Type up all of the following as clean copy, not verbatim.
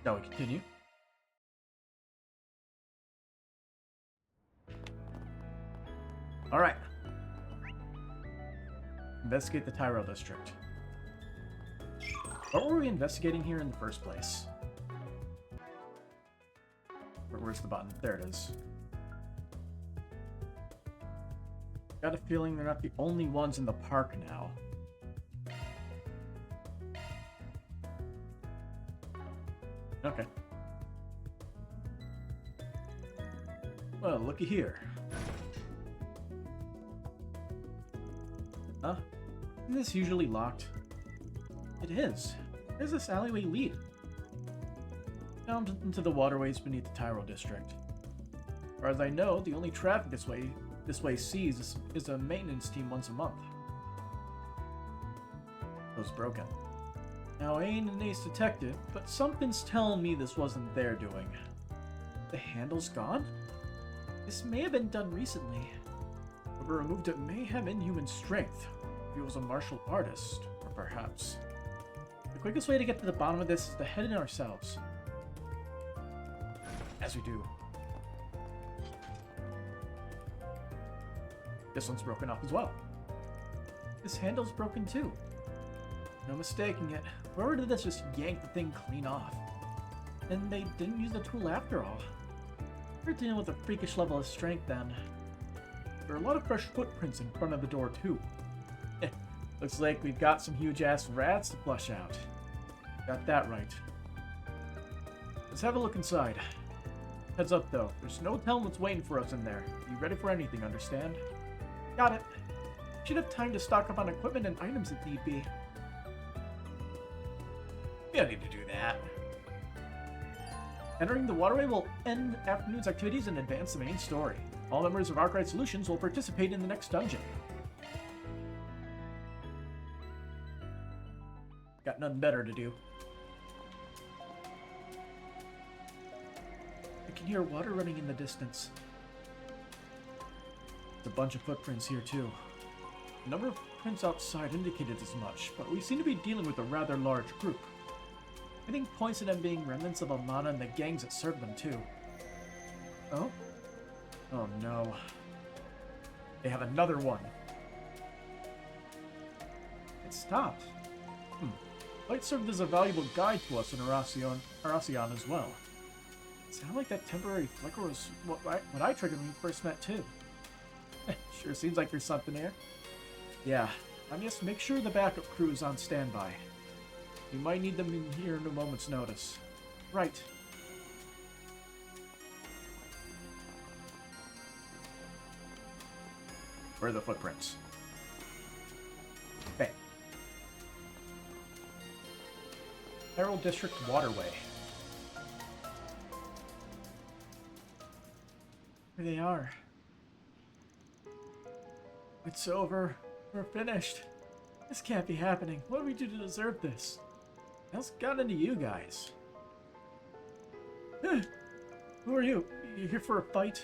Shall we continue? Alright. Investigate the Tyrell District. What were we investigating here in the first place? Where's the button? There it is. Got a feeling they're not the only ones in the park now. Okay. Well, looky here. Huh? Isn't this usually locked? It is. Where does this alleyway lead? Down into the waterways beneath the Tyrell District. As far as I know, the only traffic this way sees is a maintenance team once a month. It was broken. Now, I ain't an ace detective, but something's telling me this wasn't their doing. The handle's gone? This may have been done recently. Whoever removed it may have inhuman strength. If he was a martial artist, or perhaps. The quickest way to get to the bottom of this is to head in ourselves. As we do. This one's broken off as well. This handle's broken too. No mistaking it. Whoever did this just yanked the thing clean off. And they didn't use the tool after all. We're dealing with a freakish level of strength then. There are a lot of fresh footprints in front of the door too. Looks like we've got some huge-ass rats to flush out. Got that right. Let's have a look inside. Heads up though, there's no telling what's waiting for us in there. Be ready for anything, understand? Got it. Should have time to stock up on equipment and items if need be. We don't need to do that. Entering the waterway will end afternoon's activities and advance the main story. All members of Arkwright Solutions will participate in the next dungeon. Got nothing better to do. I can hear water running in the distance. There's a bunch of footprints here too. The number of prints outside indicated as much, but we seem to be dealing with a rather large group. I think points to them being remnants of Armada and the gangs that served them too. Oh? Oh no. They have another one. It stopped. Might served as a valuable guide to us in Aracion as well. It sounded like that temporary flicker was what I triggered when we first met too. Sure seems like there's something there. Yeah, I must make sure the backup crew is on standby. We might need them in here in a moment's notice. Right. Where are the footprints? Okay. Herald District Waterway. Here they are. It's over. We're finished. This can't be happening. What do we do to deserve this? What's got into you guys? Who are you? You here for a fight?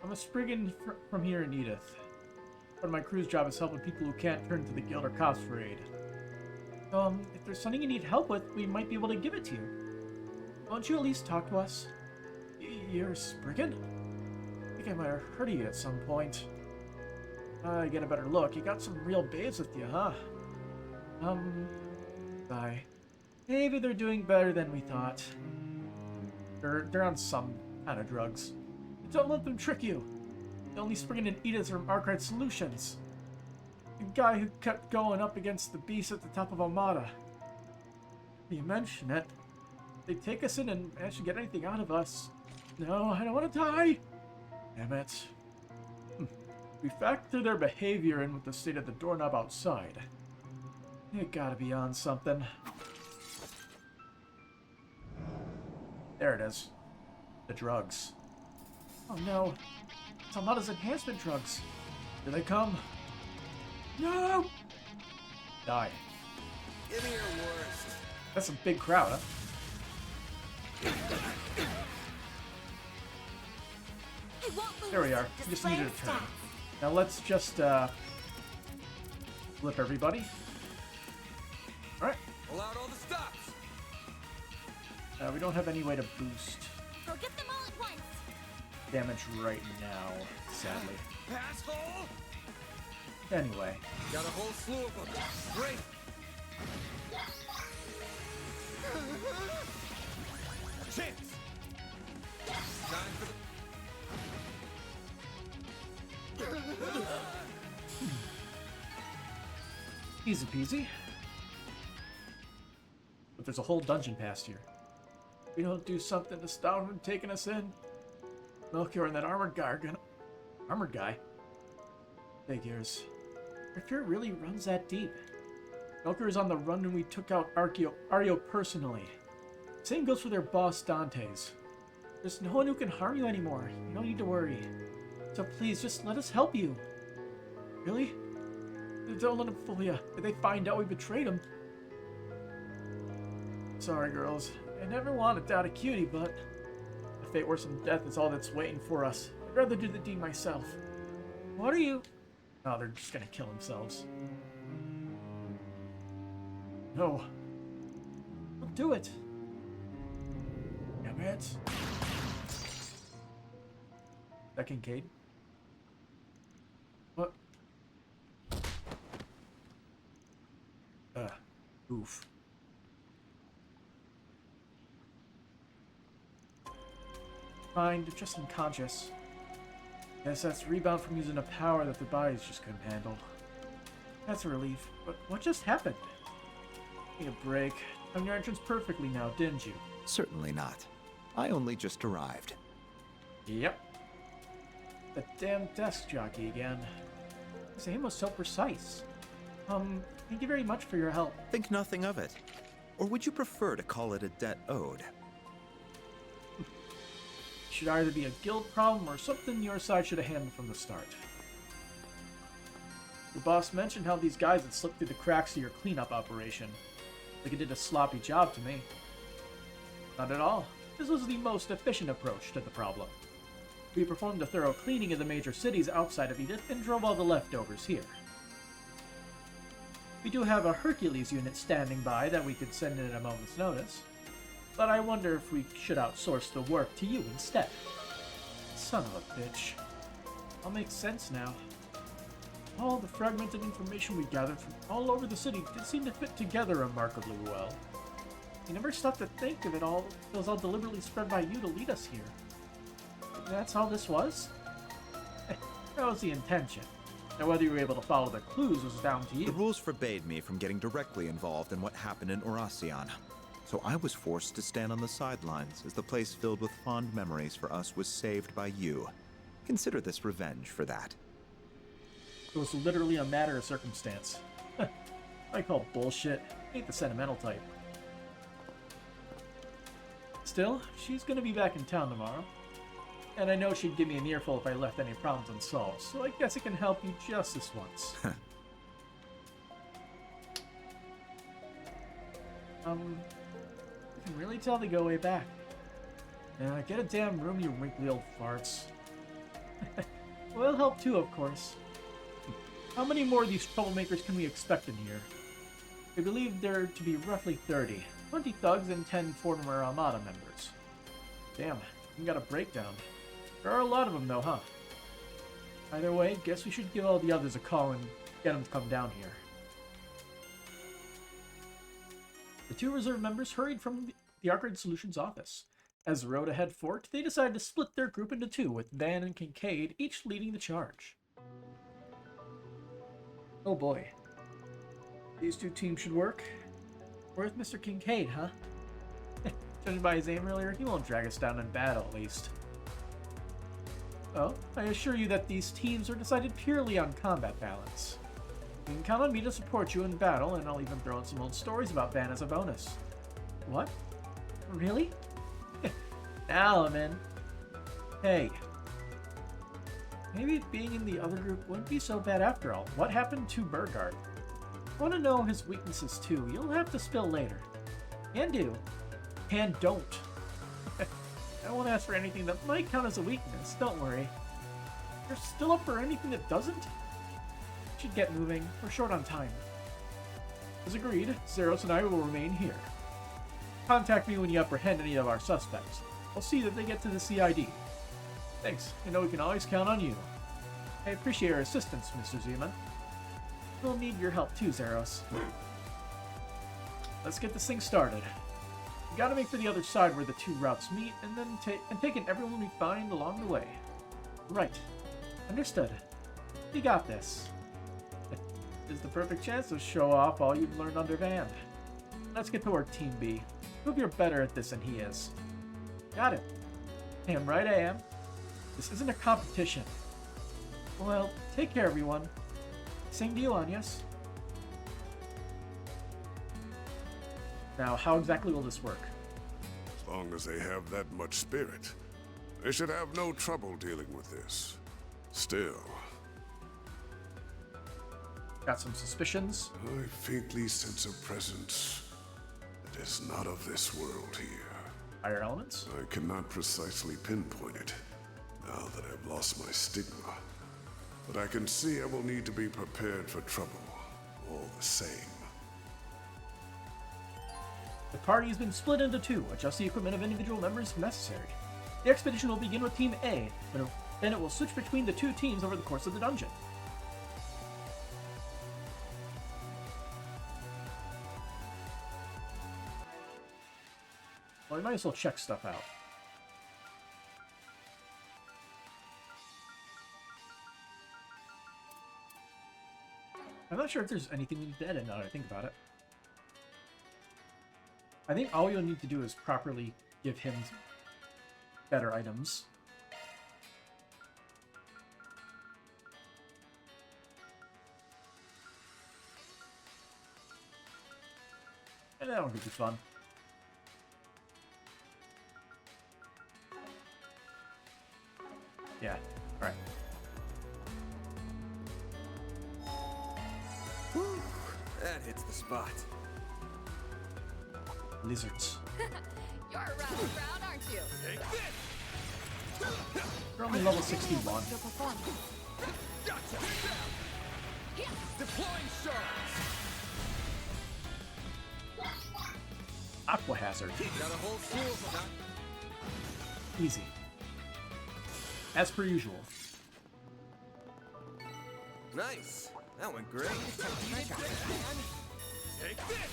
I'm a Spriggan from here in Edith. Part of my crew's job is helping people who can't turn to the guild or cops for aid. If there's something you need help with, we might be able to give it to you. Won't you at least talk to us? You're a Spriggan? I think I might have heard of you at some point. Get a better look. You got some real babes with you, huh? Bye. Maybe they're doing better than we thought. They're on some kind of drugs. Don't let them trick you. The only Spriggan in Edith from Arkwright Solutions. The guy who kept going up against the beast at the top of Armada. You mention it. They take us in and manage to get anything out of us. No, I don't want to die. Damn it. We factor their behavior in with the state of the doorknob outside. You gotta be on something. There it is. The drugs. Oh no. It's Armada's enhancement drugs. Here they come. No! Die. Give me your worst. That's a big crowd, huh? There we are. We just needed a turn. Now let's just flip everybody. Alright. Pull out all the stops. We don't have any way to boost Go get them all at once. damage right now, sadly. Asshole! Anyway, Got a whole slew of them. Great. Chance. Time for the... easy peasy. But there's a whole dungeon past here. We don't do something to stop him from taking us in. Melchior and that armored guy. Figures. Our fear really runs that deep. Melchior is on the run when we took out Ario personally. Same goes for their boss, Dante's. There's no one who can harm you anymore. You don't need to worry. So please, just let us help you. Really? Don't let them fool you. If they find out we betrayed them. Sorry, girls. I never wanted to doubt a cutie, but if fate worse than death is all that's waiting for us, I'd rather do the deed myself. What are you? Oh, they're just gonna kill themselves. No. Don't do it. Damn it. Is that Kincaid? What? Oof. Fine, they're just unconscious. Guess that's rebound from using a power that their bodies just couldn't handle. That's a relief. But what just happened? Need a break. Timed your entrance perfectly now, didn't you? Certainly not. I only just arrived. Yep. The damn desk jockey again. His aim was so precise. Thank you very much for your help. Think nothing of it. Or would you prefer to call it a debt owed? It should either be a guild problem or something your side should have handled from the start. The boss mentioned how these guys had slipped through the cracks of your cleanup operation. Like it did a sloppy job to me. Not at all. This was the most efficient approach to the problem. We performed a thorough cleaning of the major cities outside of Edith and drove all the leftovers here. We do have a Hercules unit standing by that we could send in at a moment's notice, but I wonder if we should outsource the work to you instead. Son of a bitch. All makes sense now. All the fragmented information we gathered from all over the city did seem to fit together remarkably well. You never stopped to think of it all. It was all deliberately spread by you to lead us here. That's all this was? That was the intention. Now whether you were able to follow the clues was down to you. The rules forbade me from getting directly involved in what happened in Oracion, so I was forced to stand on the sidelines as the place filled with fond memories for us was saved by you. Consider this revenge for that. It was literally a matter of circumstance. I call bullshit. Ain't the sentimental type. Still, she's gonna be back in town tomorrow. And I know she'd give me an earful if I left any problems unsolved, so I guess it can help you just this once. You can really tell they go way back. Get a damn room, you wrinkly old farts. Well, help too, of course. How many more of these troublemakers can we expect in here? I believe there to be roughly 30. 20 thugs and 10 former Armada members. Damn, you got a breakdown. There are a lot of them though, huh? Either way, guess we should give all the others a call and get them to come down here. The two reserve members hurried from the Arcade Solutions office. As the road ahead forked, they decided to split their group into two, with Van and Kincaid each leading the charge. Oh boy. These two teams should work. Where's Mr. Kincaid, huh? Judging by his aim earlier, he won't drag us down in battle, at least. Well, I assure you that these teams are decided purely on combat balance. You can count on me to support you in battle, and I'll even throw in some old stories about Van as a bonus. What? Really? Now I'm in. Hey. Maybe being in the other group wouldn't be so bad after all. What happened to Burgard? I want to know his weaknesses too. You'll have to spill later. Can do. Can don't. I won't ask for anything that might count as a weakness, don't worry. You're still up for anything that doesn't? Should get moving. We're short on time. As agreed, Zeros and I will remain here. Contact me when you apprehend any of our suspects. I'll see that they get to the CID. Thanks. You know we can always count on you. I appreciate your assistance, Mr. Zeman. We'll need your help too, Zeros. Let's get this thing started. We gotta make for the other side where the two routes meet, and then take in everyone we find along the way. Right. Understood. You got this. This is the perfect chance to show off all you've learned under Van. Let's get to work, Team B. Prove you're better at this than he is. Got it. Damn right I am. This isn't a competition. Well, take care, everyone. Same to you, Anyas. Now, how exactly will this work? As long as they have that much spirit, they should have no trouble dealing with this. Still, Got some suspicions? I faintly sense a presence that is not of this world here. Higher elements? I cannot precisely pinpoint it, now that I've lost my stigma. But I can see I will need to be prepared for trouble, all the same. The party has been split into two. Adjust the equipment of individual members if necessary. The expedition will begin with Team A, but then it will switch between the two teams over the course of the dungeon. Well, I might as well check stuff out. I'm not sure if there's anything we need to edit now that I think about it. I think all you'll need to do is properly give him better items. And that one could be fun. Yeah, alright. Whew, that hits the spot. Lizards. You're around and proud, aren't you? Take this! They're only level 61. Your performance. Gotcha! Deploying shards! Aqua Hazard. Got a whole slew of them. Easy. As per usual. Nice. That went great. Take this!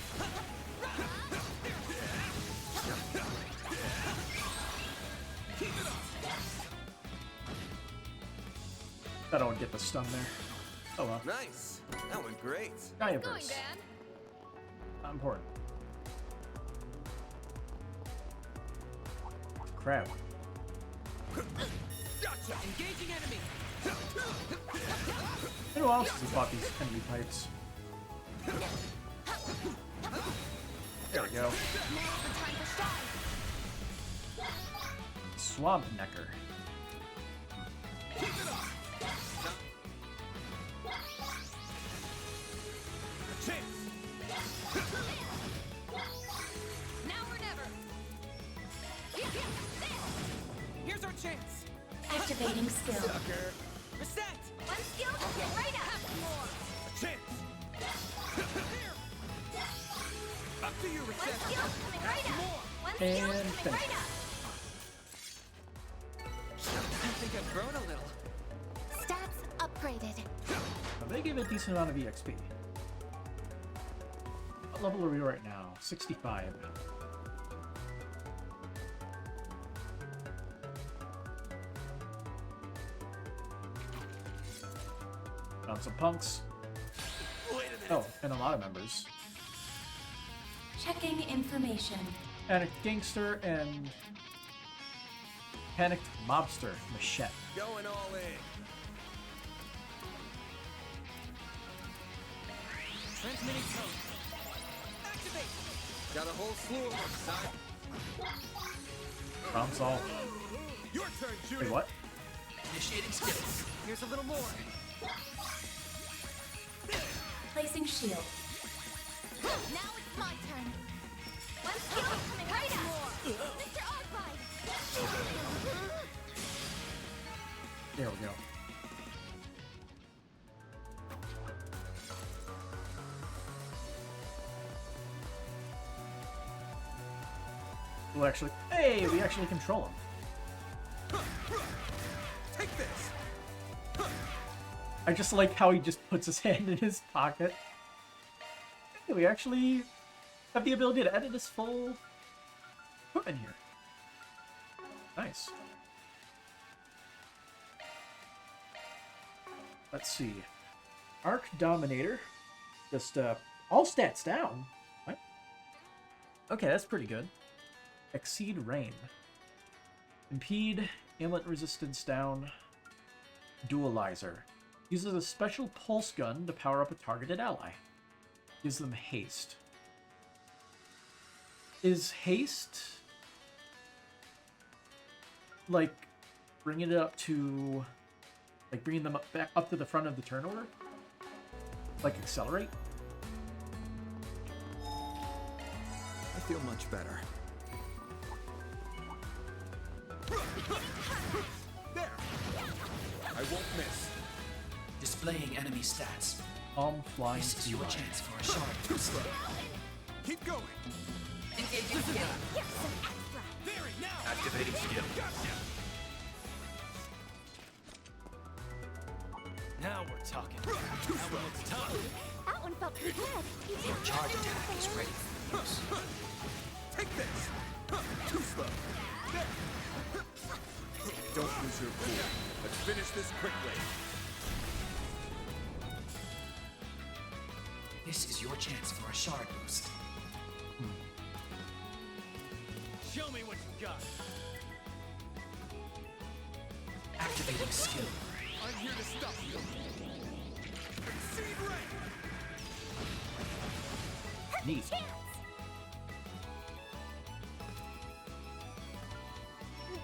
Keep it up! Thought I would get the stun there. Oh well. Nice. That went great. Going, Gaiaverse. Dan. Not important. Crab. Gotcha! Engaging enemy! Who else has bought these enemy types? There we go. Now's the time to shine. Swamp Necker. Keep it up! A chance! Now or never. Here's our chance! Activating skill. Sucker! Reset! One skill coming right up. More. A chance! Here! Up to you, One Reset! skill coming right up. More! One skill And coming finish. right up. I think I've grown a little. Stats upgraded. Now, they give a decent amount of EXP. What level are we right now? 65. Found some punks. Wait a minute! Oh, and a lot of members. Checking information. Panicked Gangster and Panicked Mobster Machette. Going all in. Transmitting code. Activate! Got a whole slew of them, son. Problem solved. Your turn, Judy. Wait, what? Initiating skills. Here's a little more. Placing shield. Now it's my turn. One skill coming right up. Mr. Oddbite. There we go. We'll actually... Hey, we actually control him. Take this. I just like how he just puts his hand in his pocket. Hey, we actually have the ability to edit his full equipment here. Nice. Let's see. Arc Dominator. Just, all stats down. What? Okay, that's pretty good. Exceed Rain. Impede, amulet resistance down. Dualizer. Uses a special pulse gun to power up a targeted ally. Gives them haste. Is haste... like, bringing it up to... like, bringing them back up to the front of the turn order? Like, accelerate? I feel much better. There. I won't miss. Displaying enemy stats. Palm flying This is your Eli. chance for a shard Too boost. slow. Keep going. Here's some extra. Very now. Activating skill. Gotcha. Now we're talking. That one looks tough. That one felt pretty good. You Your did charge good. attack is ready for use. Take this. Too slow. There. Don't lose your cool. Let's finish this quickly. This is your chance for a shard boost. Show me what you got. Activating skill. I'm here to stop you. Exceed rank. Neat.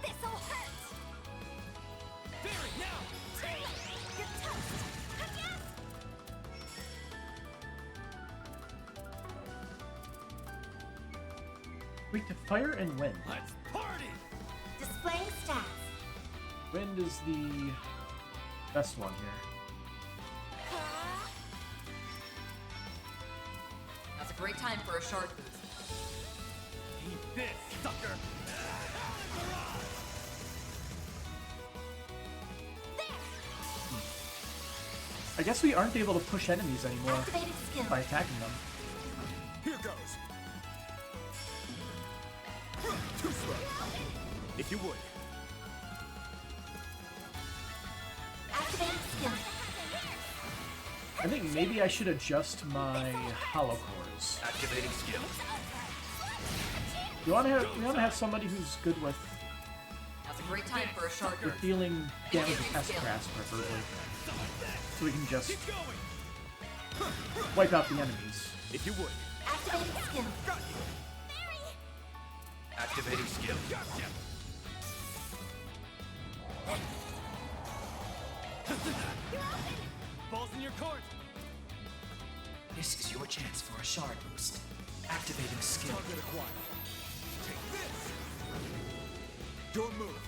This'll hurt. Very now. Too late. You're toast. Yes. Weak to fire and wind. Let's party. Displaying stats. Wind is the best one here. That's a great time for a shard boost. Eat this, sucker. I guess we aren't able to push enemies anymore Activated skill. by attacking them. Here goes. Too slow. If you would. Activated skill. I think maybe I should adjust my hollow cores. Activating skill. We want to have somebody who's good with That's a great time for a shard boost. dealing damage with S-Crass, preferably. So we can just Keep going. wipe out the enemies. If you would. Activated skill. Got you. Activating skill. Gotcha. Balls in your court. This is your chance for a shard boost. Activating skill. Target acquired. Take this. Your move.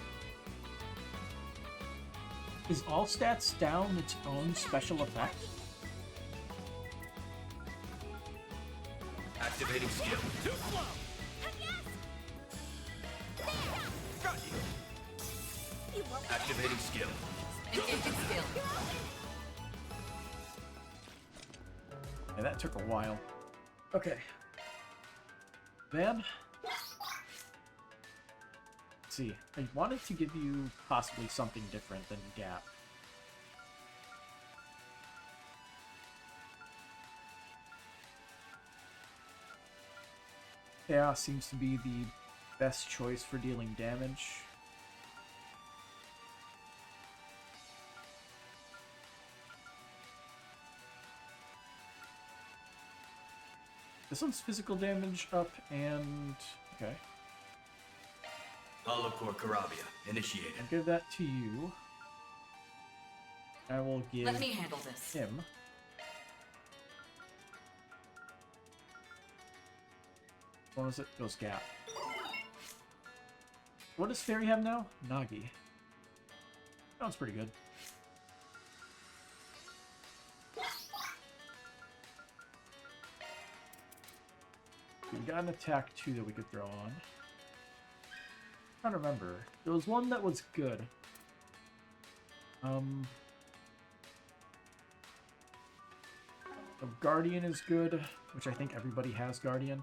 Is all stats down its own special effect? Activating skill. Too slow. Got you. Activating skill. Engaging skill. Yeah, that took a while. Okay. Then... let's see. I wanted to give you possibly something different than Gap. Chaos seems to be the best choice for dealing damage. This one's physical damage up and... okay. Hollow-core Karabia. Initiated. I'll give that to you. I will give Let me handle this. him. What was it? Goes Gap. What does Fairy have now? Nagi. Sounds pretty good. We got an attack too that we could throw on. trying to remember. There was one that was good. Guardian is good, which I think everybody has Guardian.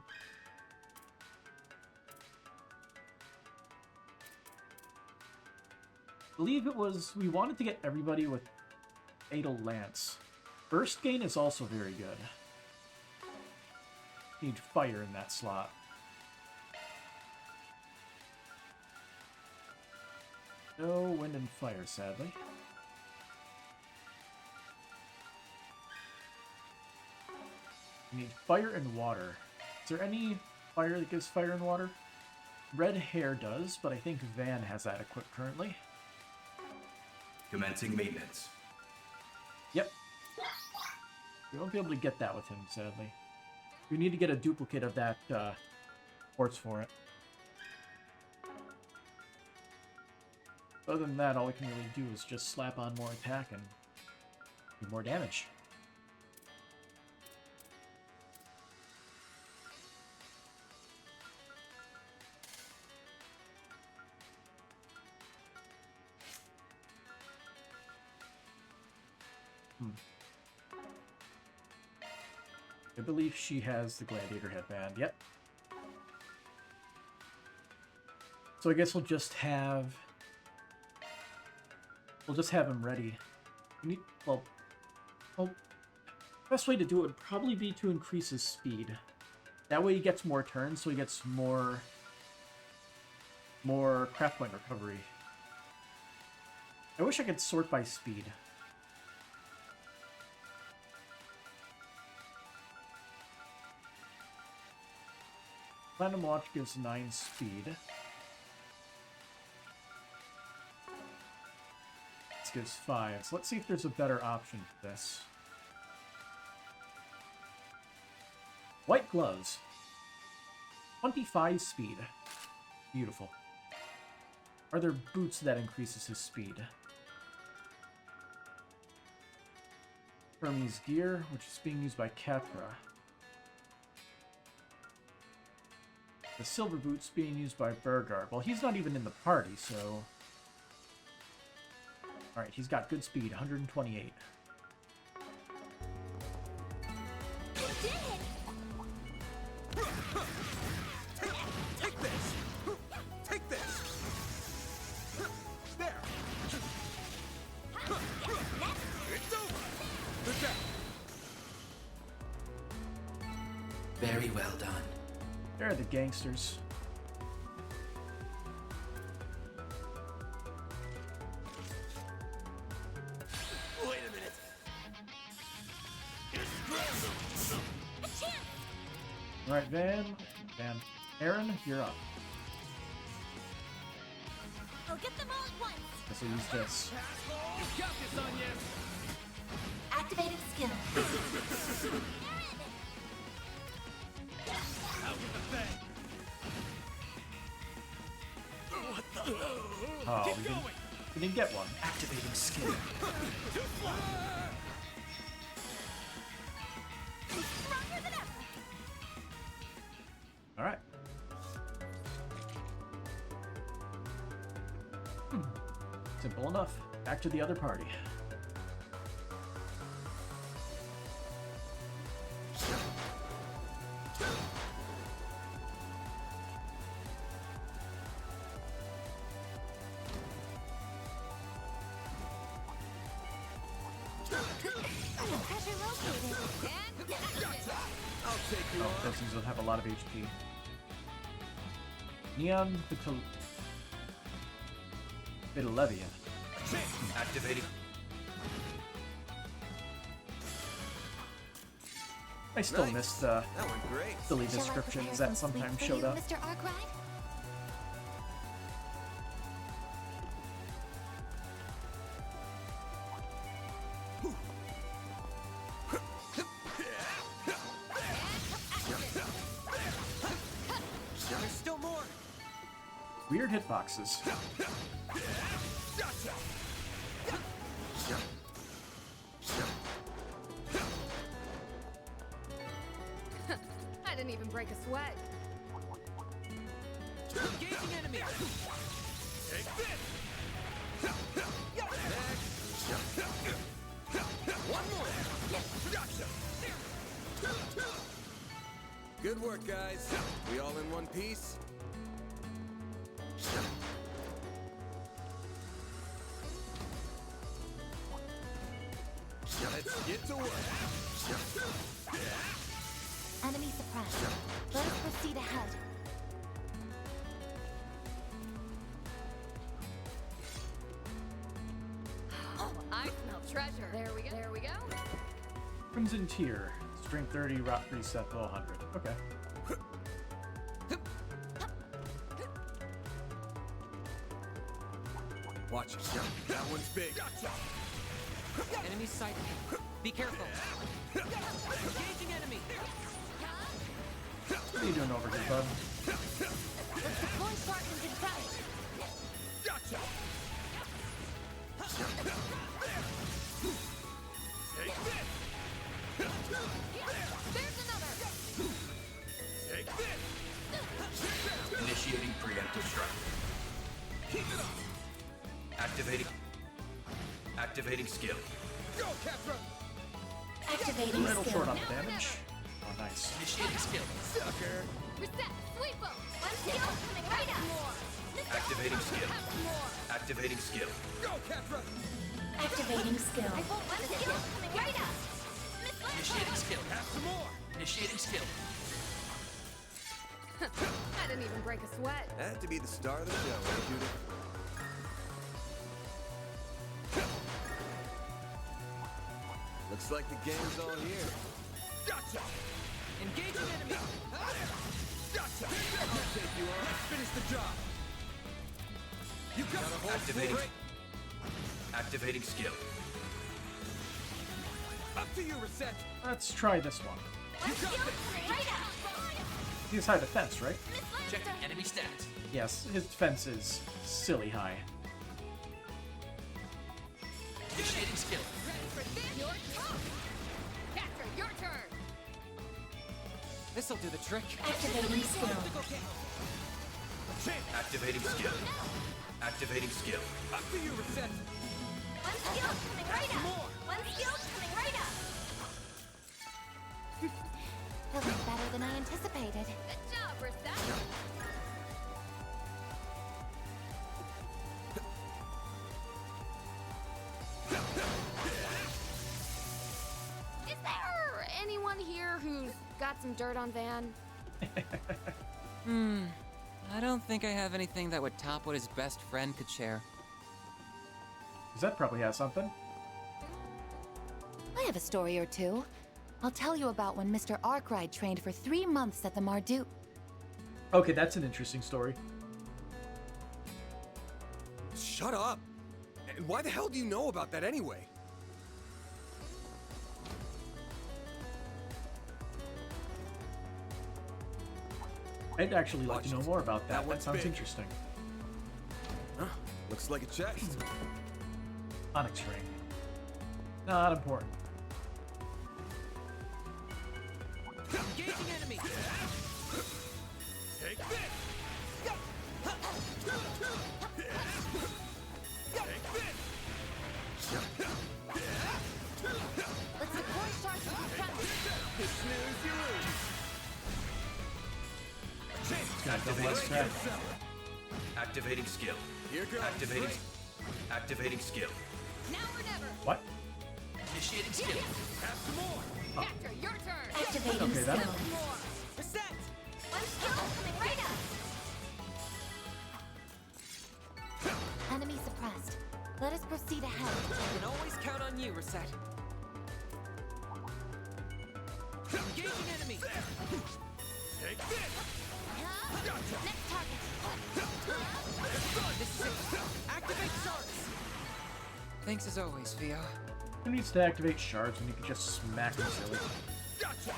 I believe it was, we wanted to get everybody with Fatal Lance. Burst Gain is also very good. Need fire in that slot. No wind and fire, sadly. We need fire and water. Is there any fire that gives fire and water? Red Hair does, but I think Van has that equipped currently. Commencing maintenance. Yep. We won't be able to get that with him, sadly. We need to get a duplicate of that quartz for it. Other than that, all we can really do is just slap on more attack and do more damage. I believe she has the Gladiator headband. Yep. So I guess we'll just have him ready. We need, well, best way to do it would probably be to increase his speed. That way he gets more turns, so he gets more craft point recovery. I wish I could sort by speed. Platinum Watch gives 9 speed. This gives 5. So let's see if there's a better option for this. White Gloves. 25 speed. Beautiful. Are there boots that increases his speed? Hermes Gear, which is being used by Capra. The silver boots being used by Burgar. Well, he's not even in the party, so... Alright, he's got good speed, 128. You did it! Take this! Take this! There! It's over! Good job! Very well done. They're the gangsters. Wait a minute! Alright, Van. Aaron, you're up. I'll get them all at once! Guess I'll use this. You got this, Anya! Activating skill. Out with the bang! What the? Oh, we didn't get one. Activating skill. Stronger than ever! Alright. Simple enough. Back to the other party. Pressure located. And I'll take you Oh, on. those things don't have a lot of HP. Neon Vitolevia. Activating. I still miss the That went great. silly Shall I descriptions prepare that some sleep sometimes for showed you, up. Mr. Arkwright? There's still more. Weird hitboxes. Gotcha. I didn't even break a sweat. Engaging enemy. Take this! One more. Gotcha! Good work, guys. We all in one piece? Let's get to work. Enemy suppressed. Let us proceed ahead. Oh, I smell treasure. There we go. There we go. Crimson Tier. Strength 30, Rot Reset, low 100. Okay. Watch it. That one's big. Enemy sighted. Be careful. Engaging enemy. What are you doing over here, bud? Let's deploy Spartans in front. Gotcha! Take this! There's another. Take this! Initiating preemptive strike. Keep it up! Activating skill. Go, Capra! Activating Little skill. short on the damage. Oh, nice. Initiating skill. Sucker! Reset. Sweep 'em. One skill coming right up. More. Activating skill. More. Activating skill. Go, Capra! Activating skill. One skill coming right up. Miss Initiating skill. Have some more! Initiating skill. I didn't even break a sweat. Had to be the star of the show, eh, Judith? Looks like the game's all here. Gotcha! Engaging enemy. Gotcha! I'll take you on. Let's finish the job! You got a hold Activating. for it. Activating skill. Up to you, Reset! Let's try this one. One skill coming right up. He has high defense, right? Miss Check Lannister. enemy stats. Yes, his defense is silly high. Initiating skill. Ready for this? Your turn. Catcher, your turn. This'll do the trick. Activating skill. Activating skill. Activating skill. Up to you, Reset! One skill coming right up. One skill coming right up. That went better than I anticipated. Good job, Reset. Is there anyone here who's got some dirt on Van? I don't think I have anything that would top what his best friend could share. Zed probably has something. I have a story or two. I'll tell you about when Mr. Arkwright trained for 3 months at the Marduk. Okay, that's an interesting story. Shut up! And why the hell do you know about that anyway? I'd actually like Watch to know it. more about that. That one's sounds big. interesting. Huh, looks like a chest. Onyx ring. Not important. Engaging enemy. Take this! Take this! Let's deploy sharks in front. Snooze, you lose! Got double X attack. Activating skill. Here goes. Activating skill. Now or never. What? Initiating skill. Have some more! Catcher, your turn. Activating Okay, that- skill. More. Reset. One skill coming right up. Enemy suppressed. Let us proceed ahead. You can always count on you, Reset. Engaging enemy. Take this! Next target. This is it. Activate sharks. Thanks as always, Theo. Who needs to activate shards when you can just smack them silly? Gotcha!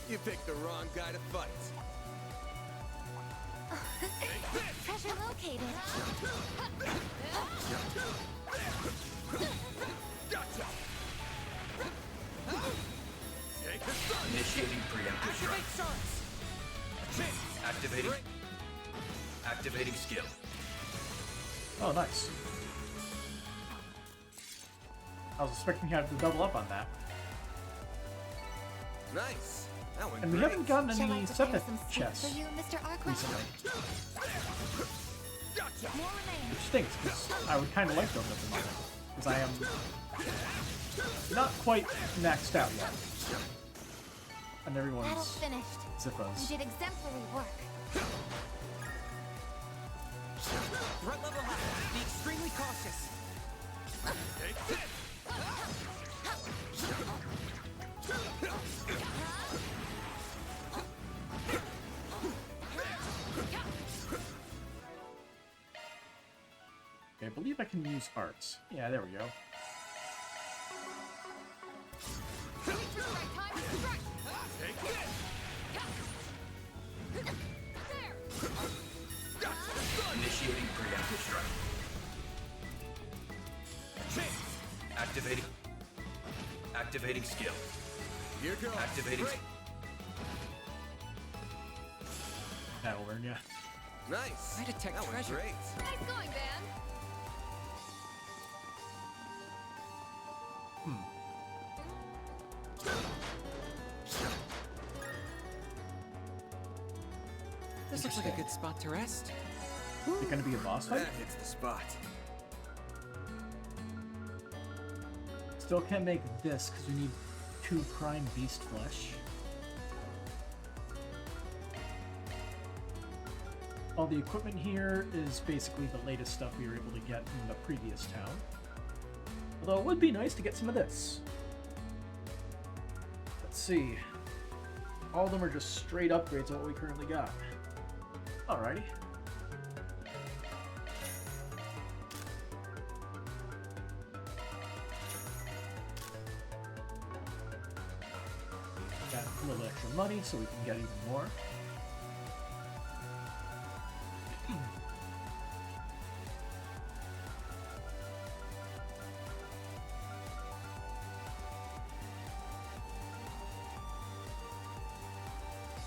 You picked the wrong guy to fight. Treasure located. Gotcha! Take this! Activating skill. Oh, nice. I was expecting you to have to double up on that. Nice. That went And we great. haven't gotten Shall I any prepare septic some soup chests for you, Mr. Arkwright? recently. More remain. Which stinks, because I would kind of like those at the moment. Because I am not quite maxed out yet. And Battle everyone's finished. You zippos. did exemplary work. Threat level high. Be extremely cautious. Okay, I believe I can use arts. Yeah, there we go. Wait for the right time to strike. There. Initiating preemptive strike. Activating skill. Here goes. Activating. That'll learn ya. Nice. I detect that treasure. Great. Nice going, Van. This looks like a good spot to rest. Is it gonna be a boss fight? That hits the spot. Still can't make this because we need 2 prime beast flesh. All the equipment here is basically the latest stuff we were able to get from the previous town. Although it would be nice to get some of this. Let's see. All of them are just straight upgrades of what we currently got. Alrighty. Got a little extra money so we can get even more.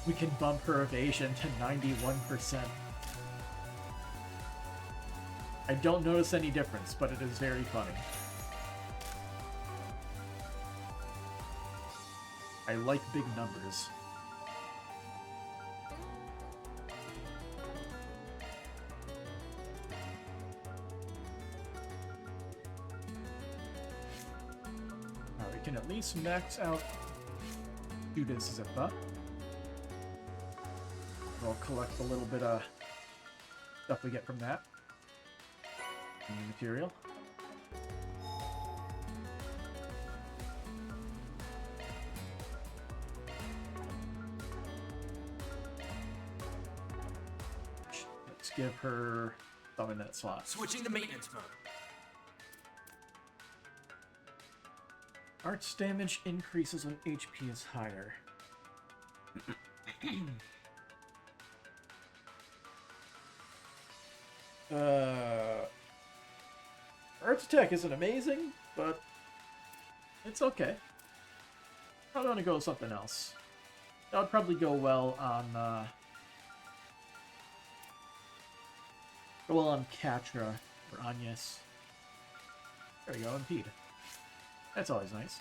We can bump her evasion to 91%. I don't notice any difference, but it is very funny. I like big numbers. Alright, we can at least max out Judas Zippa. We'll collect a little bit of stuff we get from that. New material. Let's give her thumb in that slot. Switching to maintenance mode. Arts damage increases when HP is higher. Arts attack isn't amazing, but it's okay. Probably want to go with something else. That would probably go well on Katra or Agnes. There we go, Impede. That's always nice.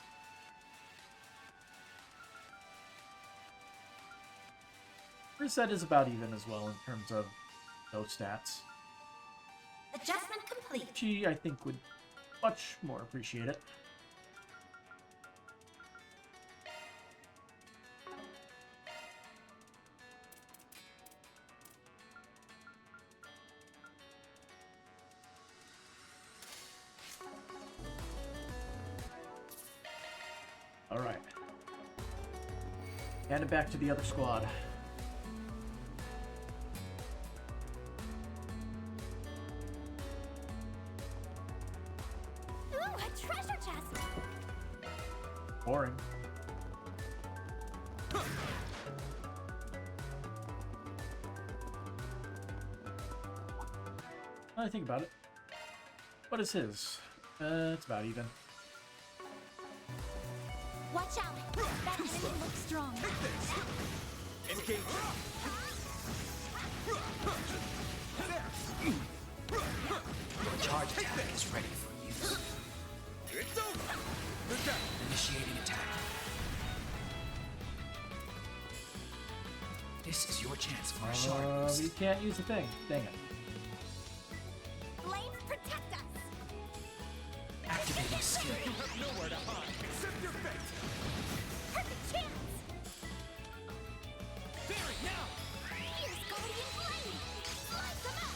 Reset is about even as well in terms of those stats. Adjustment complete. She, I think, would much more appreciate it. Alright. Hand it back to the other squad. Ooh, a treasure chest. Boring. I think about it. What is his? It's about even. Watch out. That enemy looks strong. Engage. Your charge attack is ready for use. It's over. Look out. Initiating attack. This is your chance for a shard boost. We can't use the thing. Dang it. Flames protect us. Activating skill. You have nowhere to hide except your fate. Perfect chance. Very now. Here's Guardian Flame. Slice them up.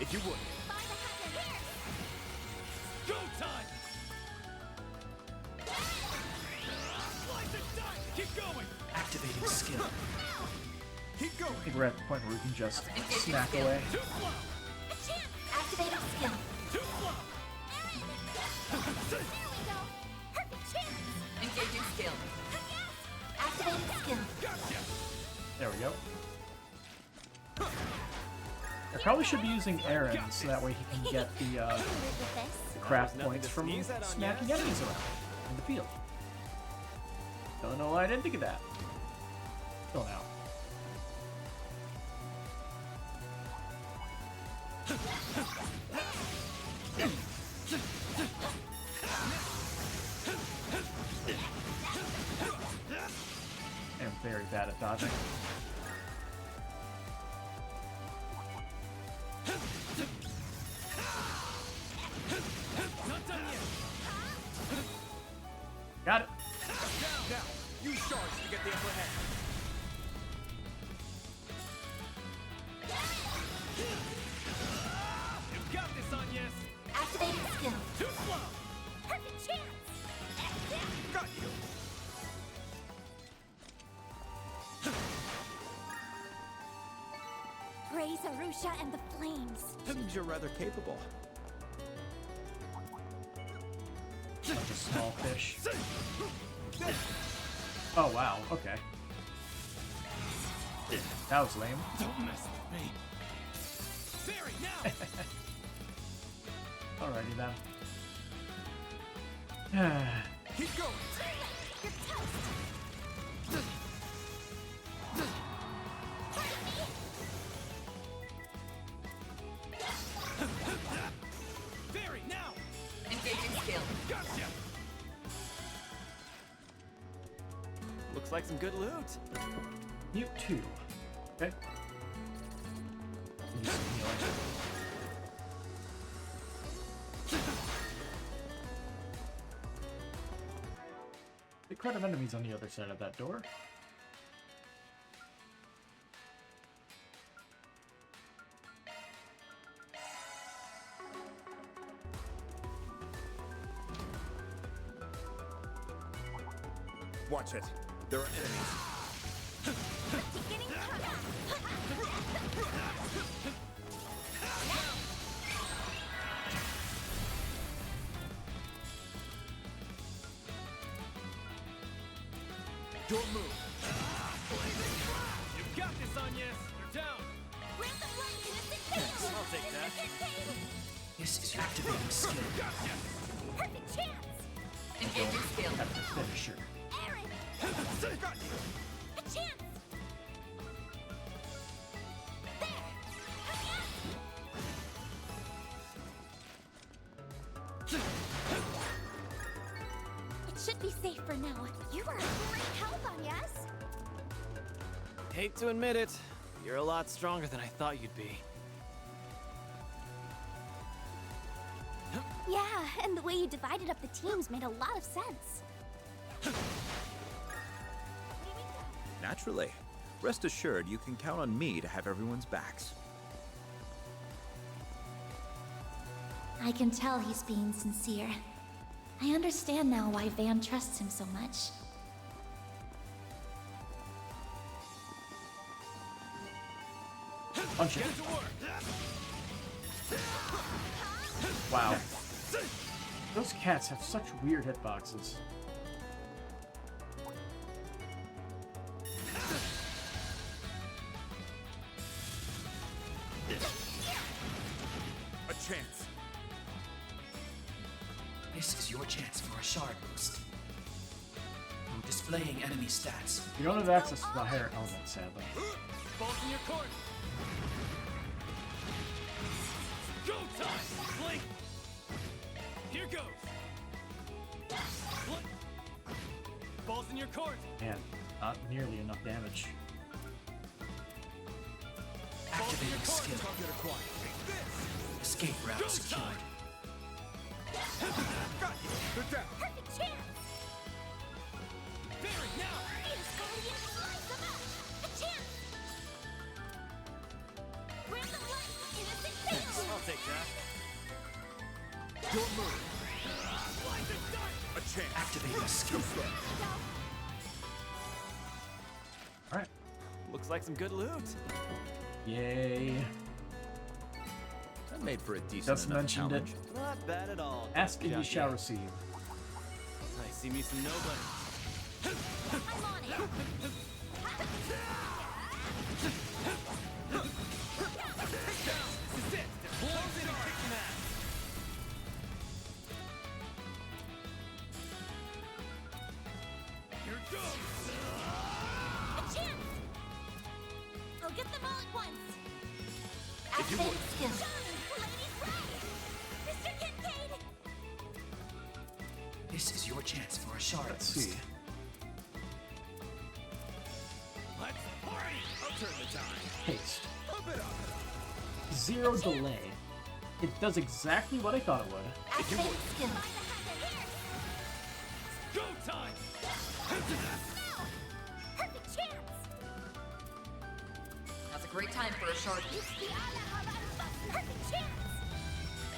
If you would. By the hat and here. Go time. Slice and dice. Keep going. Activating skill. Keep I going. think we're at the point where we can just snack away. Too slow. A chance. Activating skill. Too slow. There we go. Perfect chance. Engaging skill. Activating skill. Gotcha. There we go. I probably should be using Aaron so that way he can get the Live with this. craft points from smacking enemies around in the field. Don't know why I didn't think of that. Till now. I'm very bad at dodging. Not done yet. Got it. Now, use shards to get the upper hand. You got this, Agnes. Activating skill. Too slow. Perfect chance. Got you. Praise Arusha and the flames. Seems you're rather capable. Bunch of small fish. Oh wow, okay. That was lame. Don't mess with me. Very now. Alrighty then. Keep going. You're toast. Very now. Engaging skill. Gotcha. Looks like some good loot. Mute 2. Okay. Use some healing. Big crowd of enemies on the other side of that door. Watch it. There are enemies. Beginning Your move. You got this, Agnes. You're down. Grant the light instant I'll take that. This is your activating skill. Gotcha. Perfect chance. Engaging skill. Have to finish her. Aaron. Got you. A chance. It should be safe for now. You were a great help, Agnes. Hate to admit it, you're a lot stronger than I thought you'd be. Yeah, and the way you divided up the teams made a lot of sense. Naturally. Rest assured, you can count on me to have everyone's backs. I can tell he's being sincere. I understand now why Van trusts him so much. Punch it. Get to work. Wow. Those cats have such weird hitboxes. A chance. This is your chance for a shard boost. Displaying enemy stats. You don't have access to the higher elements, sadly. Balls in your court. Go time! Blink! Here goes! Blink! Balls in your court! Man, not nearly enough damage. Activating skill. Escape route secured. Got you. Good down. Perfect chance! Barry, now! It's Guardian slice them up! A chance! Bring the light! Innocent fatal! I'll take that. Your move. A chance. Activating skill. Alright. Looks like some good loot. Yay. That made for a decent Just enough mentioned challenge. it. Not bad at all. Ask and you Jockey. shall receive. I see me some nobody. I'm on it! This is it. Close in and kick some ass. Here it goes. A chance! I'll get them all at once! If you would. Skill. Ladies right! Mr. Kincaid! This is your chance for a shard Let's boost. see. Let's party! I'll turn the tide. Haste. Pump it up. Zero delay. It does exactly what I thought it would. Activate skill. Go time! Perfect chance! That's a great time for a shard. Perfect chance!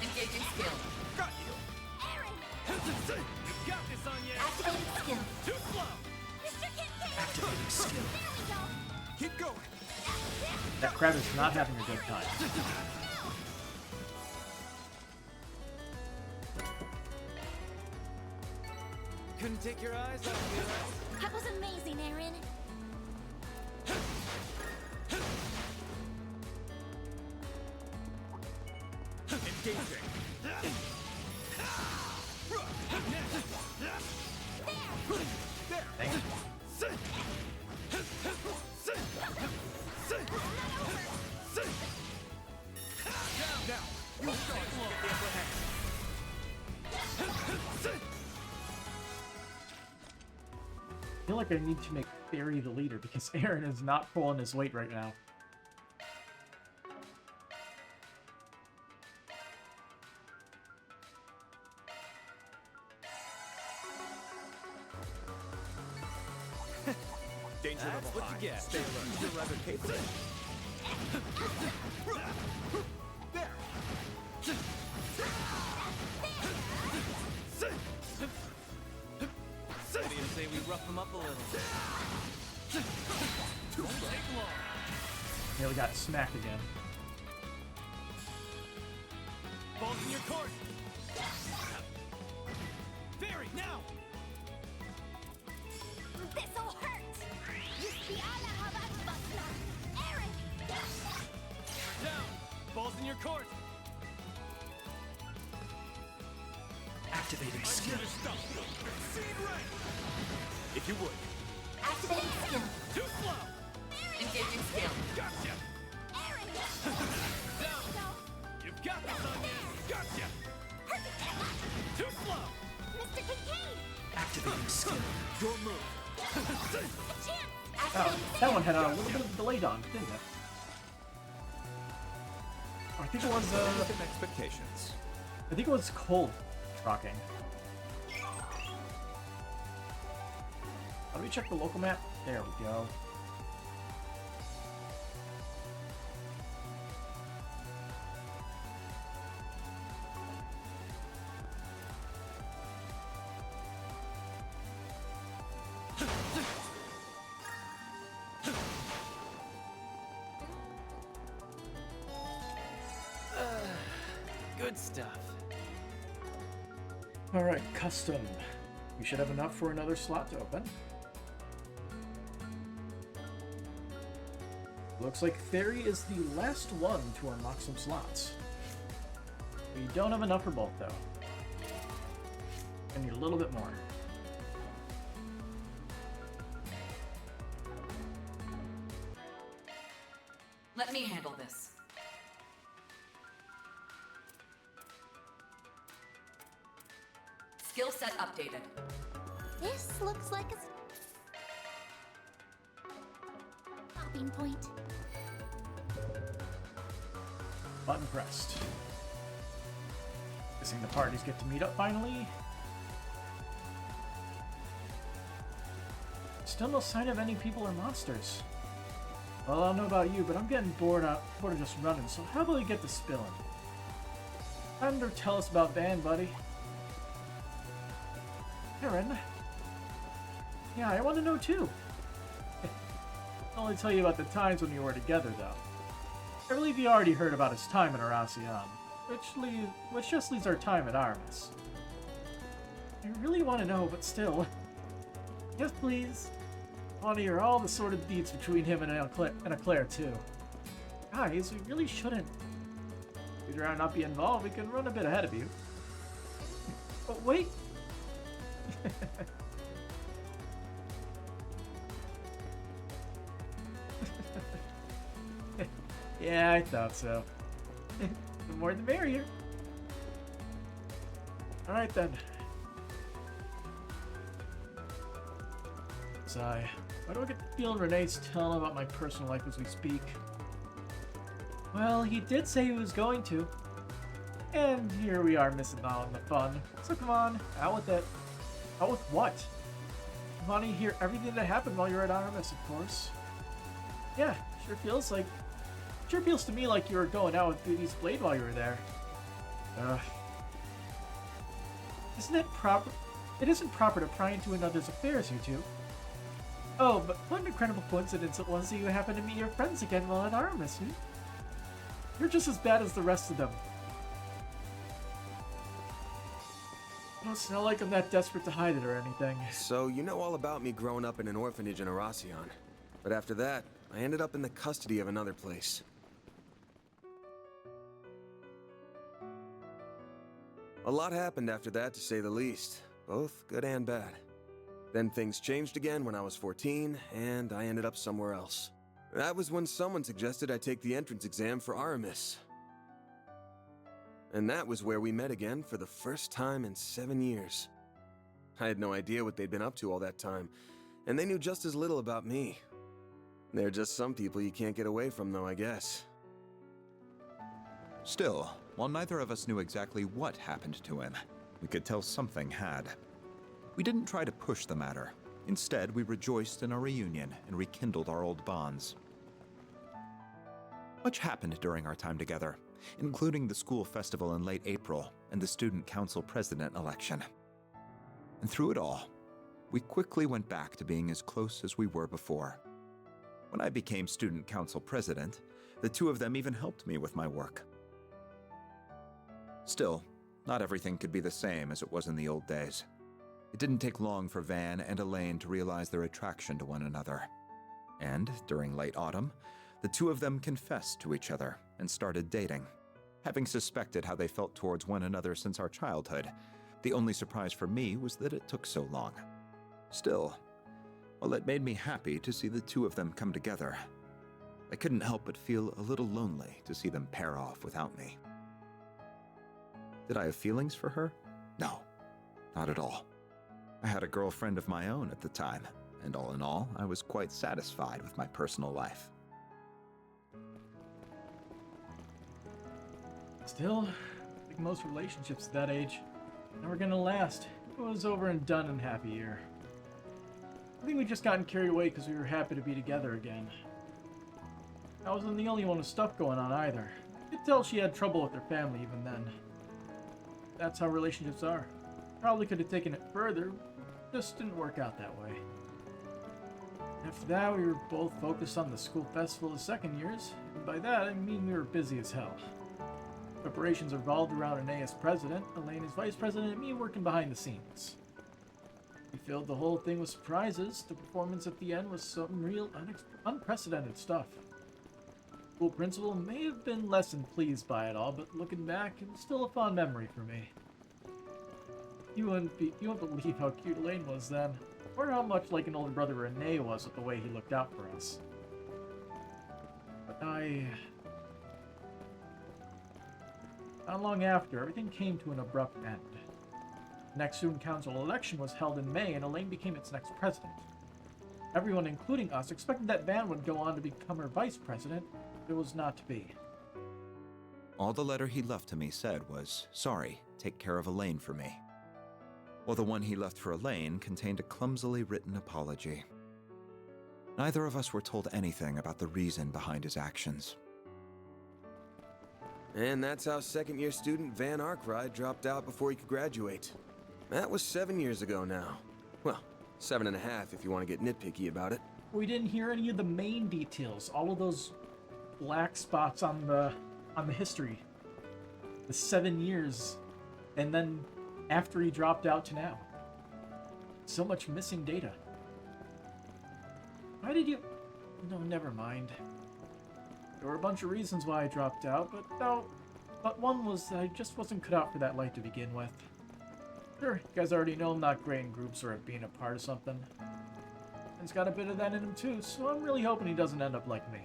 Engaging skill. Got you. Aaron! You've got this on you! Activating skill. Too slow! Mr. Kincaid! Activating skill. There we go! Keep going. That crab is not having a good time. Couldn't take your eyes off me, right? That was amazing, Aaron! Engaging. Thank you. Now, you start to get the upper hand. I feel like I need to make Barry the leader because Aaron is not pulling his weight right now. Danger That's level what high. you get. Stay alert. You're rather capable. There. What do you say we rough them up a little? Don't take long. Nearly got smacked again. Balls in your court. Barry, now! This'll hurt! Aaron! Down! Balls in your court! Activating skill. If you would. Activating skill. Too slow! Engaging skill. Gotcha! Aaron! Down! You've got this on you! Gotcha! Too slow! Mr. Kincaid! Activating skill. Your move. A chance! Oh, Activating that one had a little bit of delay on, didn't it? I think it was, Within expectations. I think it was cold rocking. Let me check the local map. There we go. Good stuff. Alright, custom. We should have enough for another slot to open. Looks like Theory is the last one to unlock some slots. We don't have enough for both, though. I need a little bit more. Let me handle this. Skill set updated. This looks like a stopping point. Button pressed. Guessing the parties get to meet up finally. Still no sign of any people or monsters. Well, I don't know about you, but I'm getting bored of just running, so how about we get to spilling? Thunder, tell us about Van, buddy. Aaron. Yeah, I want to know too. I'll only tell you about the times when you were together, though. I believe you already heard about his time in Aracion, which just leaves our time at Aramis. I really want to know, but still. Yes, please. I want to hear all the sordid deeds between him and Eclair, too. Guys, we really shouldn't. If you'd rather not be involved, we can run a bit ahead of you. But wait. Yeah, I thought so. The more the merrier. Alright then. Sigh. Why do I get the feeling Renee's telling about my personal life as we speak? Well, he did say he was going to. And here we are missing out on the fun. So come on, out with it. Out with what? I want to hear everything that happened while you were at Aramis, of course. Yeah, sure feels to me like you were going out with Beauty's Blade while you were there. Isn't it proper? It isn't proper to pry into another's affairs, you two. Oh, but what an incredible coincidence it was that you happened to meet your friends again while at Aramis, hmm? You're just as bad as the rest of them. It's not like I'm that desperate to hide it or anything. So, you know all about me growing up in an orphanage in Aracion. But after that, I ended up in the custody of another place. A lot happened after that, to say the least. Both good and bad. Then things changed again when I was 14, and I ended up somewhere else. That was when someone suggested I take the entrance exam for Aramis. And that was where we met again for the first time in 7 years. I had no idea what they'd been up to all that time, and they knew just as little about me. They're just some people you can't get away from, though, I guess. Still, while neither of us knew exactly what happened to him, we could tell something had. We didn't try to push the matter. Instead, we rejoiced in our reunion and rekindled our old bonds. Much happened during our time together, including the school festival in late April and the student council president election. And through it all, we quickly went back to being as close as we were before. When I became student council president, the two of them even helped me with my work. Still, not everything could be the same as it was in the old days. It didn't take long for Van and Elaine to realize their attraction to one another. And during late autumn, the two of them confessed to each other and started dating. Having suspected how they felt towards one another since our childhood, the only surprise for me was that it took so long. Still, while it made me happy to see the two of them come together, I couldn't help but feel a little lonely to see them pair off without me. Did I have feelings for her? No, not at all. I had a girlfriend of my own at the time, and all in all, I was quite satisfied with my personal life. Still, like most relationships at that age, never gonna last. It was over and done in half a year. I think we just gotten carried away because we were happy to be together again. I wasn't the only one with stuff going on either. I could tell she had trouble with her family even then. That's how relationships are. Probably could have taken it further, just didn't work out that way. After that, we were both focused on the school festival the second years, and by that I mean we were busy as hell. Preparations revolved around Renee as president, Elaine as vice president, and me working behind the scenes. We filled the whole thing with surprises. The performance at the end was some real unprecedented stuff. The school principal may have been less than pleased by it all, but looking back, it was still a fond memory for me. You wouldn't believe how cute Elaine was then, or how much like an older brother Renee was with the way he looked out for us. But now Not long after, everything came to an abrupt end. The next student council election was held in May, and Elaine became its next president. Everyone, including us, expected that Van would go on to become her vice president. It was not to be. All the letter he left to me said was, "Sorry, take care of Elaine for me." While the one he left for Elaine contained a clumsily written apology. Neither of us were told anything about the reason behind his actions. And that's how second-year student Van Arkwright dropped out before he could graduate. That was 7 years ago now. Well, 7.5 if you want to get nitpicky about it. We didn't hear any of the main details. All of those black spots on the history. The 7 years, and then after he dropped out to now. So much missing data. Why did you... No, never mind. There were a bunch of reasons why I dropped out, but one was that I just wasn't cut out for that life to begin with. Sure, you guys already know I'm not great in groups or at being a part of something. He's got a bit of that in him too, so I'm really hoping he doesn't end up like me.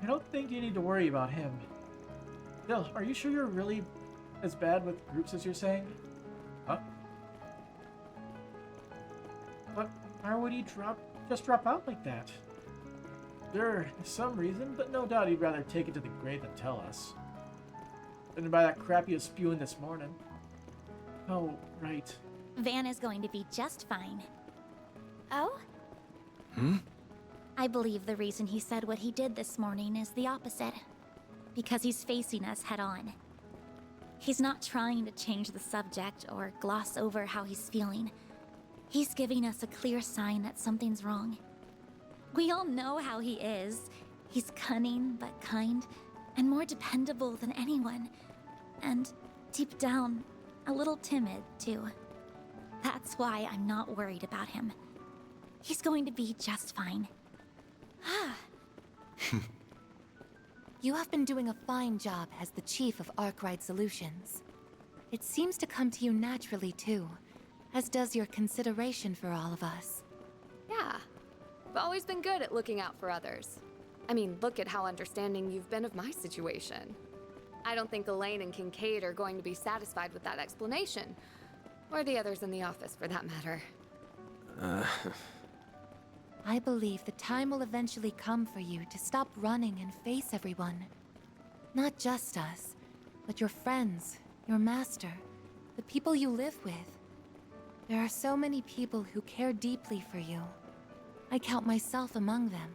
I don't think you need to worry about him. Bill, are you sure you're really as bad with groups as you're saying? Huh? But why would he just drop out like that? There is some reason, but no doubt he'd rather take it to the grave than tell us. Judging by that crap he was spewing this morning. Oh, right. Van is going to be just fine. Oh? Hmm? I believe the reason he said what he did this morning is the opposite. Because he's facing us head on. He's not trying to change the subject or gloss over how he's feeling. He's giving us a clear sign that something's wrong. We all know how he is. He's cunning but kind, and more dependable than anyone. And deep down, a little timid, too. That's why I'm not worried about him. He's going to be just fine. You have been doing a fine job as the chief of Arkwright Solutions. It seems to come to you naturally, too, as does your consideration for all of us. Yeah. I've always been good at looking out for others. I mean, look at how understanding you've been of my situation. I don't think Elaine and Kincaid are going to be satisfied with that explanation. Or the others in the office, for that matter. I believe the time will eventually come for you to stop running and face everyone. Not just us, but your friends, your master, the people you live with. There are so many people who care deeply for you. I count myself among them.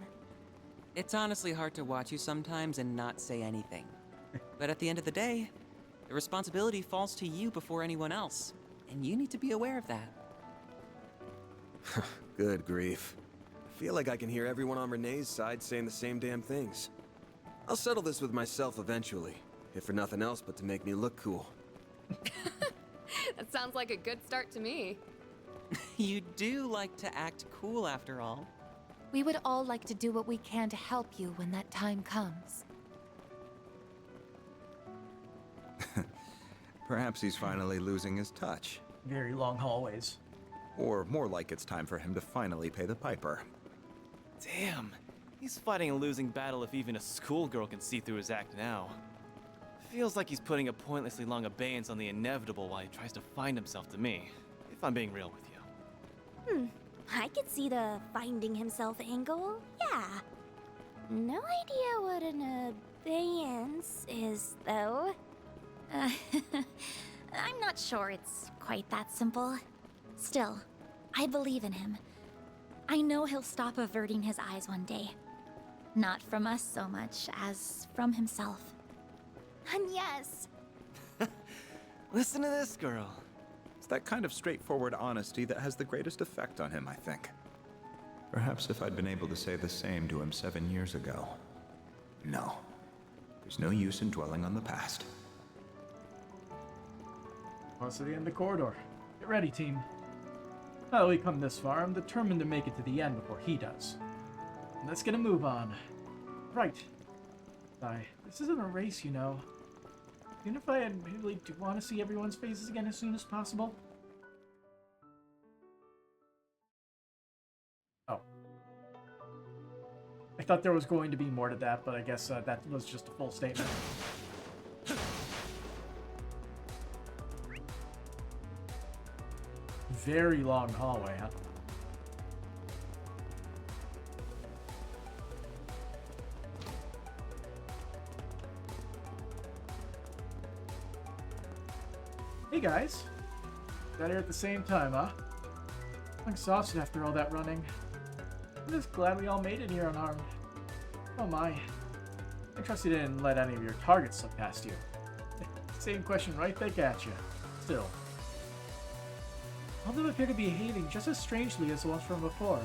It's honestly hard to watch you sometimes and not say anything. But at the end of the day, the responsibility falls to you before anyone else. And you need to be aware of that. Good grief. I feel like I can hear everyone on Renee's side saying the same damn things. I'll settle this with myself eventually, if for nothing else but to make me look cool. That sounds like a good start to me. You do like to act cool after all. We would all like to do what we can to help you when that time comes. Perhaps he's finally losing his touch. Very long hallways. Or more like it's time for him to finally pay the piper. Damn, he's fighting a losing battle if even a schoolgirl can see through his act now. Feels like he's putting a pointlessly long abeyance on the inevitable while he tries to find himself to me, if I'm being real with you. I could see the finding himself angle, yeah. No idea what an abeyance is, though. I'm not sure it's quite that simple. Still, I believe in him. I know he'll stop averting his eyes one day. Not from us so much as from himself. And yes. Listen to this girl. It's that kind of straightforward honesty that has the greatest effect on him, I think. Perhaps if I'd been able to say the same to him 7 years ago. No. There's no use in dwelling on the past. Once to the end of the corridor. Get ready, team. Now that we come this far, I'm determined to make it to the end before he does. And let's get a move on. Right. This isn't a race, you know. Even if I really do want to see everyone's faces again as soon as possible. Oh. I thought there was going to be more to that, but I guess that was just a full statement. Very long hallway, huh? Hey guys, got here at the same time, huh? I'm exhausted after all that running. I'm just glad we all made it here unharmed. Oh my. I trust you didn't let any of your targets slip past you. Same question right back at you. Still. All of them appear to be behaving just as strangely as the ones from before.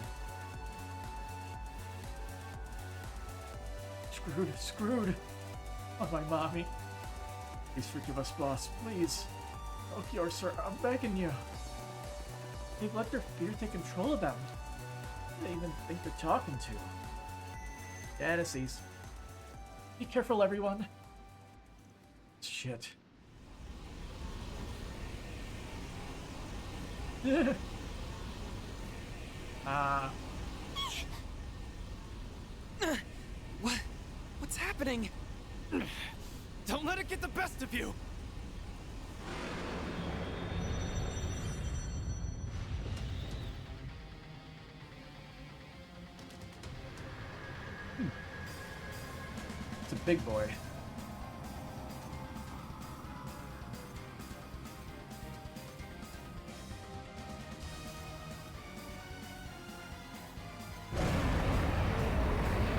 Screwed. Oh, my mommy. Please forgive us, boss. Please. Oh, Kior, sir, I'm begging you. They've let their fear take control of them. Who do they even think they're talking to? Fantasies. Be careful, everyone. Shit. What's happening? Don't let it get the best of you! It's a big boy.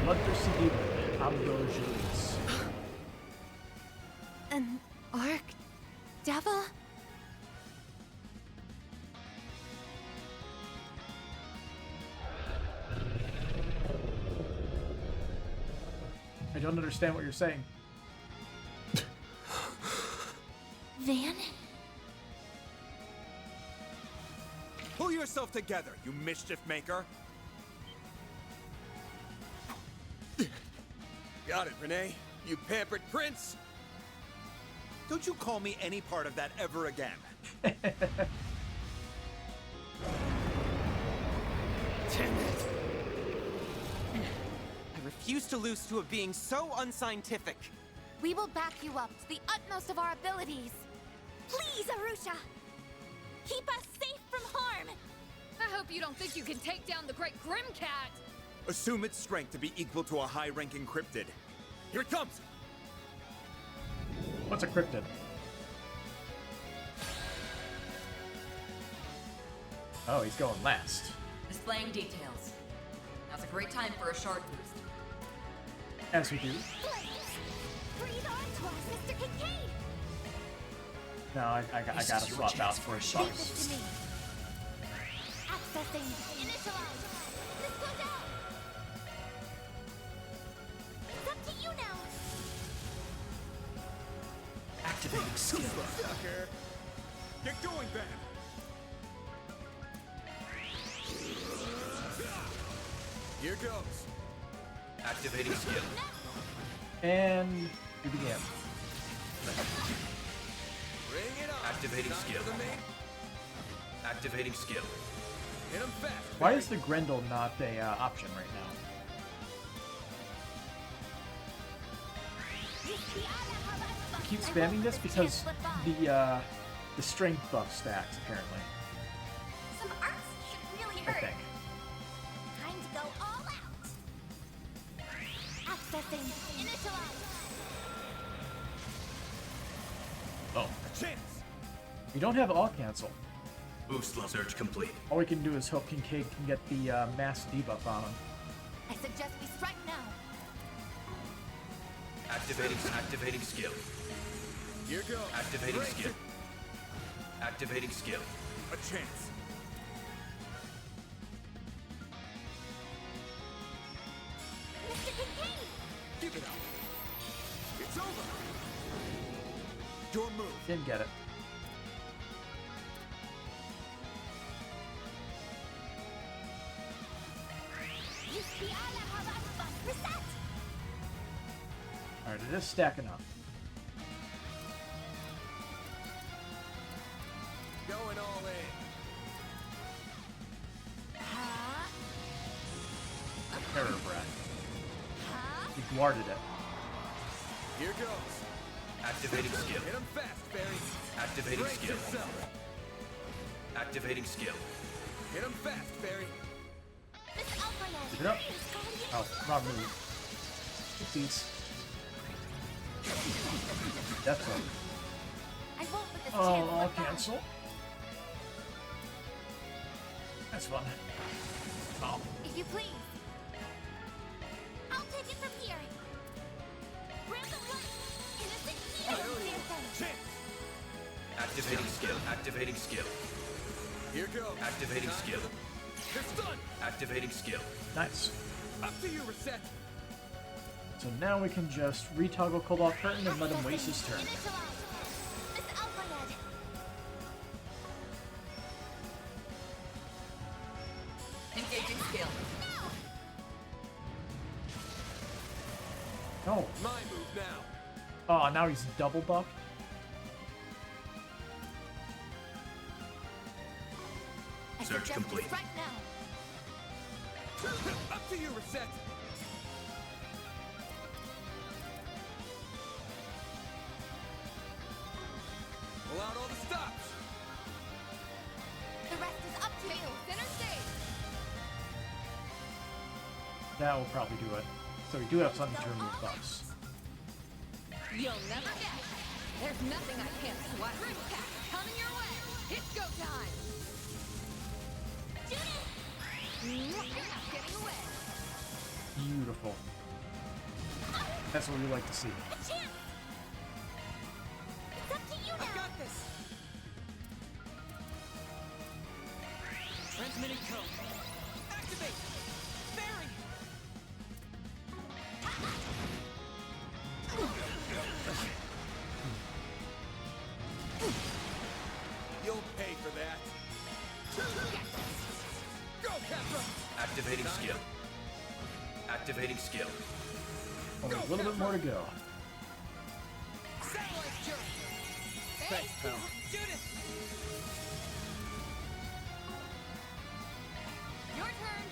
Bloodthirsty demon, Ambrosius. An orc devil? I don't understand what you're saying. Van? Pull yourself together, you mischief maker! Got it, Renee. You pampered prince. Don't you call me any part of that ever again. Damn it! I refuse to lose to a being so unscientific. We will back you up to the utmost of our abilities. Please, Arusha! Keep us safe from harm! I hope you don't think you can take down the Great Grimcat! Assume its strength to be equal to a high-ranking cryptid. Here it comes! What's a cryptid? Oh, he's going last. Displaying details. Now's a great time for a shard boost. As we do. Breathe on to us, Mr. Kincaid! No, I gotta swap out for a Leave shark. this to me. Accessing. Initialize. This goes out. It's up to you now. Activating skill. Sucker! Get going, Ben! Here goes. Activating skill. And we begin. Bring it on. Activating Time skill. for the main- Activating skill. Hit him fast. Why is the Grendel not a option right now? I keep spamming this because the strength buff stacks apparently. Some arts should really I hurt. think. Time to go all out. Accessing. Initialize. Oh. A chance. We don't have all cancel. Boost level search complete. All we can do is hope Kincaid can get the mass debuff on him. I suggest we strike now. Activating skill. Here goes. Activating Break. skill. Activating skill. A chance. Mr. Kincaid! Give it up. It's over. Your move. Didn't get it. Reset! Alright, it is stacking up. Going all in. Terror breath. guarded it. Here goes. Activating skill. Hit him fast, Barry. Activating Brace skill. yourself. Activating skill. Hit him fast, Barry. Keep it up. Oh, wrong move. Oopsies. That's right. Oh, I'll cancel. That's fun. Oh. If you please. I'll take it from here. Random light. Innocent healing. Activating skill. Activating skill. Here goes. Activating skill. You're stunned. Activating skill. Nice. Up to you, Reset. So now we can just retoggle Cobalt Curtain and let him waste his turn. Engaging skill. No. My move now. Oh, now he's double buffed. Search complete. Right now. Up to you, Reset. Pull out all the stops. The rest is up to you. Center stage. That will probably do it. So we do have something to remove buffs. You'll never guess. There's nothing I can't sweat. Rip pack coming your way. It's go time. You're not getting away. Beautiful. That's what we like to see. A chance. It's up to you now. I got this. Transmitting code. Activate. Barry. You'll pay for that. Go, Capra. Activating skill. Activating skill. Only a little bit more to go. Satellite jerk. Thanks, pal. Judith. Your turn.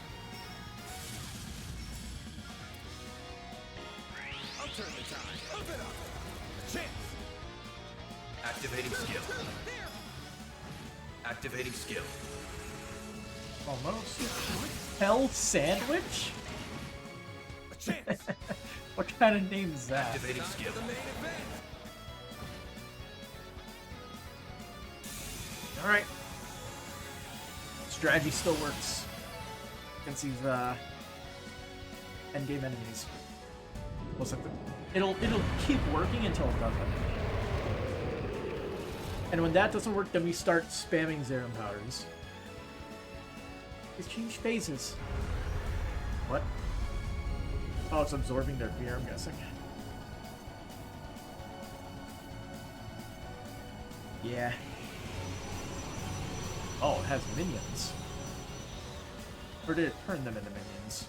I'll turn the tide. Move it up. Chance. Activating skill. There. Activating skill. Almost. Hell sandwich? A chance. What kind of name is that? Activating skill. The main event. Alright. Strategy still works against these endgame enemies. Looks like it'll keep working until it doesn't. And when that doesn't work, then we start spamming Zerum powders. It's changed phases. What? Oh, it's absorbing their fear, I'm guessing. Yeah. Oh, it has minions. Or did it turn them into minions?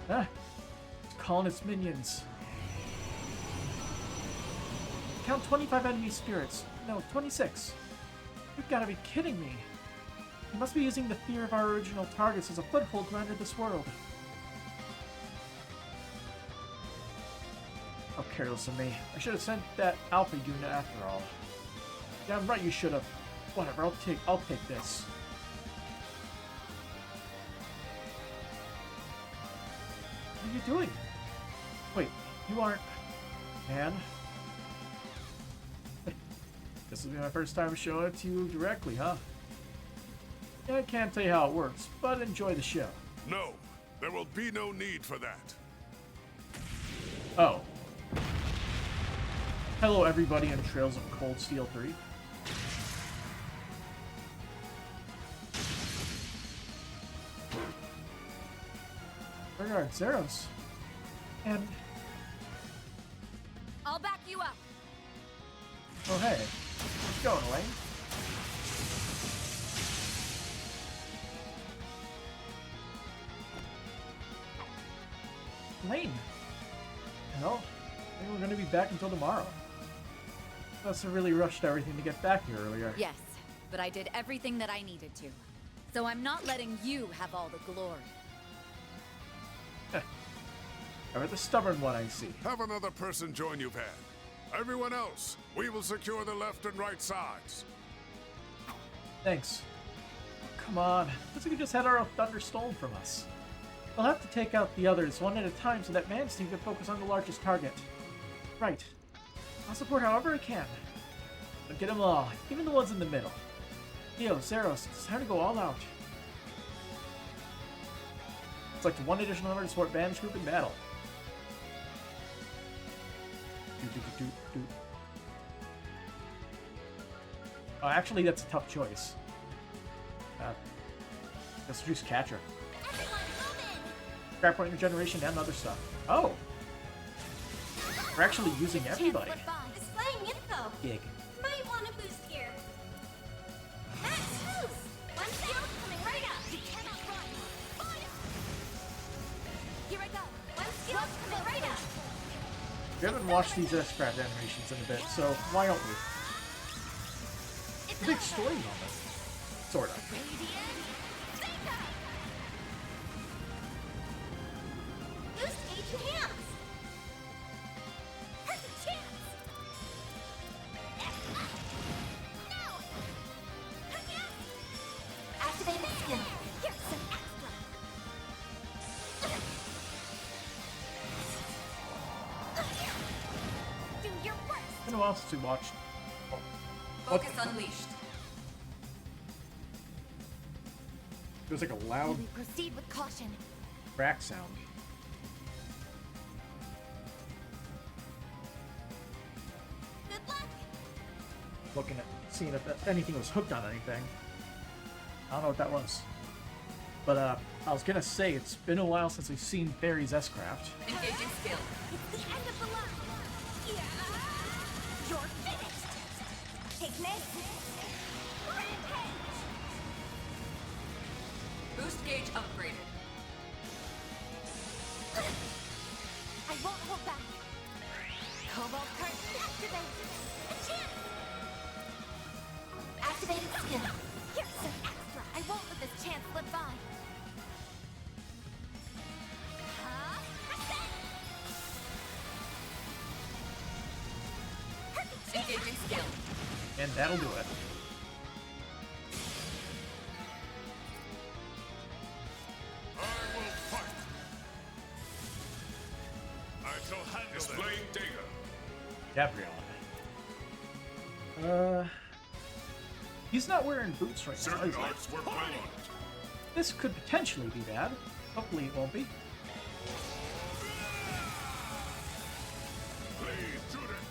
Ah! It's calling its minions. Count 25 enemy spirits. No, 26. You've gotta be kidding me. You must be using the fear of our original targets as a foothold to enter this world. How careless of me. I should have sent that alpha unit after all. Damn right you should have. Whatever, I'll take this. What are you doing? Wait, you aren't... Man? This will be my first time showing it to you directly, huh? Yeah, I can't tell you how it works, but enjoy the show. No, there will be no need for that. Oh. Hello everybody in Trails of Cold Steel 3. Where are Zeros? And... I'll back you up. oh hey. How's it going, Elaine? Elaine! Hell, I think we're gonna be back until tomorrow. Must have really rushed everything to get back here earlier. Yes, but I did everything that I needed to. So I'm not letting you have all the glory. Or the stubborn one, I see. Have another person join you, Van. Everyone else, we will secure the left and right sides. Thanks. Come on. Looks like we just had our thunder stolen from us. We'll have to take out the others one at a time so that Man's team can focus on the largest target. Right. I'll support however I can. But get them all, even the ones in the middle. Theo, Zeros, it's time to go all out. Select one additional number to support Van's group in battle. Oh, actually, that's a tough choice. Let's introduce Catra. Scrap point regeneration and other stuff. Oh! We're actually using everybody. Displaying info. Gig. Might want to boost here. Max boost! One skill coming right up. You cannot run. Fire! Here I go. One skill coming right up. We haven't watched these scrap animations in a bit, so why don't we? It's a big story moment. Sort of. Boost gauge enhanced. Perfect chance. No. Yes. Activate the skill. Here's some extra. Do your worst. It's been a while since we watched. Focus unleashed. It was like a loud We proceed with caution. crack sound. Good luck. Looking at seeing if anything was hooked on anything. I don't know what that was. But I was gonna say it's been a while since we've seen Barry's S-Craft. Engaging skill. It's the end of the line. Yeah. You're finished. Take next. Rampage. Boost gauge upgraded. I won't hold back. Cobalt card activate. A chance. Activated skill. Here's some extra. I won't let this chance slip by. Engaging skill. And that'll do it. I will fight. I shall handle displaying data. Gabriel. He's not wearing boots right now, Certain is he? arts work well on it. This could potentially be bad. Hopefully it won't be. Please, Judith.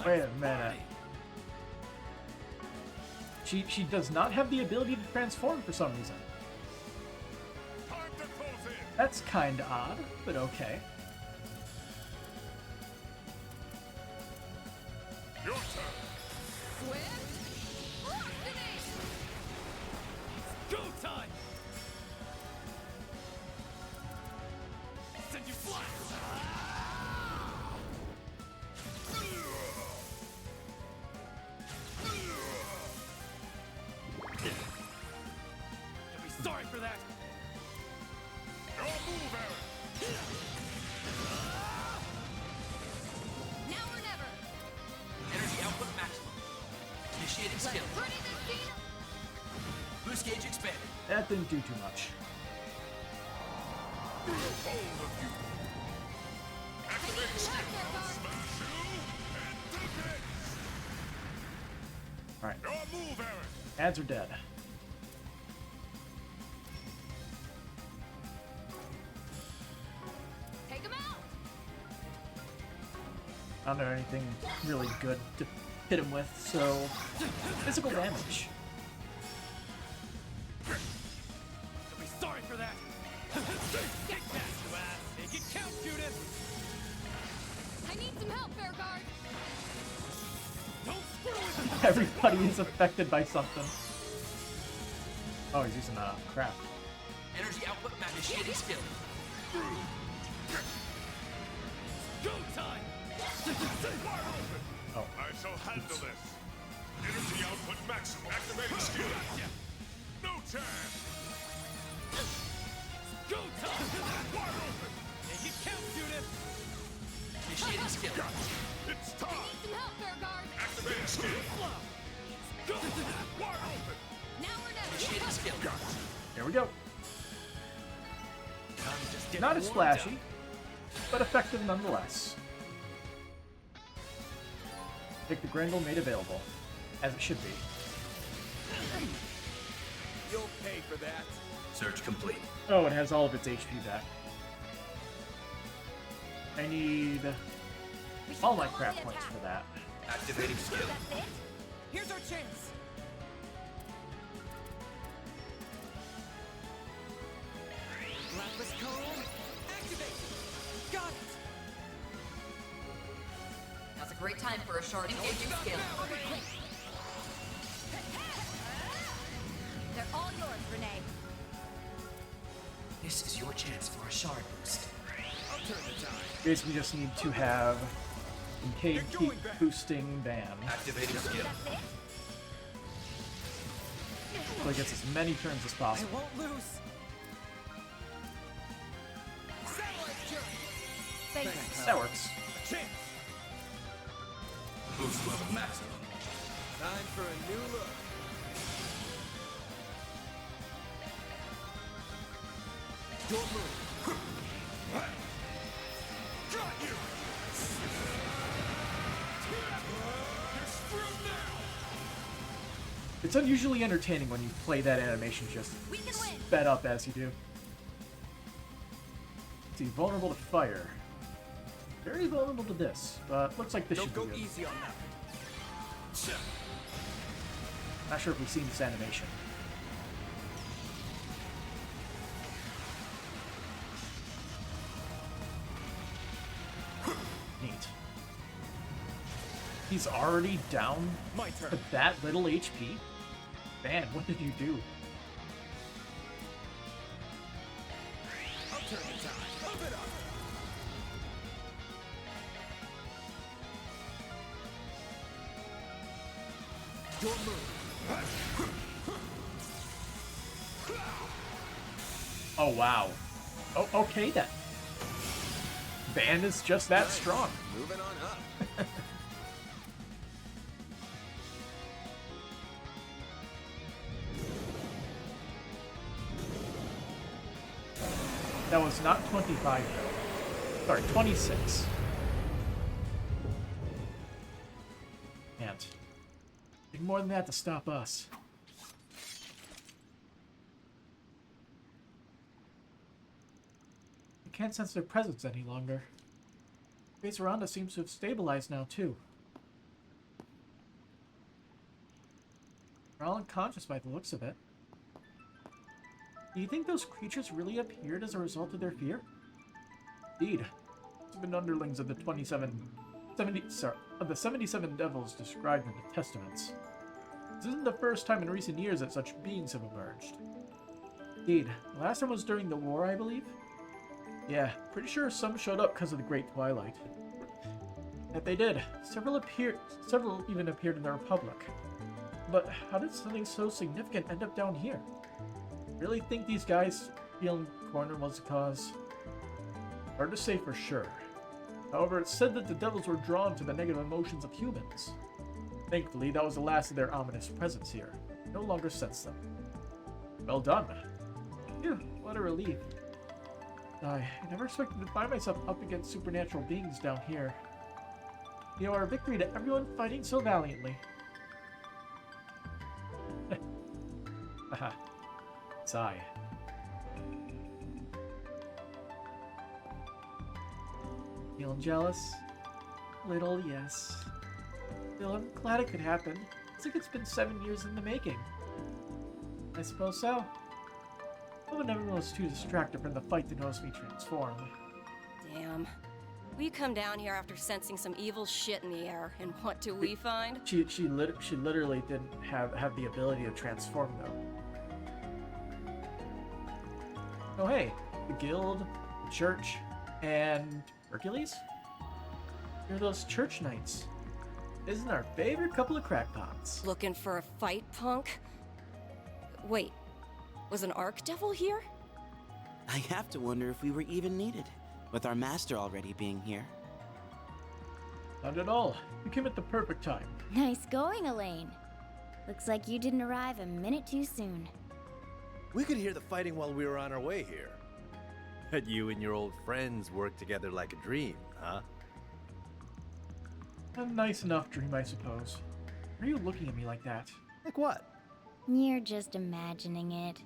Wait a minute. She does not have the ability to transform for some reason. Time to close in. That's kinda odd, but okay. Your turn. Go time! Send you flying! You'll be sorry for that! Your move, Aaron. Now or never. Energy output maximum. Initiating skill. Boost gauge expanded. That didn't do too much. Bold of you. Activate skill. Smash you and defense. Alright. Your move, Aaron. Ads are dead. Take him out. I don't know anything really good to hit him with, so physical damage. You'll be sorry for that! Get back, you ass! Make it count, Judith! I need some help, Bearguard. Don't screw with me! Everybody is affected by something. Oh, he's using crap. Energy output max. Initiating skill. Go time! I shall handle this. Energy output maximum. Activating skill. no chance! Go time! Wide open! Make it count, Judith! Initiating skill. Got it. It's time! Some help, Fairguard! Activating skill! Go! Wide open! Now or never! Initiating skill. Got it. There we go. I'm just getting Not as warmed flashy, up. but effective nonetheless. Take the Grendel made available, as it should be. You'll pay for that. Search complete. Oh, it has all of its HP back. I need all my craft points for that. Activating skill. That's it? Here's our chance. Lapis cone. Activate. Got it. Now's a great time for a short engaging skill. They're all yours, Renee. This is your chance for a shard boost. I'll turn the tide. Basically just need to have Kincaid keep boosting Van. Activating skill. That's it? So it gets as many turns as I possible. won't lose. Satellite journey. Thanks. That works. A chance! Boost level maximum. Time for a new look. Your move. Got you! You're screwed now! It's unusually entertaining when you play that animation just We can win. sped up as you do. See, vulnerable to fire. Very vulnerable to this, but looks like this Don't should go be good. easy on that. Not sure if we've seen this animation. Neat. He's already down My turn. to that little HP? Man, what did you do? I'll turn the tide. Pump it up! Your move. Oh, wow. Oh, okay then. Van is just that strong. Moving on up. That was not 25 though. Sorry, 26. Can't. Need more than that to stop us. I can't sense their presence any longer. Space around us seems to have stabilized now too. We're all unconscious by the looks of it. Do you think those creatures really appeared as a result of their fear? Indeed. It's been underlings of the 77 devils described in the Testaments. This isn't the first time in recent years that such beings have emerged. Indeed. The last time was during the war, I believe? Yeah, pretty sure some showed up because of the Great Twilight. That they did. Several even appeared in the Republic. But how did something so significant end up down here? Really think these guys feeling cornered was the cause? Hard to say for sure. However, it's said that the devils were drawn to the negative emotions of humans. Thankfully, that was the last of their ominous presence here. No longer sense them. Well done. Phew, what a relief. I never expected to find myself up against supernatural beings down here. You are a victory to everyone fighting so valiantly. Haha. Sigh. Feeling jealous? Little, yes. Still, I'm glad it could happen. It's like it's been 7 years in the making. I suppose so. But everyone was too distracted from the fight to notice me transform. Damn. We come down here after sensing some evil shit in the air, and what do we find? She literally didn't have the ability to transform though. Oh hey, the guild, the church, and Hercules? You're those church knights. Isn't our favorite couple of crackpots? Looking for a fight, punk? Wait, Was an Archdevil here? I have to wonder if we were even needed, with our master already being here. Not at all. You came at the perfect time. Nice going, Elaine. Looks like you didn't arrive a minute too soon. We could hear the fighting while we were on our way here. But you and your old friends work together like a dream, huh? A nice enough dream, I suppose. Why are you looking at me like that? Like what? You're just imagining it.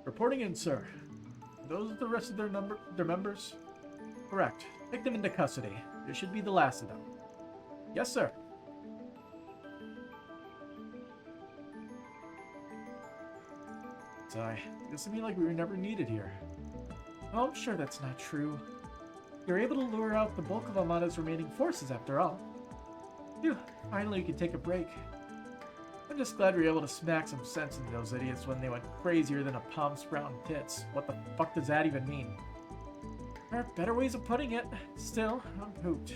Reporting in, sir. Are those the rest of their members? Correct. Take them into custody. This should be the last of them. Yes, sir. Sigh. This to me like we were never needed here. Oh, I'm sure that's not true. You're able to lure out the bulk of Amada's remaining forces after all. Phew, finally we can take a break. I'm just glad we were able to smack some sense into those idiots when they went crazier than a palm sprout and tits. What the fuck does that even mean? There are better ways of putting it. Still, I'm pooped.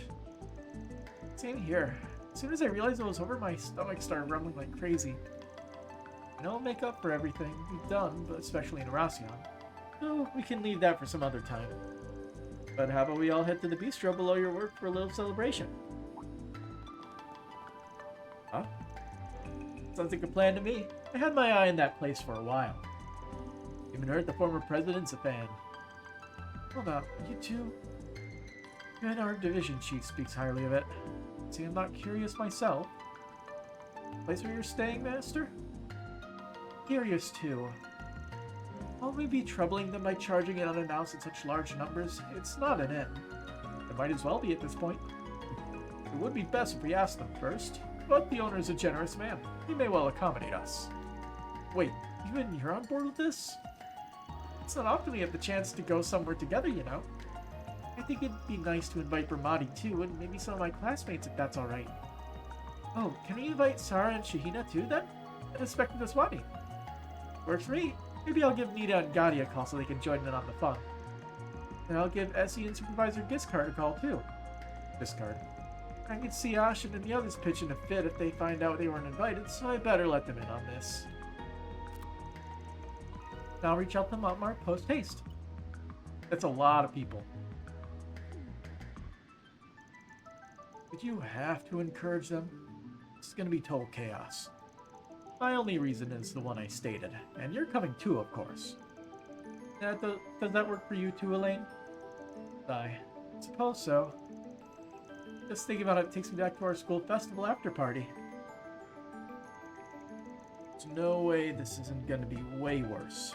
Same here. As soon as I realized it was over, my stomach started rumbling like crazy. I know I'll make up for everything we've done, but especially in Racion. So we can leave that for some other time. But how about we all head to the bistro below your work for a little celebration? Huh? Sounds like a plan to me. I had my eye on that place for a while. Even heard the former president's a fan. Hold up, you two? Even our division chief speaks highly of it. See, I'm not curious myself. Place where you're staying, Master? Curious too. Won't we be troubling them by charging it unannounced in such large numbers? It's not an inn. It might as well be at this point. It would be best if we asked them first, but the owner is a generous man. He may well accommodate us. Wait, even you're on board with this? It's not often we have the chance to go somewhere together, you know. I think it'd be nice to invite Brahmati too, and maybe some of my classmates if that's alright. Oh, can we invite Sarah and Shahina too then? And Inspector Daswani? Works for me. Maybe I'll give Nita and Gadi a call so they can join in on the fun. And I'll give Essie and Supervisor Giscard a call too. Giscard. I could see Ashen and the others pitching a fit if they find out they weren't invited, so I better let them in on this. Now reach out to Montmar post-haste. That's a lot of people. But you have to encourage them. It's gonna be total chaos. My only reason is the one I stated, and you're coming too, of course. Does that work for you too, Elaine? I suppose so. Just thinking about it takes me back to our school festival after party. There's no way this isn't gonna be way worse.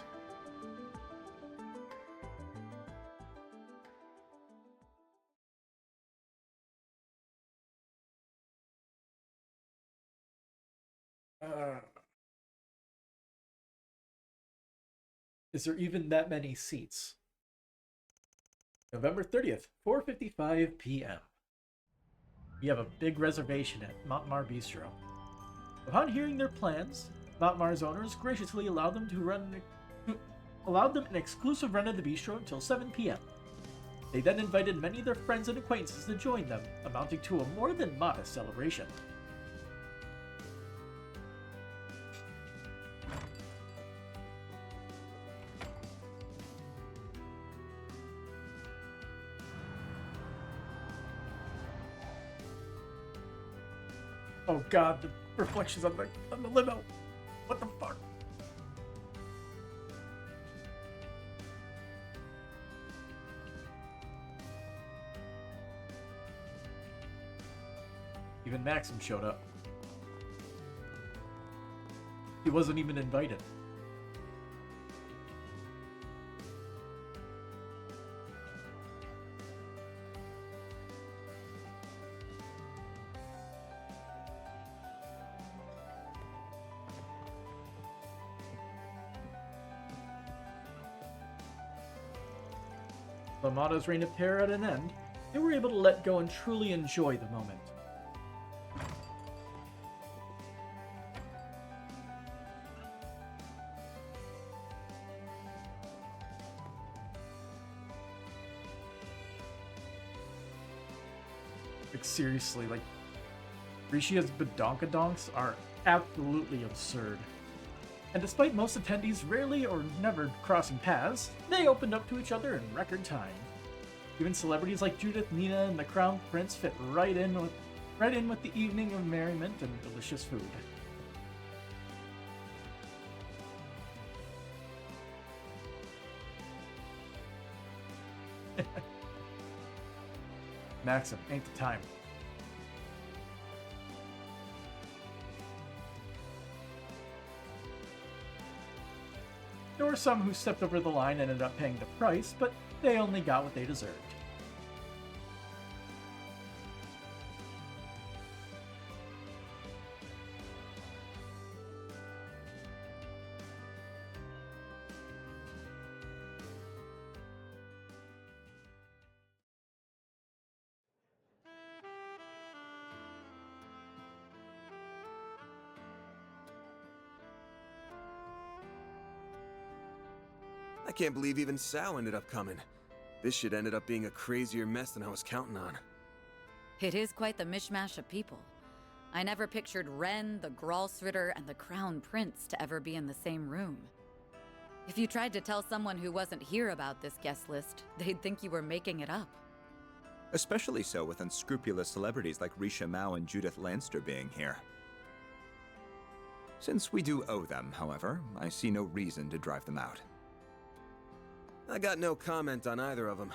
Is there even that many seats? November 30th, 4:55 p.m. We have a big reservation at Montmar Bistro. Upon hearing their plans, Montmar's owners graciously allowed them an exclusive run of the bistro until 7 p.m. They then invited many of their friends and acquaintances to join them, amounting to a more than modest celebration. Oh god, the reflections on the limo. What the fuck? Even Maxim showed up. He wasn't even invited. Amada's reign of terror at an end, they were able to let go and truly enjoy the moment. Like seriously, like Rishia's badonkadonks are absolutely absurd. And despite most attendees rarely or never crossing paths, they opened up to each other in record time. Even celebrities like Judith, Nina, and the Crown Prince fit right in with the evening of merriment and delicious food. Maxim, ain't the time. There were some who stepped over the line and ended up paying the price, but they only got what they deserved. I can't believe even Sal ended up coming. This shit ended up being a crazier mess than I was counting on. It is quite the mishmash of people. I never pictured Ren, the Gralsritter, and the Crown Prince to ever be in the same room. If you tried to tell someone who wasn't here about this guest list, they'd think you were making it up. Especially so with unscrupulous celebrities like Risha Mao and Judith Lanster being here. Since we do owe them, however, I see no reason to drive them out. I got no comment on either of them.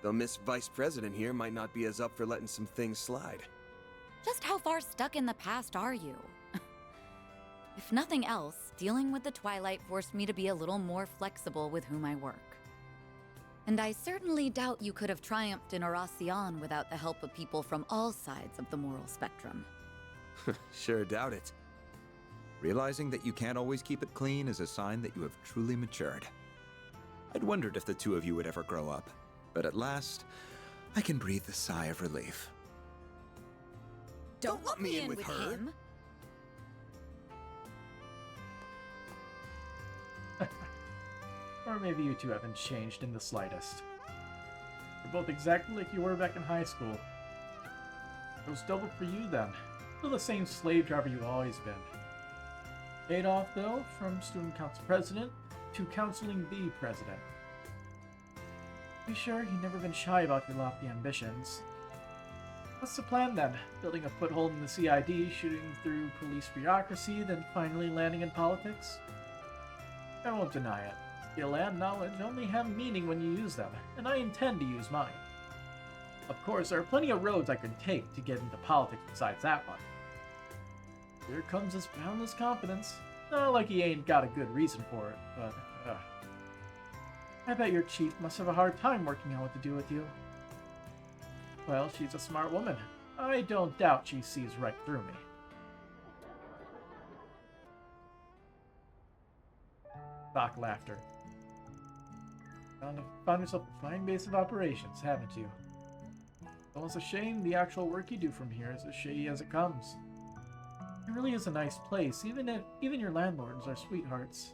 Though Miss Vice President here might not be as up for letting some things slide. Just how far stuck in the past are you? If nothing else, dealing with the Twilight forced me to be a little more flexible with whom I work. And I certainly doubt you could have triumphed in Oracion without the help of people from all sides of the moral spectrum. Sure doubt it. Realizing that you can't always keep it clean is a sign that you have truly matured. I'd wondered if the two of you would ever grow up, but at last, I can breathe a sigh of relief. Don't lump me in with him! Or maybe you two haven't changed in the slightest. You're both exactly like you were back in high school. It was double for you then. Still the same slave driver you've always been. Adolf, though, from student council president to counseling the president. Be sure you've never been shy about your lofty ambitions. What's the plan then? Building a foothold in the CID, shooting through police bureaucracy, then finally landing in politics? I won't deny it. Skill and knowledge only have meaning when you use them, and I intend to use mine. Of course, there are plenty of roads I could take to get into politics besides that one. Here comes his boundless confidence. Not like he ain't got a good reason for it, but, I bet your chief must have a hard time working out what to do with you. Well, she's a smart woman. I don't doubt she sees right through me. Doc laughter. Found yourself a fine base of operations, haven't you? Well, it's a shame the actual work you do from here is as shady as it comes. It really is a nice place, even your landlords are sweethearts.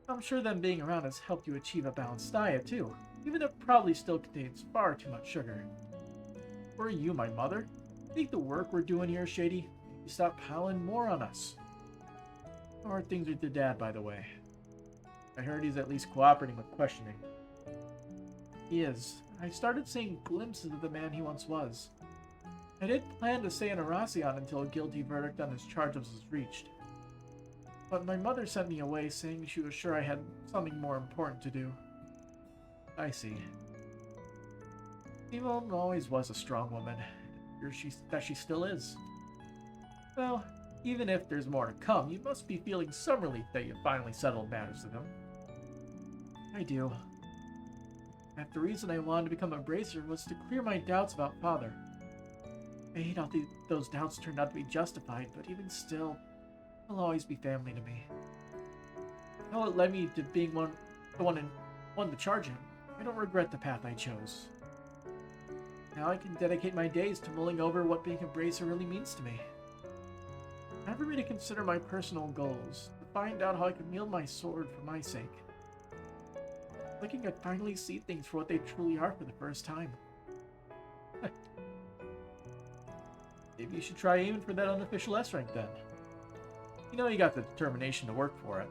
I'm sure them being around has helped you achieve a balanced diet, too, even if it probably still contains far too much sugar. Were you my mother? Think the work we're doing here, Shady? You stop piling more on us. How are things with your dad, by the way? I heard he's at least cooperating with questioning. He is. I started seeing glimpses of the man he once was. I did plan to stay in Oracion until a guilty verdict on his charges was reached. But my mother sent me away saying she was sure I had something more important to do. I see. Simone always was a strong woman. That she still is. Well, even if there's more to come, you must be feeling some relief that you finally settled matters with him. I do. The reason I wanted to become a bracer was to clear my doubts about Father. I hate how those doubts turned out to be justified, but even still, he'll always be family to me. Though it led me to being the one to charge him, I don't regret the path I chose. Now I can dedicate my days to mulling over what being a bracer really means to me. Time for me to consider my personal goals, to find out how I can wield my sword for my sake. Like I could finally see things for what they truly are for the first time. Maybe you should try aiming for that unofficial S rank then. You know you got the determination to work for it.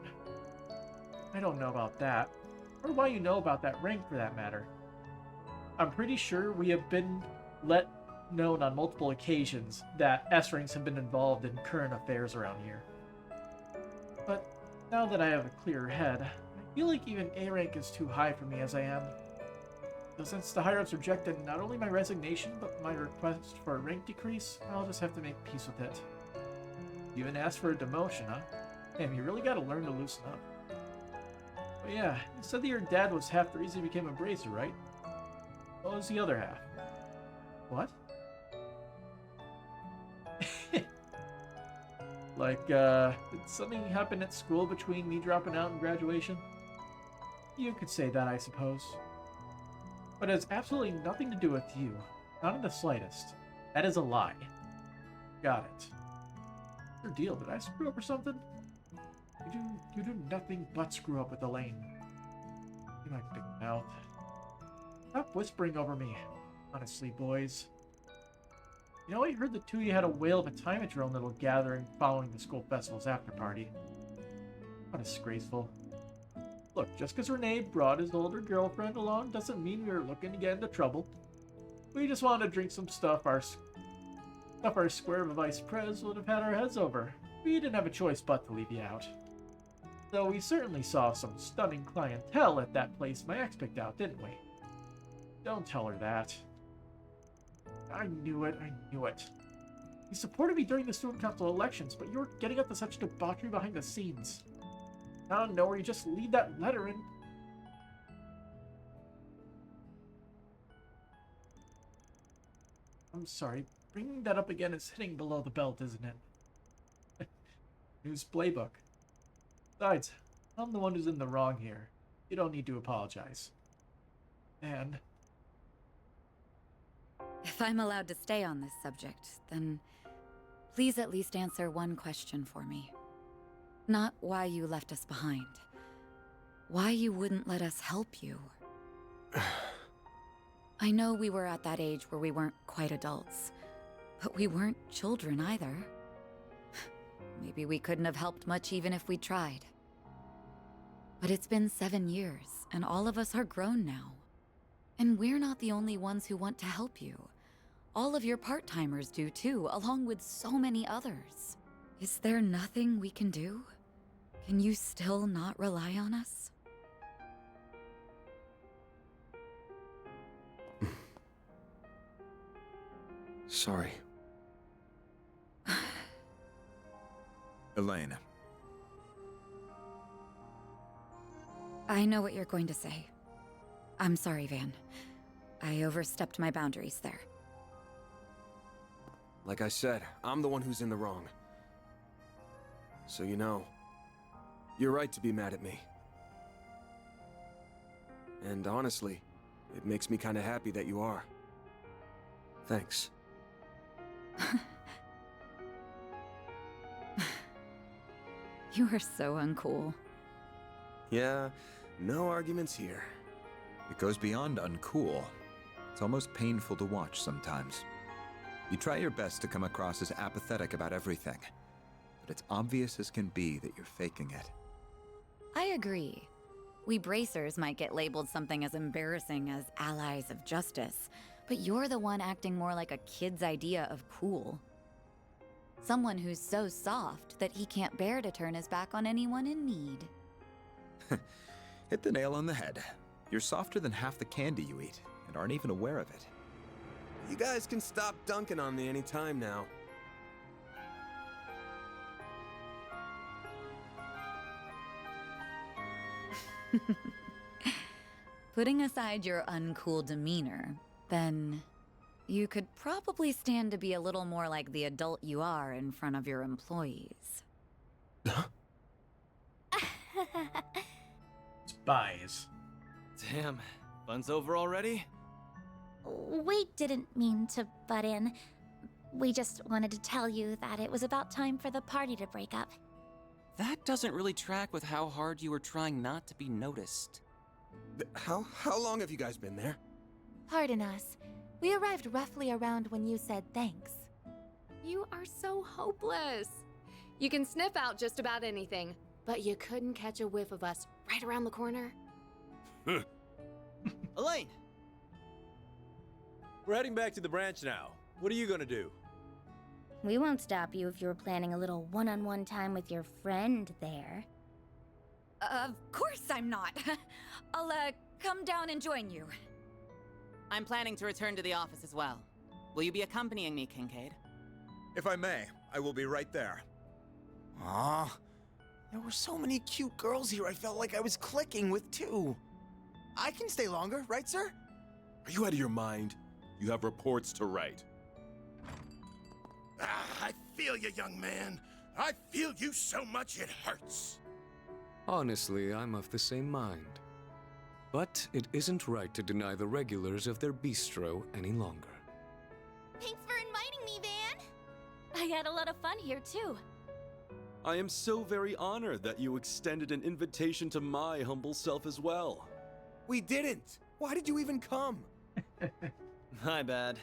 I don't know about that, or why you know about that rank for that matter. I'm pretty sure we have been let known on multiple occasions that S ranks have been involved in current affairs around here. But now that I have a clearer head, I feel like even A rank is too high for me as I am. So since the higher-ups rejected not only my resignation, but my request for a rank decrease, I'll just have to make peace with it. You even asked for a demotion, huh? Damn, you really gotta learn to loosen up. But yeah, you said that your dad was half the reason you became a bracer, right? What was the other half? What? Like, did something happen at school between me dropping out and graduation? You could say that, I suppose. But it has absolutely nothing to do with you. Not in the slightest. That is a lie. Got it. What's your deal? Did I screw up or something? You do nothing but screw up with Elaine. You my big mouth. Stop whispering over me. Honestly, boys. You know, I heard the two of you had a whale of a time at your own little gathering following the school festival's after party. How disgraceful. Look, just because Renee brought his older girlfriend along doesn't mean we were looking to get into trouble. We just wanted to drink some stuff our square of a vice pres would have had our heads over. We didn't have a choice but to leave you out. Though we certainly saw some stunning clientele at that place my ex picked out, didn't we? Don't tell her that. I knew it. You supported me during the student council elections, but you were getting up to such debauchery behind the scenes. Out of nowhere, you just leave that letter in. I'm sorry, bringing that up again is hitting below the belt, isn't it? News playbook. Besides, I'm the one who's in the wrong here. You don't need to apologize. And if I'm allowed to stay on this subject, then please at least answer one question for me. Not why you left us behind. Why you wouldn't let us help you. I know we were at that age where we weren't quite adults, but we weren't children either. Maybe we couldn't have helped much even if we tried. But it's been 7 years, and all of us are grown now. And we're not the only ones who want to help you. All of your part-timers do too, along with so many others. Is there nothing we can do? Can you still not rely on us? Sorry. Elaine. I know what you're going to say. I'm sorry, Van. I overstepped my boundaries there. Like I said, I'm the one who's in the wrong. So you know, you're right to be mad at me. And honestly, it makes me kind of happy that you are. Thanks. You are so uncool. Yeah, no arguments here. It goes beyond uncool. It's almost painful to watch sometimes. You try your best to come across as apathetic about everything, but it's obvious as can be that you're faking it. I agree. We bracers might get labeled something as embarrassing as allies of justice, but you're the one acting more like a kid's idea of cool. Someone who's so soft that he can't bear to turn his back on anyone in need. Hit the nail on the head. You're softer than half the candy you eat, and aren't even aware of it. You guys can stop dunking on me any time now. Putting aside your uncool demeanor, then you could probably stand to be a little more like the adult you are in front of your employees. Spies. Damn, fun's over already? We didn't mean to butt in. We just wanted to tell you that it was about time for the party to break up. That doesn't really track with how hard you were trying not to be noticed. How long have you guys been there? Pardon us. We arrived roughly around when you said thanks. You are so hopeless. You can sniff out just about anything, but you couldn't catch a whiff of us right around the corner. Elaine! We're heading back to the branch now. What are you gonna do? We won't stop you if you were planning a little one-on-one time with your friend there. Of course I'm not. I'll, come down and join you. I'm planning to return to the office as well. Will you be accompanying me, Kincaid? If I may, I will be right there. Aw, there were so many cute girls here I felt like I was clicking with too. I can stay longer, right, sir? Are you out of your mind? You have reports to write. I feel you, young man. I feel you so much it hurts. Honestly, I'm of the same mind. But it isn't right to deny the regulars of their bistro any longer. Thanks for inviting me, Van! I had a lot of fun here, too. I am so very honored that you extended an invitation to my humble self as well. We didn't! Why did you even come? My bad.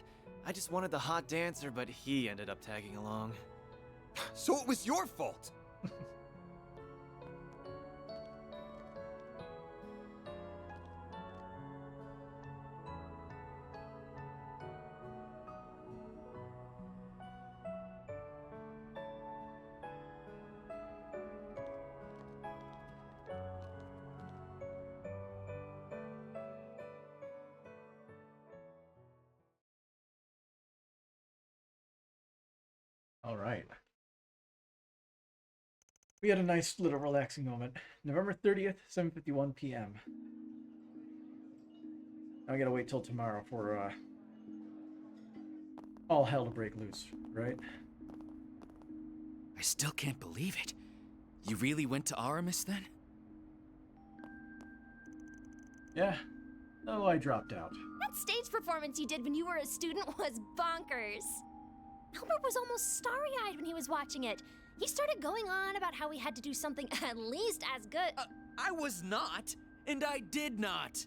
I just wanted the hot dancer, but he ended up tagging along. So it was your fault! All right. We had a nice little relaxing moment. November 30th, 7:51 p.m. Now I gotta wait till tomorrow for all hell to break loose, right? I still can't believe it. You really went to Aramis then? Yeah. No, I dropped out. That stage performance you did when you were a student was bonkers. Albert was almost starry-eyed when he was watching it. He started going on about how we had to do something at least as good. I was not, and I did not.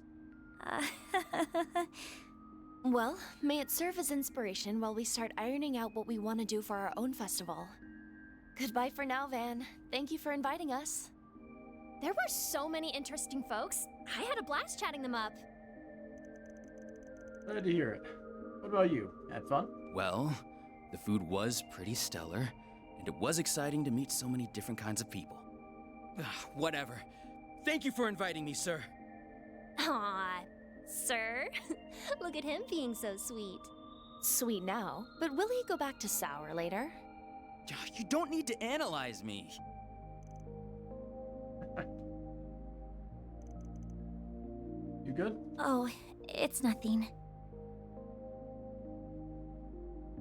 Well, may it serve as inspiration while we start ironing out what we want to do for our own festival. Goodbye for now, Van. Thank you for inviting us. There were so many interesting folks. I had a blast chatting them up. Glad to hear it. What about you? Had fun? Well, the food was pretty stellar, and it was exciting to meet so many different kinds of people. Whatever. Thank you for inviting me, sir. Aw, sir. Look at him being so sweet. Sweet now, but will he go back to sour later? You don't need to analyze me. You good? Oh, it's nothing.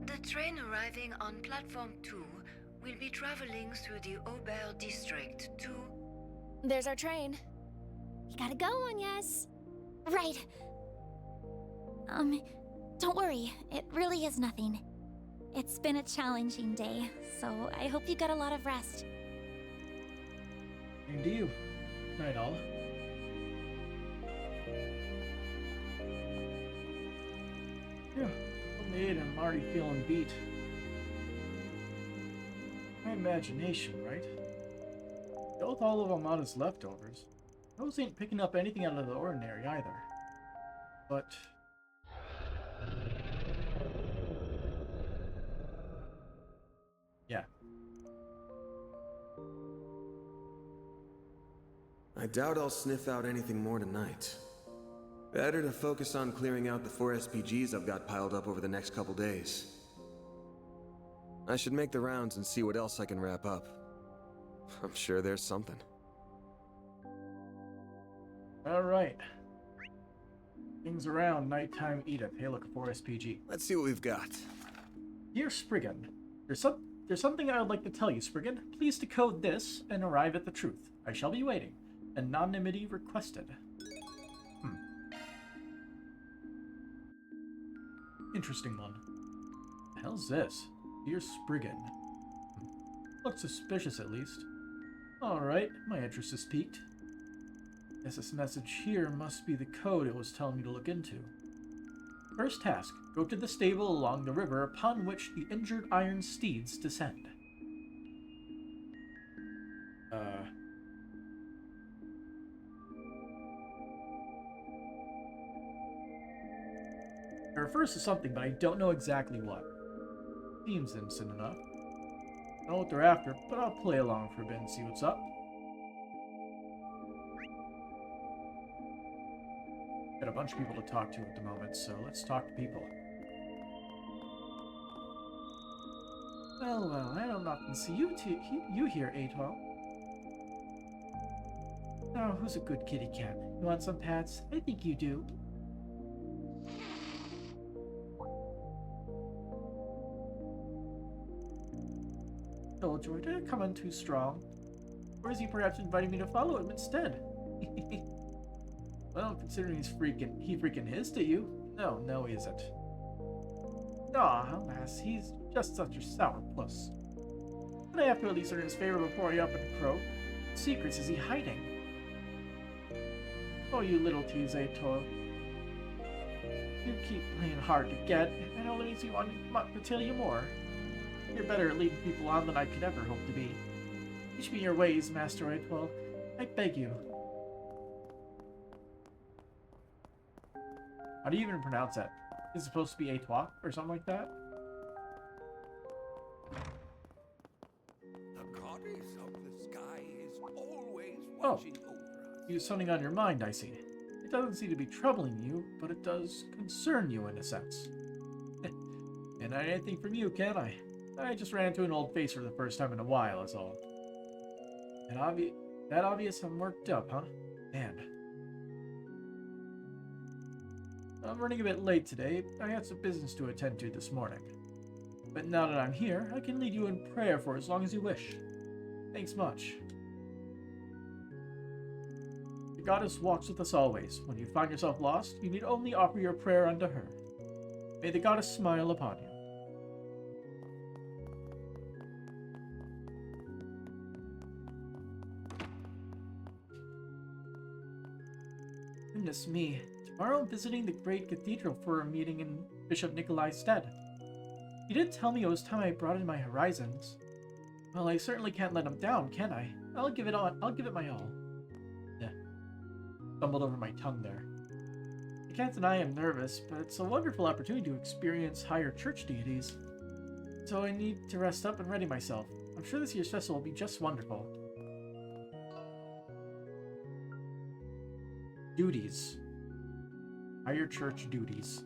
The train arriving on platform 2 will be traveling through the Aubert district to... There's our train. You gotta go, Agnes. Right. Don't worry. It really is nothing. It's been a challenging day, so I hope you got a lot of rest. Same to you. Night, all. Yeah, from the 8, I'm already feeling beat. My imagination, right? Go with all of Amada's leftovers. Those ain't picking up anything out of the ordinary either. But... yeah. I doubt I'll sniff out anything more tonight. Better to focus on clearing out the 4 SPGs I've got piled up over the next couple days. I should make the rounds and see what else I can wrap up. I'm sure there's something. Alright. Things around nighttime Edith. Hey, look, 4 SPG. Let's see what we've got. Dear Spriggan, there's something I would like to tell you, Spriggan. Please decode this and arrive at the truth. I shall be waiting. Anonymity requested. Interesting one. The hell's this? Dear Spriggan. Looks suspicious, at least. Alright, my interest is piqued. Guess this message here must be the code it was telling me to look into. First task, go to the stable along the river upon which the injured iron steeds descend. It refers to something, but I don't know exactly what. Seems innocent enough. I don't know what they're after, but I'll play along for a bit and see what's up. Got a bunch of people to talk to at the moment, so let's talk to people. Well, I don't often see you here, Atoll. Oh, who's a good kitty cat? You want some pats? I think you do. Oh, Joy, did I come on too strong? Or is he perhaps inviting me to follow him instead? Well, considering he freaking hissed at you. No, he isn't. Aw, alas, he's just such a sour puss. But I have to at least earn his favor before I up and croak. What secrets is he hiding? Oh, you little tease, Atoll. You keep playing hard to get, and all it makes me want to tell you more. You're better at leading people on than I could ever hope to be. Teach me your ways, Master Atoll. I beg you. How do you even pronounce that? Is it supposed to be Atoll or something like that? The goddess of the sky is always Oh, watching over us. you have something on your mind, I see. It doesn't seem to be troubling you, but it does concern you in a sense. And I anything from you, can I? I just ran into an old face for the first time in a while, is all. And that obvious I'm worked up, huh? Man. I'm running a bit late today. I had some business to attend to this morning. But now that I'm here, I can lead you in prayer for as long as you wish. Thanks much. The goddess walks with us always. When you find yourself lost, you need only offer your prayer unto her. May the goddess smile upon you. Goodness me. Tomorrow I'm visiting the great cathedral for a meeting in Bishop Nikolai's stead. He did tell me it was time I broadened my horizons. Well, I certainly can't let him down, can I? I'll give it my all. Yeah. Stumbled over my tongue there. I can't deny I'm nervous, but it's a wonderful opportunity to experience higher church deities. So I need to rest up and ready myself. I'm sure this year's festival will be just wonderful. Duties. Higher church duties.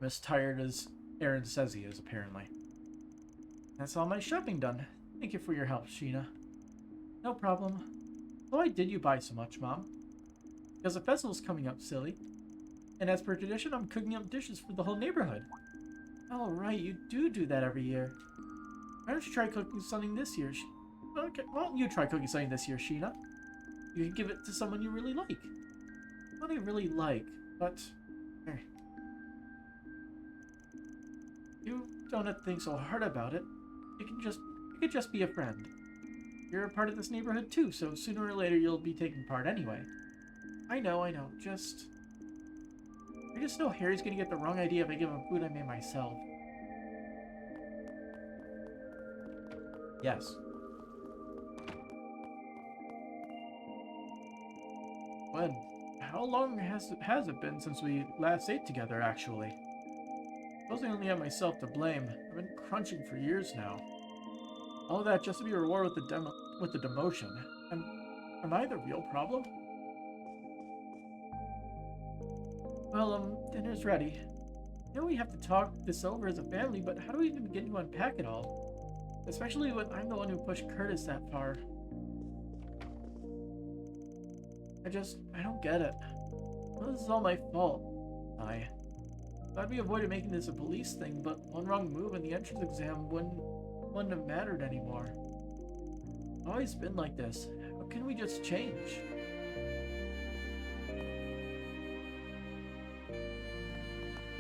I'm as tired as Aaron says he is, apparently. That's all my shopping done. Thank you for your help, Sheena. No problem. Why did you buy so much, Mom? Because the festival's coming up, silly. And as per tradition, I'm cooking up dishes for the whole neighborhood. Oh, right, you do that every year. Why don't you try cooking something this year? Okay, why don't you try cooking something this year, Sheena? You can give it to someone you really like. Not I really like, but... Here. You don't have to think so hard about it. You could just be a friend. You're a part of this neighborhood too, so sooner or later you'll be taking part anyway. I know. I just know Harry's gonna get the wrong idea if I give him food I made myself. Yes. When? How long has it been since we last ate together, actually? I suppose I only have myself to blame. I've been crunching for years now. All of that just to be rewarded with the demotion. Am I the real problem? Well, dinner's ready. I know we have to talk this over as a family, but how do we even begin to unpack it all? Especially when I'm the one who pushed Curtis that far. I don't get it. Well, this is all my fault. Glad we avoided making this a police thing, but one wrong move and the entrance exam wouldn't have mattered anymore. It's always been like this. How can we just change?